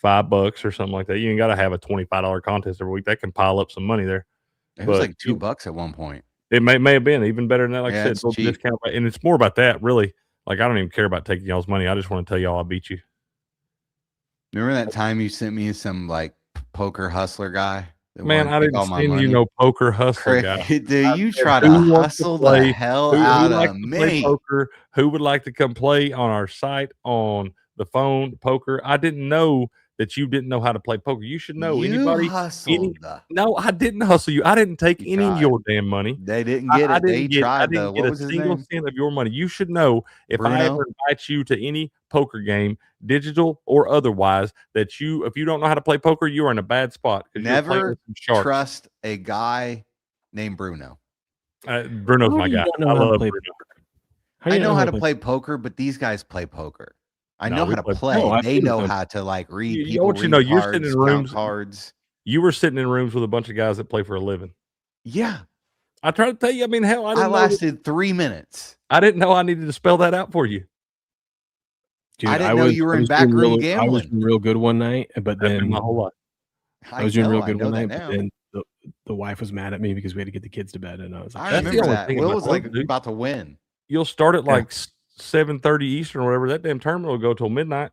$5 or something like that. You ain't got to have a $25 contest every week. That can pile up some money there. It was like $2 at one point. It may have been even better than that. Like I said, it's cheap. discount, and it's more about that, really. Like, I don't even care about taking y'all's money. I just want to tell y'all I beat you. Remember that time you sent me some like poker hustler guy? Man, I didn't send you no poker hustler guy. Dude, you try to hustle the hell out of me. Poker, who would like to come play on our site on the phone poker? I didn't know that you didn't know how to play poker. You should know. No, I didn't hustle you. I didn't take any of your damn money. They didn't get it. I didn't get a single cent of your money. You should know if I ever invite you to any poker game, digital or otherwise, that if you don't know how to play poker, you are in a bad spot. Never trust a guy named Bruno. Bruno's my guy. I love Bruno. I know how to play poker, but these guys play poker. I know how to play. They know how to like read people. You're sitting in rooms. Cards. You were sitting in rooms with a bunch of guys that play for a living. Yeah. I tried to tell you. I mean, hell, I lasted 3 minutes. I didn't know I needed to spell that out for you. Dude, I didn't know you were in backroom gambling. I was real good one night, but then my whole life. I was doing real good one night, but then the wife was mad at me because we had to get the kids to bed, and I was like, I remember that. Will was like about to win. You'll start at like 7:30 Eastern or whatever. That damn tournament will go till midnight.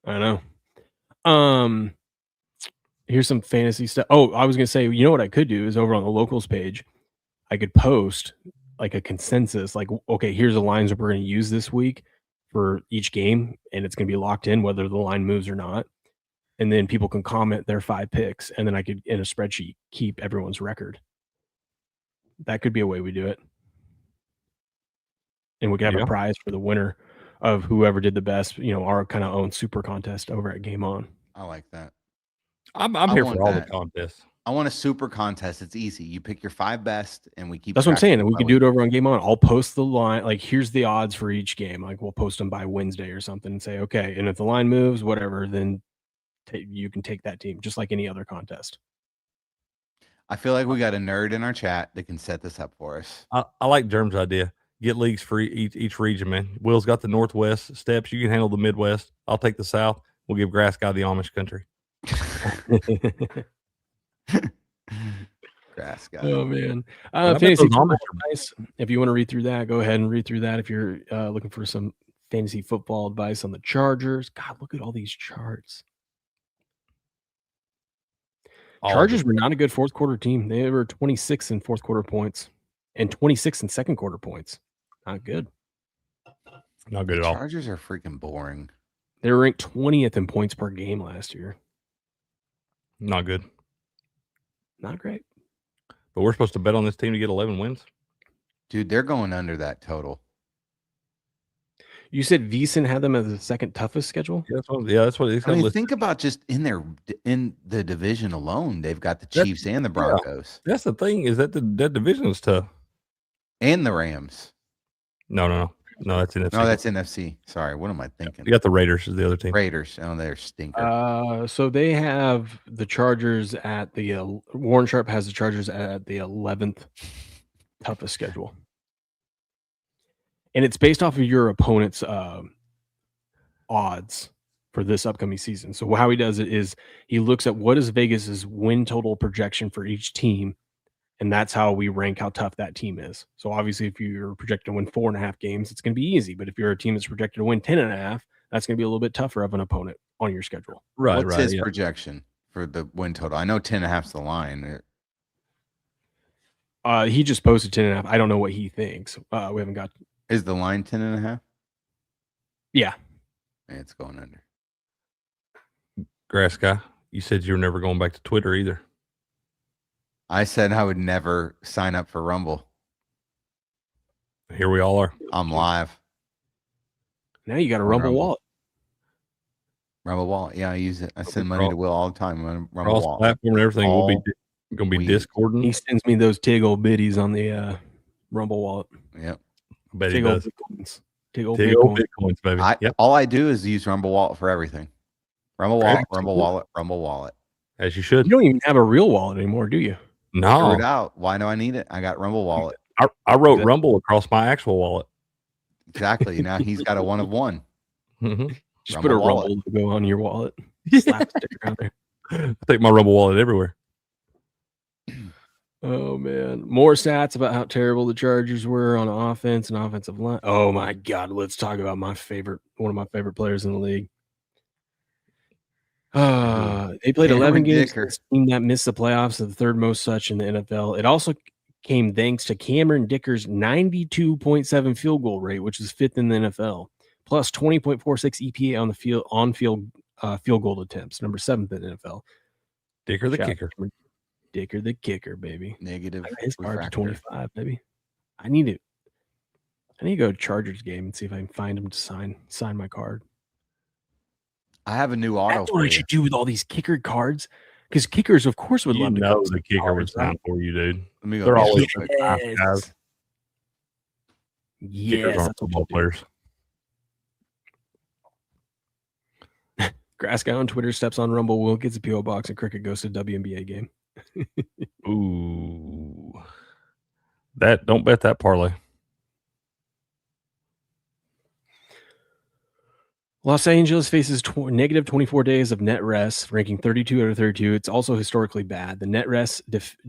I know. Here's some fantasy stuff. Oh, I was gonna say, you know what I could do is over on the locals page, I could post like a consensus, like, okay, here's the lines that we're gonna use this week for each game, and it's gonna be locked in whether the line moves or not. And then people can comment their 5 picks, and then I could, in a spreadsheet, keep everyone's record. That could be a way we do it. And we could have a prize for the winner of whoever did the best, you know, our kind of own super contest over at Game On. I like that. I'm here for all the contests. I want a super contest. It's easy. You pick your 5 best, and we keep. That's what I'm saying. And we can do it over on Game On. I'll post the line. Like, here's the odds for each game. Like, we'll post them by Wednesday or something and say, okay, and if the line moves, whatever, then you can take that team, just like any other contest. I feel like we got a nerd in our chat that can set this up for us. I like Germ's idea. Get leagues for each region, man. Will's got the Northwest steps. You can handle the Midwest. I'll take the South. We'll give Grass Guy the Amish country. Grass Guy. Oh, man. Fantasy football advice. If you want to read through that, go ahead and read through that. If you're looking for some fantasy football advice on the Chargers. God, look at all these charts. Chargers were not a good fourth quarter team. They were 26th in fourth quarter points and 26th in second quarter points. Not good. Not good at all. Chargers are freaking boring. They were ranked 20th in points per game last year. Not good. Not great. But we're supposed to bet on this team to get 11 wins. Dude, they're going under that total. You said VEASAN had them as the second toughest schedule? Yeah, that's what he's I mean, think about just in the division alone, they've got the Chiefs and the Broncos. That's the thing, is that that division is tough. And the Rams. No, that's NFC. No, that's NFC. Sorry, what am I thinking? You got the Raiders as the other team. Raiders. Oh, they're stinker. So they have the Chargers at the Warren Sharp has the Chargers at the 11th toughest schedule. And it's based off of your opponent's odds for this upcoming season. So how he does it is he looks at what is Vegas's win total projection for each team, and that's how we rank how tough that team is. So obviously, if you're projected to win 4.5 games, it's going to be easy. But if you're a team that's projected to win 10.5, that's going to be a little bit tougher of an opponent on your schedule. Right, What's right. his projection for the win total? I know 10.5's the line. He just posted 10.5. I don't know what he thinks. We haven't got. Is the line 10.5? Yeah. It's going under. Grass guy, you said you were never going back to Twitter either. I said I would never sign up for Rumble. Here we all are. I'm live. Now you got a Rumble wallet. Rumble wallet. Yeah, I use it. I send money to Will all the time. Rumble Cross wallet. platform and everything. We'll be going to be Discording. He sends me those tig old biddies on the Rumble wallet. Yep. I bet he does. Tig old Bitcoins, baby. All I do is use Rumble wallet for everything. Rumble wallet, Rumble wallet, Rumble wallet. As you should. You don't even have a real wallet anymore, do you? No. Figure it out. Why do I need it? I got Rumble wallet. I wrote Rumble across my actual wallet. Exactly. Now he's got a one of one. Mm-hmm. Just put a Rumble logo on your wallet. Slap a sticker on there. I take my Rumble wallet everywhere. Oh man, more stats about how terrible the Chargers were on offense and offensive line. Oh my God, let's talk about one of my favorite players in the league. They played 11 games. The team that missed the playoffs, the third most such in the NFL. It also came thanks to Cameron Dicker's 92.7 field goal rate, which is 5th in the NFL, plus 20.46 EPA on the field field goal attempts, number 7th in the NFL. Dicker the kicker. Dicker the kicker, baby. Negative. His card to 25, baby. I need to go to Chargers game and see if I can find him to sign my card. I have a new auto. That's what I should do with all these kicker cards, because kickers, of course, would love to know the kicker would sign for you, dude. Let me go. They're always guys. Yes, that's football players. Grass guy on Twitter steps on Rumble. Will gets a PO box and Cricket goes to WNBA game. Ooh, don't bet that parlay. Los Angeles faces negative 24 days of net rest, ranking 32 out of 32. It's also historically bad. The net rest deficit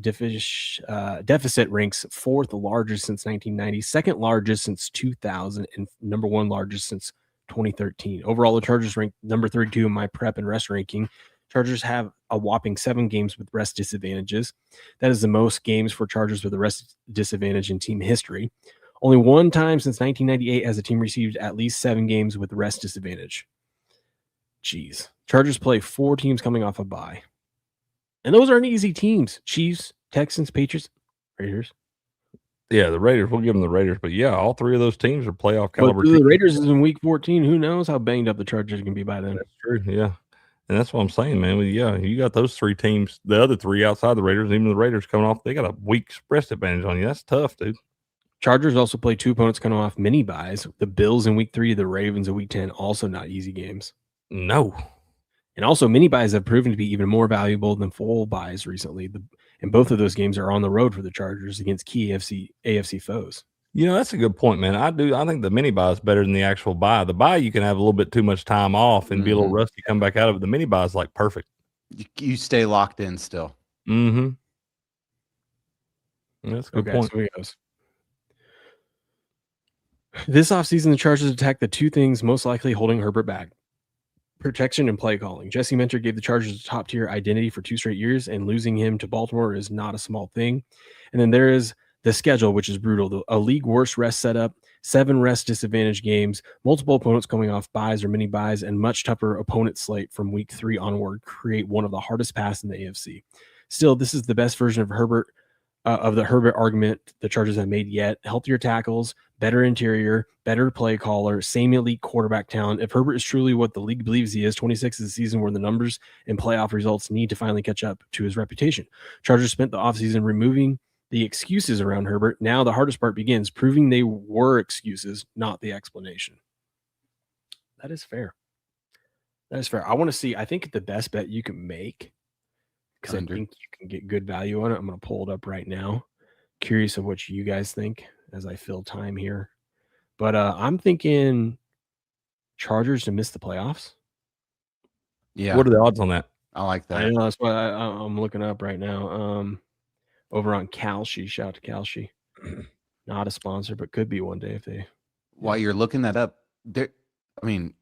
ranks 4th largest since 1990, 2nd largest since 2000, and number 1 largest since 2013. Overall, the Chargers rank number 32 in my prep and rest ranking. Chargers have a whopping 7 games with rest disadvantages. That is the most games for Chargers with a rest disadvantage in team history. Only one time since 1998 has a team received at least 7 games with rest disadvantage. Jeez. Chargers play 4 teams coming off a bye. And those aren't easy teams. Chiefs, Texans, Patriots, Raiders. Yeah, the Raiders. We'll give them the Raiders. But yeah, all 3 of those teams are playoff caliber teams. The Raiders is in week 14. Who knows how banged up the Chargers can be by then. That's true, yeah. And that's what I'm saying, man. Yeah, you got those 3 teams, the other 3 outside the Raiders, even the Raiders coming off, they got a week's rest advantage on you. That's tough, dude. Chargers also play 2 opponents coming off mini buys. The Bills in week 3, the Ravens in week 10, also not easy games. No. And also mini buys have proven to be even more valuable than full buys recently. And both of those games are on the road for the Chargers against key AFC foes. You know, that's a good point, man. I think the mini buy is better than the actual buy. The buy, you can have a little bit too much time off and be a little rusty, come back out of it. The mini buy is like perfect. You stay locked in still. Mm-hmm. That's a good point. So he goes. This offseason, the Chargers attacked the 2 things most likely holding Herbert back: protection and play calling. Jesse Minter gave the Chargers a top-tier identity for 2 straight years, and losing him to Baltimore is not a small thing. And then there is the schedule, which is brutal. A league worst rest setup, 7 rest disadvantage games, multiple opponents coming off buys or mini buys, and much tougher opponent slate from week 3 onward create one of the hardest paths in the AFC. Still, this is the best version of Herbert. Of the Herbert argument the Chargers have made yet. Healthier tackles, better interior, better play caller, same elite quarterback talent. If Herbert is truly what the league believes he is, 26 is a season where the numbers and playoff results need to finally catch up to his reputation. Chargers spent the offseason removing the excuses around Herbert. Now the hardest part begins, proving they were excuses, not the explanation. That is fair. That is fair. I want to see, I think the best bet you can make, because I think you can get good value on it. I'm going to pull it up right now. Curious of what you guys think as I fill time here. But I'm thinking Chargers to miss the playoffs. Yeah. What are the odds on that? I like I that. know that's what I'm looking up right now. Over on Kalshi, shout out to Kalshi. Not a sponsor, but could be one day if they. While you're looking that up, there. I mean,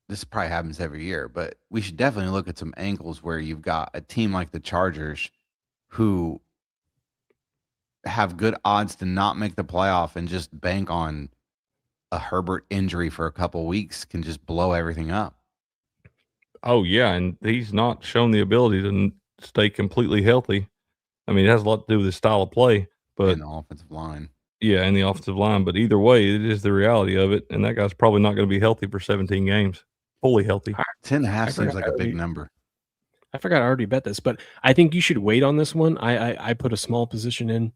this probably happens every year, but we should definitely look at some angles where you've got a team like the Chargers, who have good odds to not make the playoff and just bank on a Herbert injury for a couple weeks can just blow everything up. Oh yeah, and he's not shown the ability to stay completely healthy. I mean, it has a lot to do with his style of play, but And the offensive line. yeah, and the offensive line. But either way, it is the reality of it, and that guy's probably not going to be healthy for 17 games, fully healthy. 10.5 seems forgot like a big number. I forgot I already bet this, but I think you should wait on this one. I put a small position in,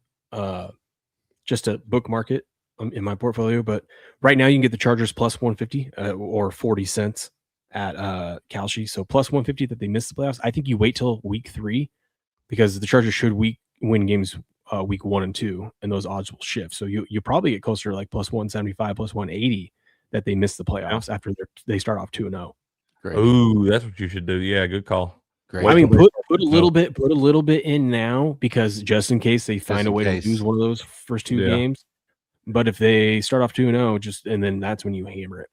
just to bookmark it in my portfolio. But right now you can get the Chargers plus 150 or 40 cents at Kalshi. So plus 150 that they missed the playoffs. I think you wait till week 3 because the Chargers should win games week 1 and 2, and those odds will shift. So you probably get closer to like plus 175, plus 180 that they miss the playoffs after they start off 2-0. Great. Ooh, that's what you should do. Yeah, good call. Great. I mean, put a little bit in now, because just in case they find a way to lose one of those first 2 games. But if they start off 2-0, and then that's when you hammer it.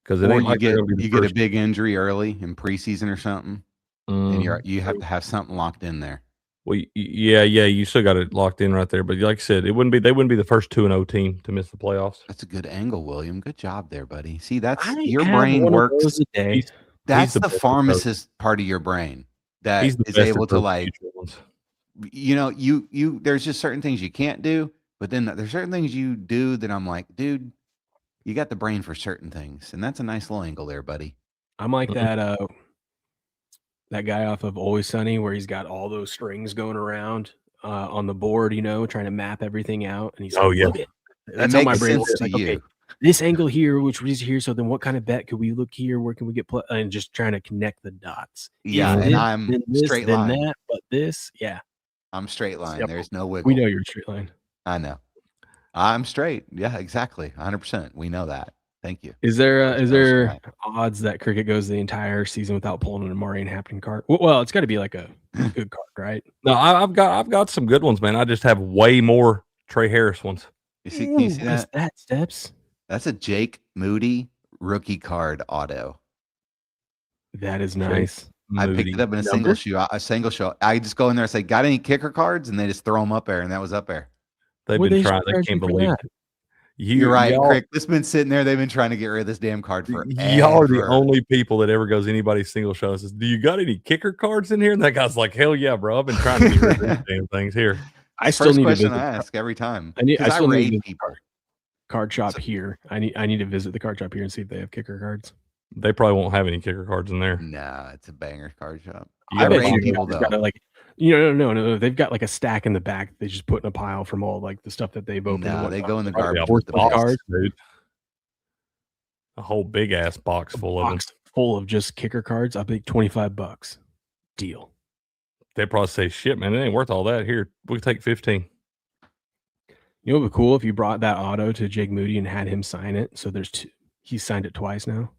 Because it ain't like you get a big injury early in preseason or something, and you have to have something locked in there. Well, yeah, you still got it locked in right there. But like I said, they wouldn't be the first 2-0 team to miss the playoffs. That's a good angle, William. Good job there, buddy. See, that's I your have brain one of works. those a day. That's the pharmacist part of your brain that He's the is best able at to those like, future ones. you know, you there's just certain things you can't do, but then there's certain things you do that I'm like, dude, you got the brain for certain things, and that's a nice little angle there, buddy. I'm like that guy off of Always Sunny where he's got all those strings going around on the board, trying to map everything out. And he's like, look at that's how my brain works. Like, okay, this angle here, which is here. So then what kind of bet could we look here? Where can we get and just trying to connect the dots. Yeah, and I'm straight line. That, but this, yeah. I'm straight line. Yep. There's no wiggle. We know you're straight line. I know. I'm straight. Yeah, exactly. 100%. We know that. Thank you. Is there odds that Cricket goes the entire season without pulling an Amari and Hampton card? Well, it's got to be like a good card, right? No, I've got some good ones, man. I just have way more Trey Harris ones. Can you see that? That Steps? That's a Jake Moody rookie card auto. That is nice. I picked it up in a single show. I just go in there and say, "Got any kicker cards?" And they just throw them up there, and that was up there. They've been trying. They can't believe it. You're right, Crick. This has been sitting there. They've been trying to get rid of this damn card for. Y'all are the only people that ever goes anybody's single show and says, "Do you got any kicker cards in here?" And that guy's like, "Hell yeah, bro! I've been trying to get rid of these damn things here." I still need question to I ask every time. I still raid need people. Card shop here. I need to visit the card shop here and see if they have kicker cards. They probably won't have any kicker cards in there. Nah, it's a banger card shop. I bet people though. No. They've got like a stack in the back. They just put in a pile from all like the stuff that they've opened. No, they go in the garbage. Cards, dude. A whole big ass box full of them. Full of just kicker cards. I think $25. Deal. They probably say, "Shit, man, it ain't worth all that. Here, we can take 15." You know, it'd be cool if you brought that auto to Jake Moody and had him sign it. So there's he signed it twice now.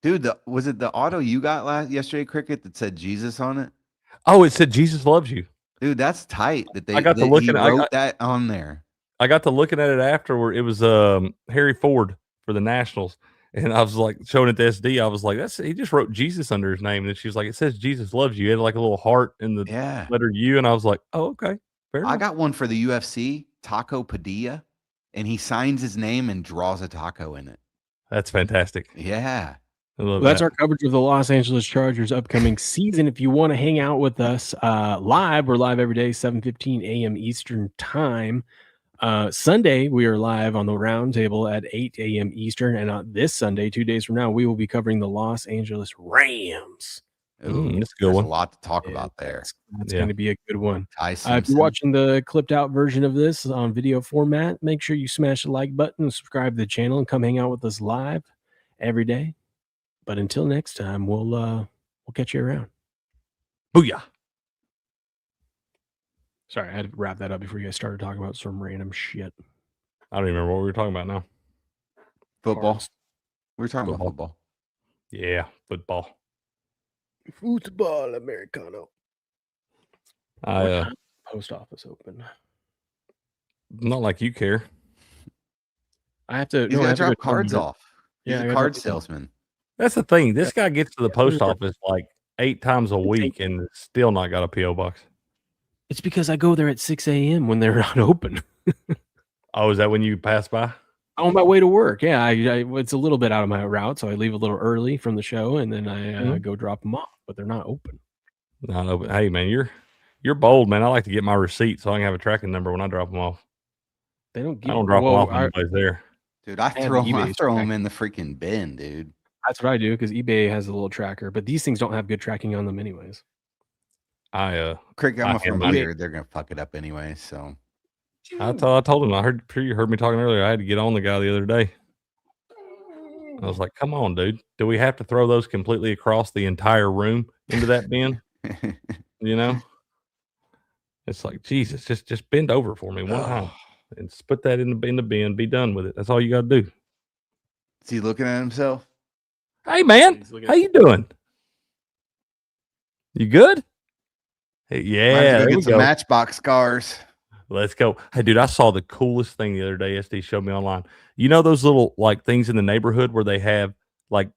Dude, was it the auto you got yesterday, Cricket, that said Jesus on it? Oh, it said Jesus loves you. Dude, that's tight. That I got to look at wrote that on there. I got to looking at it afterward. It was Harry Ford for the Nationals, and I was like showing it to SD. I was like, he just wrote Jesus under his name, and she was like, "It says Jesus loves you." It had like a little heart in the letter U, and I was like, "Oh, okay." I got one for the UFC, Taco Padilla, and he signs his name and draws a taco in it. That's fantastic. Yeah. That's our coverage of the Los Angeles Chargers upcoming season. If you want to hang out with us live, we're live every day, 7:15 a.m. Eastern time. Sunday, we are live on the Roundtable at 8 a.m. Eastern. And this Sunday, 2 days from now, we will be covering the Los Angeles Rams. Ooh, that's a good one. A lot to talk about there. That's going to be a good one. If you're watching the clipped out version of this on video format, make sure you smash the like button and subscribe to the channel and come hang out with us live every day. But until next time, we'll catch you around. Booyah. Sorry, I had to wrap that up before you guys started talking about some random shit. I don't even remember what we were talking about now. Football. We were talking about football. Yeah, football. Football Americano. Post office open. Not like you care. I have to. He's got to drop cards off. He's a card salesman. That's the thing. This guy gets to the post office like 8 times a week and still not got a P.O. box. It's because I go there at 6 a.m. when they're not open. Oh, is that when you pass by? On my way to work. Yeah, it's a little bit out of my route, so I leave a little early from the show, and then I go drop them off, but they're not open. Not open. Hey, man, you're bold, man. I like to get my receipt so I can have a tracking number when I drop them off. They don't give. I don't drop them off when nobody's there. Dude, I throw them in the freaking bin, dude. That's what I do because eBay has a little tracker, but these things don't have good tracking on them anyways. Cricket, I'm familiar. They're gonna fuck it up anyway. So I told him. You heard me talking earlier. I had to get on the guy the other day. I was like, "Come on, dude. Do we have to throw those completely across the entire room into that bin?" You know, it's like, Jesus, just bend over for me one time and just put that in the bin. Be done with it. That's all you got to do. Is he looking at himself? Hey, man, how you doing? You good? Hey, yeah, go get some Matchbox cars. Let's go. Hey, dude, I saw the coolest thing the other day. SD showed me online. You know those little like things in the neighborhood where they have like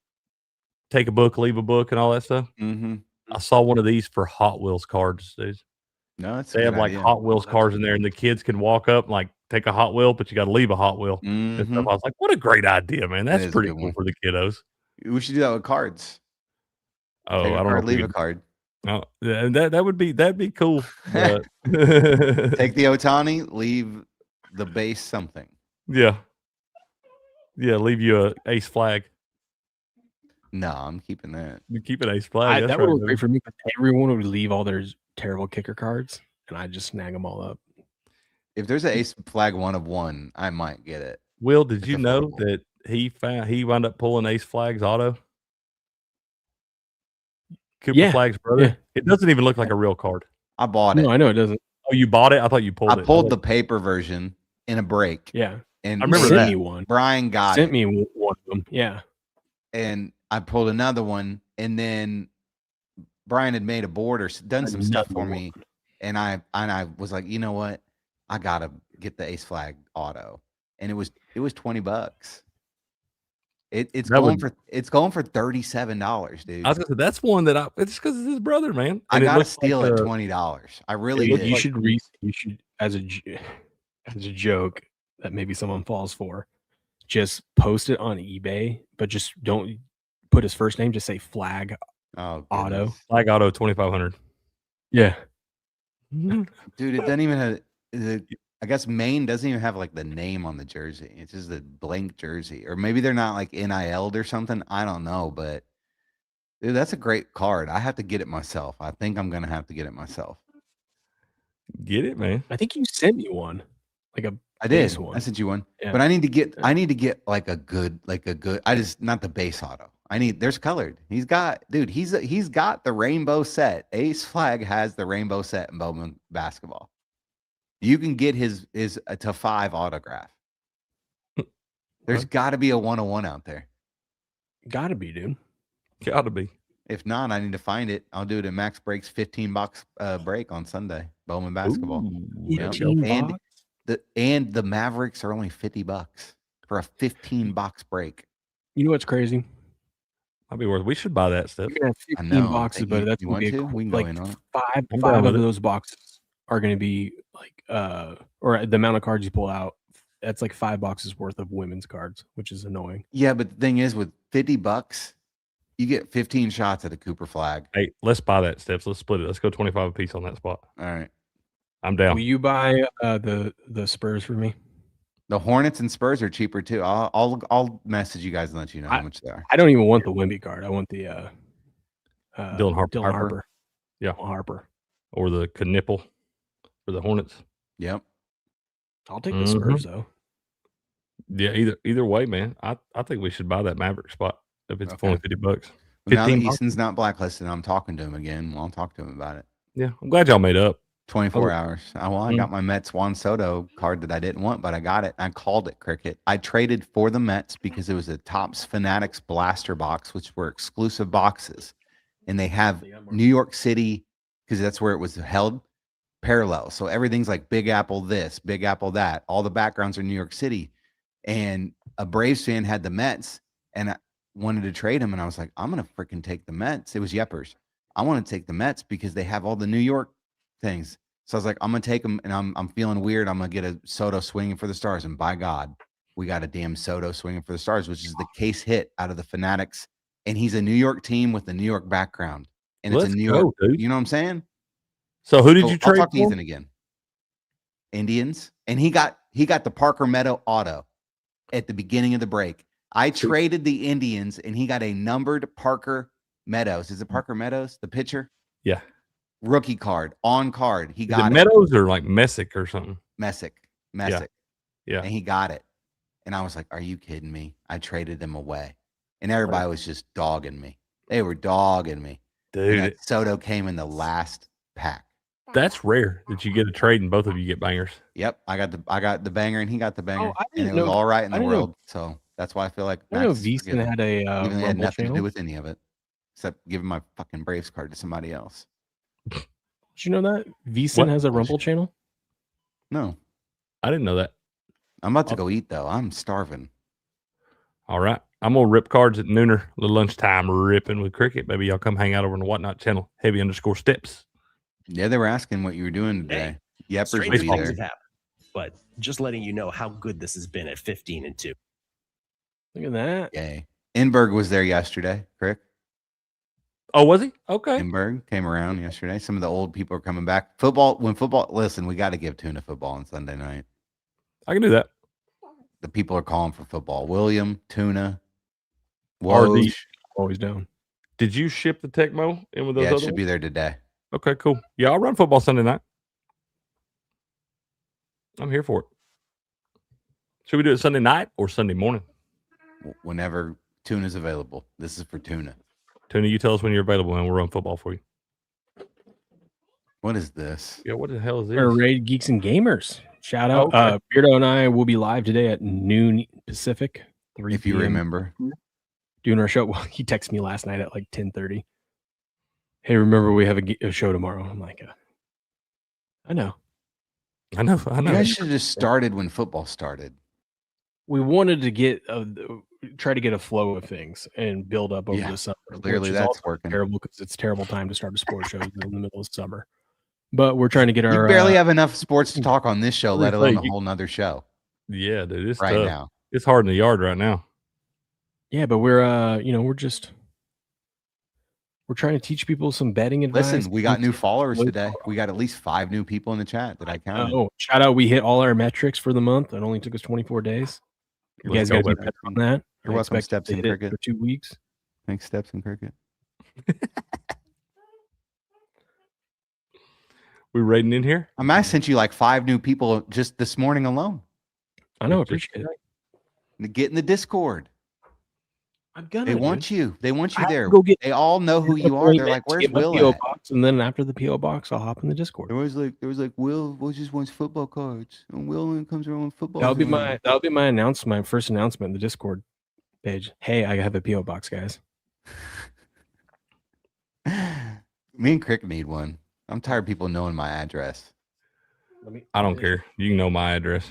take a book, leave a book, and all that stuff. Mm-hmm. I saw one of these for Hot Wheels cards, dude. No, they have like Hot Wheels cars in there, and the kids can walk up and like take a Hot Wheel, but you got to leave a Hot Wheel. And stuff. I was like, what a great idea, man! That's pretty cool for the kiddos. We should do that with cards. Oh, I don't know. Leave a card. Oh, that'd be cool. Take the Otani, leave the base something. Yeah. Leave you a ace flag. No, I'm keeping that. You keep an ace flag. That would work great for me. Everyone would leave all their terrible kicker cards, and I just snag them all up. If there's an ace flag 1 of 1, I might get it. Will, did you know that he wound up pulling ace flags auto? Cooper Flag's brother. Yeah. It doesn't even look like a real card. I bought it. No, I know it doesn't. Oh, you bought it? I thought you pulled it. I pulled the paper version in a break. Yeah. And I remember sent me one. Brian sent me one of them. Yeah. And I pulled another one, and then Brian had made a board or done some stuff for me. And I was like, you know what? I gotta get the ace flag auto. And it was $20. It's going for $37, dude. I was gonna say that's one that it's because it's his brother, man. And I gotta steal at $20. I really did. You should as a joke that maybe someone falls for, just post it on eBay, but just don't put his first name. Just say flag auto. Flag auto 2500. Yeah, dude. It doesn't even have. I guess Maine doesn't even have like the name on the jersey. It's just a blank jersey, or maybe they're not like NIL'd or something. I don't know, but dude, that's a great card. I have to get it myself. I think I'm gonna have to get it myself. Get it, man. I think you sent me one. I did. One. I sent you one, but I need to get like a good. I just not the base auto. There's colored. He's got the rainbow set. Ace Flag has the rainbow set in Bowman basketball. You can get his to 5 autograph. There's got to be a 101 out there. Got to be, dude. Got to be. If not, I need to find it. I'll do it at Max Break's $15 break on Sunday. Bowman basketball. Ooh, and the Mavericks are only $50 for a $15 break. You know what's crazy? Might be worth. We should buy that stuff. 15 boxes, but that's going to be we can like go in on it. Five of those boxes are going to be like or the amount of cards you pull out, that's like 5 boxes worth of women's cards, which is annoying. Yeah, but the thing is, with $50, you get 15 shots at a Cooper Flag. Hey, let's buy that, Steps. Let's split it. Let's go 25 a piece on that spot. All right, I'm down. Will you buy the Spurs for me? The Hornets and Spurs are cheaper too. I'll message you guys and let you know how much they are. I don't even want the Wemby card. I want the Dylan Harper. Yeah, Harper or the Knipple for the Hornets. Yep. I'll take the Spurs though. Yeah, either way, man. I think we should buy that Maverick spot if it's only $50. Well, now that Easton's not blacklisted, I'm talking to him again. Well, I'll talk to him about it. Yeah, I'm glad y'all made up. 24 hours. I got my Mets Juan Soto card that I didn't want, but I got it. I called it Cricket. I traded for the Mets because it was a Topps Fanatics blaster box, which were exclusive boxes. and they have New York City, because that's where it was held, parallel. So everything's like Big Apple this, Big Apple that. All the backgrounds are New York City. And a Braves fan had the Mets and I wanted to trade him. And I was like, I'm going to freaking take the Mets. It was Yepers. I want to take the Mets because they have all the New York things. So I was like, I'm going to take them, and I'm feeling weird. I'm going to get a Soto swinging for the Stars. And by God, we got a damn Soto swinging for the Stars, which is the case hit out of the Fanatics. And he's a New York team with a New York background. And it's a New York, dude. You know what I'm saying? So who did you trade? I'll talk to Ethan again. Indians. And he got the Parker Meadow auto at the beginning of the break. I traded the Indians, and he got a numbered Parker Meadows. Is it Parker Meadows, the pitcher? Yeah. Rookie card, on card. He got it Meadows or like Messick or something? Messick. Yeah. And he got it. And I was like, are you kidding me? I traded them away. And everybody was just dogging me. They were dogging me. Dude. Soto came in the last pack. That's rare that you get a trade and both of you get bangers. Yep. I got the banger and he got the banger. And it know, was all right in the world. So that's why I feel like I know Veason had a even though it had nothing channel to do with any of it. Except giving my fucking Braves card to somebody else. Did you know that Veason has a Rumble channel? No, I didn't know that. I'm about to go eat though. I'm starving. All right, I'm gonna rip cards at nooner, little lunchtime ripping with Cricket. Maybe y'all come hang out over on the Whatnot channel. Heavy_steps. Yeah, they were asking what you were doing today. Hey, Yepers will strange be things there. have happened, but just letting you know how good this has been at 15-2. Look at that. Yay. Inberg was there yesterday, correct? Oh, was he? Okay. Inberg came around yesterday. Some of the old people are coming back. Listen, we got to give Tuna football on Sunday night. I can do that. The people are calling for football. William, Tuna, RD. Always down. Did you ship the Tecmo in with those Yeah, other it should ones? be there today. Okay, cool. Yeah, I'll run football Sunday night. I'm here for it. Should we do it Sunday night or Sunday morning? Whenever Tuna's available. This is for Tuna. Tuna, you tell us when you're available and we'll run football for you. What is this? Yeah, what the hell is this? We're Raid Geeks and Gamers. Shout out. Okay. Beardo and I will be live today at noon Pacific. 3 If you p.m. remember. Doing our show. Well, he texted me last night at like 10:30. Hey, remember we have a show tomorrow. I'm like, I know. I know. You guys should have just started when football started. We wanted to get try to get a flow of things and build up over the summer. Clearly, that's working. Terrible because it's a terrible time to start a sports show in the middle of summer. But we're trying to get our. You barely have enough sports to talk on this show, let alone a whole nother show. Yeah, dude, it's right tough. now. It's hard in the yard right now. Yeah, but we're we're trying to teach people some betting advice. Listen, we got new followers today. We got at least 5 new people in the chat that I counted. Oh, shout out! We hit all our metrics for the month. It only took us 24 days. You guys got to be better on that. You're welcome, Steps and Cricket. For 2 weeks. Thanks, Steps and Cricket. We raiding in here? I sent you like 5 new people just this morning alone. I know, appreciate it. Get in the Discord. I'm gonna. They want you. They want you there. They all know who you are. They're like, "Where's Will PO at?" box, and then after the PO box, I'll hop in the Discord. There was like Will just wants football cards, and Will only comes around with football. That'll be my announcement. My first announcement in the Discord page. Hey, I have a PO box, guys. Me and Crick need one. I'm tired of people knowing my address. I don't care. You can know my address.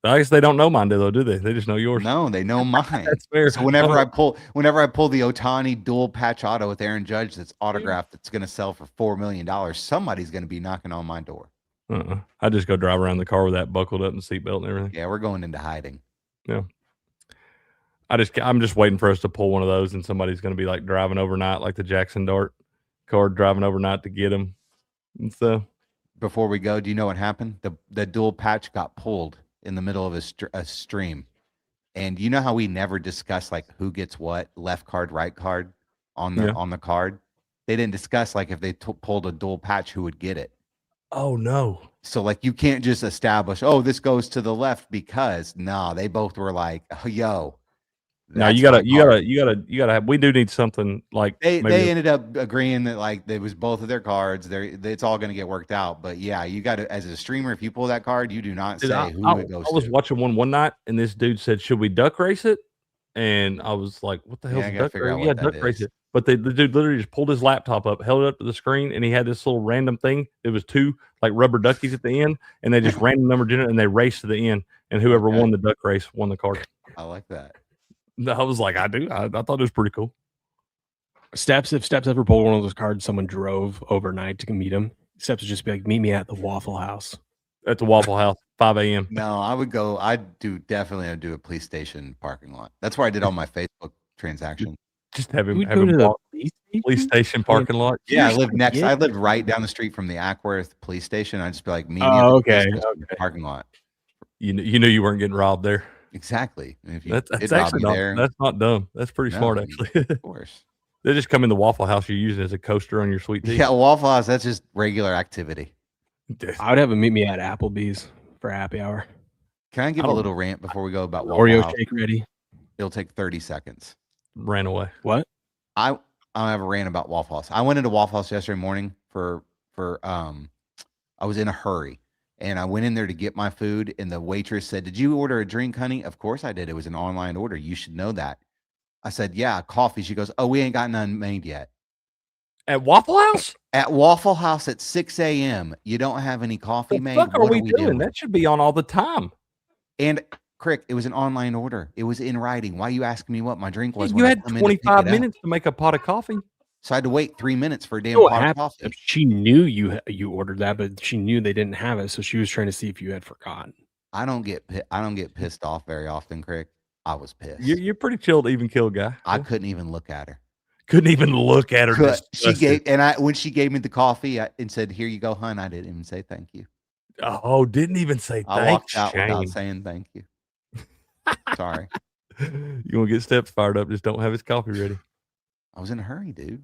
I guess they don't know mine, though, do they? They just know yours. No, they know mine. That's fair. So whenever I pull the Ohtani dual patch auto with Aaron Judge that's autographed, that's going to sell for $4 million, somebody's going to be knocking on my door. I just go drive around the car with that buckled up and seatbelt and everything. Yeah, we're going into hiding. Yeah. I'm just waiting for us to pull one of those, and somebody's going to be like driving overnight, like the Jackson Dart card, driving overnight to get them. And so, before we go, do you know what happened? The dual patch got pulled in the middle of a stream, and you know how we never discuss like who gets what, left card, right card on the card. They didn't discuss like if they pulled a dual patch, who would get it. Oh no! So like you can't just establish, oh, this goes to the left, because they both were like, oh, yo. Now you gotta have. We do need something like they ended up agreeing that like it was both of their cards. It's all going to get worked out. But yeah, you got to, as a streamer, if you pull that card, you do not say who it goes to. I was watching one night, and this dude said, "Should we duck race it?" And I was like, "What the hell is duck race?" Yeah, duck race it. But the dude literally just pulled his laptop up, held it up to the screen, and he had this little random thing. It was 2 like rubber duckies at the end, and they just random numbered in it, and they raced to the end, and whoever won the duck race won the card. I like that. I was like, I thought it was pretty cool. If Steps ever pulled one of those cards, someone drove overnight to meet him. Steps would just be like, meet me at the Waffle House. At the Waffle House, 5 a.m. No, I'd definitely do a police station parking lot. That's where I did all my Facebook transaction. Just have him Go to the walk police station parking lot. Yeah, I lived right down the street from the Ackworth police station. I'd just be like, meet me at the police station parking lot. You knew you weren't getting robbed there. Exactly. And if you That's actually that's not dumb. That's pretty smart, actually. Of course. They just come in the Waffle House you're using as a coaster on your sweet tea. Yeah, Waffle House, that's just regular activity. I would have him meet me at Applebee's for happy hour. Can I give a little rant before we go about Waffle Oreo House? shake ready. It'll take 30 seconds. Ran away. What? I have a rant about Waffle House. I went into Waffle House yesterday morning for I was in a hurry. And I went in there to get my food, and the waitress said, "Did you order a drink, honey?" Of course I did. It was an online order. You should know that. I said, "Yeah, coffee." She goes, "Oh, we ain't got none made yet." At Waffle House? At Waffle House at 6 a.m. You don't have any coffee made? What are we doing? That should be on all the time. And Crick, it was an online order. It was in writing. Why are you asking me what my drink was? You had 25 minutes to make a pot of coffee. So I had to wait 3 minutes for a damn What pot of happened? coffee. She knew you ordered that, but she knew they didn't have it, so she was trying to see if you had forgotten. I don't get pissed off very often, Crick. I was pissed. You're pretty chilled, even kill guy. I couldn't even look at her. Couldn't even look at her. When she gave me the coffee and said, "Here you go, hun," I didn't even say thank you. Oh, didn't even say thanks. I walked out without saying thank you. Sorry. You want to get Steps fired up? Just don't have his coffee ready. I was in a hurry, dude.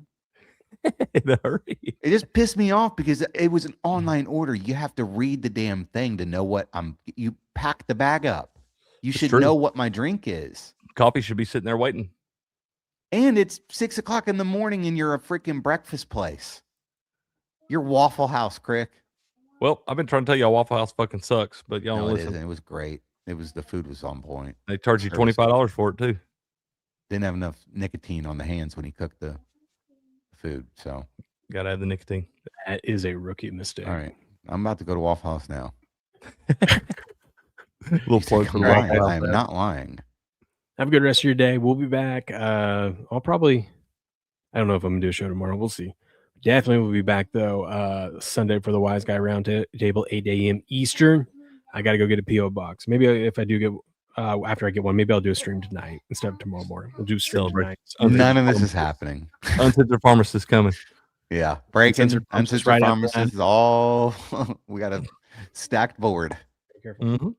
In a hurry. It just pissed me off because it was an online order. You have to read the damn thing to know what you pack the bag up. You should know what my drink is. Coffee should be sitting there waiting. And it's 6 o'clock in the morning and you're a freaking breakfast place. You're Waffle House, Crick. Well, I've been trying to tell y'all Waffle House fucking sucks, but y'all don't listen. It was great. The food was on point. They charge you $25 for it too. Didn't have enough nicotine on the hands when he cooked the food, so gotta have the nicotine. That is a rookie mistake. All right, I'm about to go to Waffle House now. Little plug for I am not lying. Have a good rest of your day. We'll be back. I don't know if I'm gonna do a show tomorrow. We'll see. Definitely we'll be back though. Sunday for the Wiseguy Roundtable, 8 a.m. Eastern. I gotta go get a PO box. Maybe if I do get after I get one, maybe I'll do a stream tonight instead of tomorrow morning. We'll do a stream tonight. None of this is happening. Uncensored Pharmacist is coming. Yeah, Uncensored Pharmacist is all. We got a stacked board. Be careful.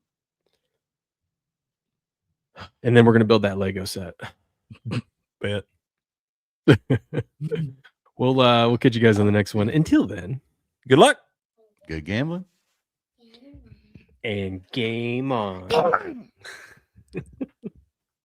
And then we're gonna build that Lego set. Bet. We'll catch you guys on the next one. Until then, good luck. Good gambling. And game on.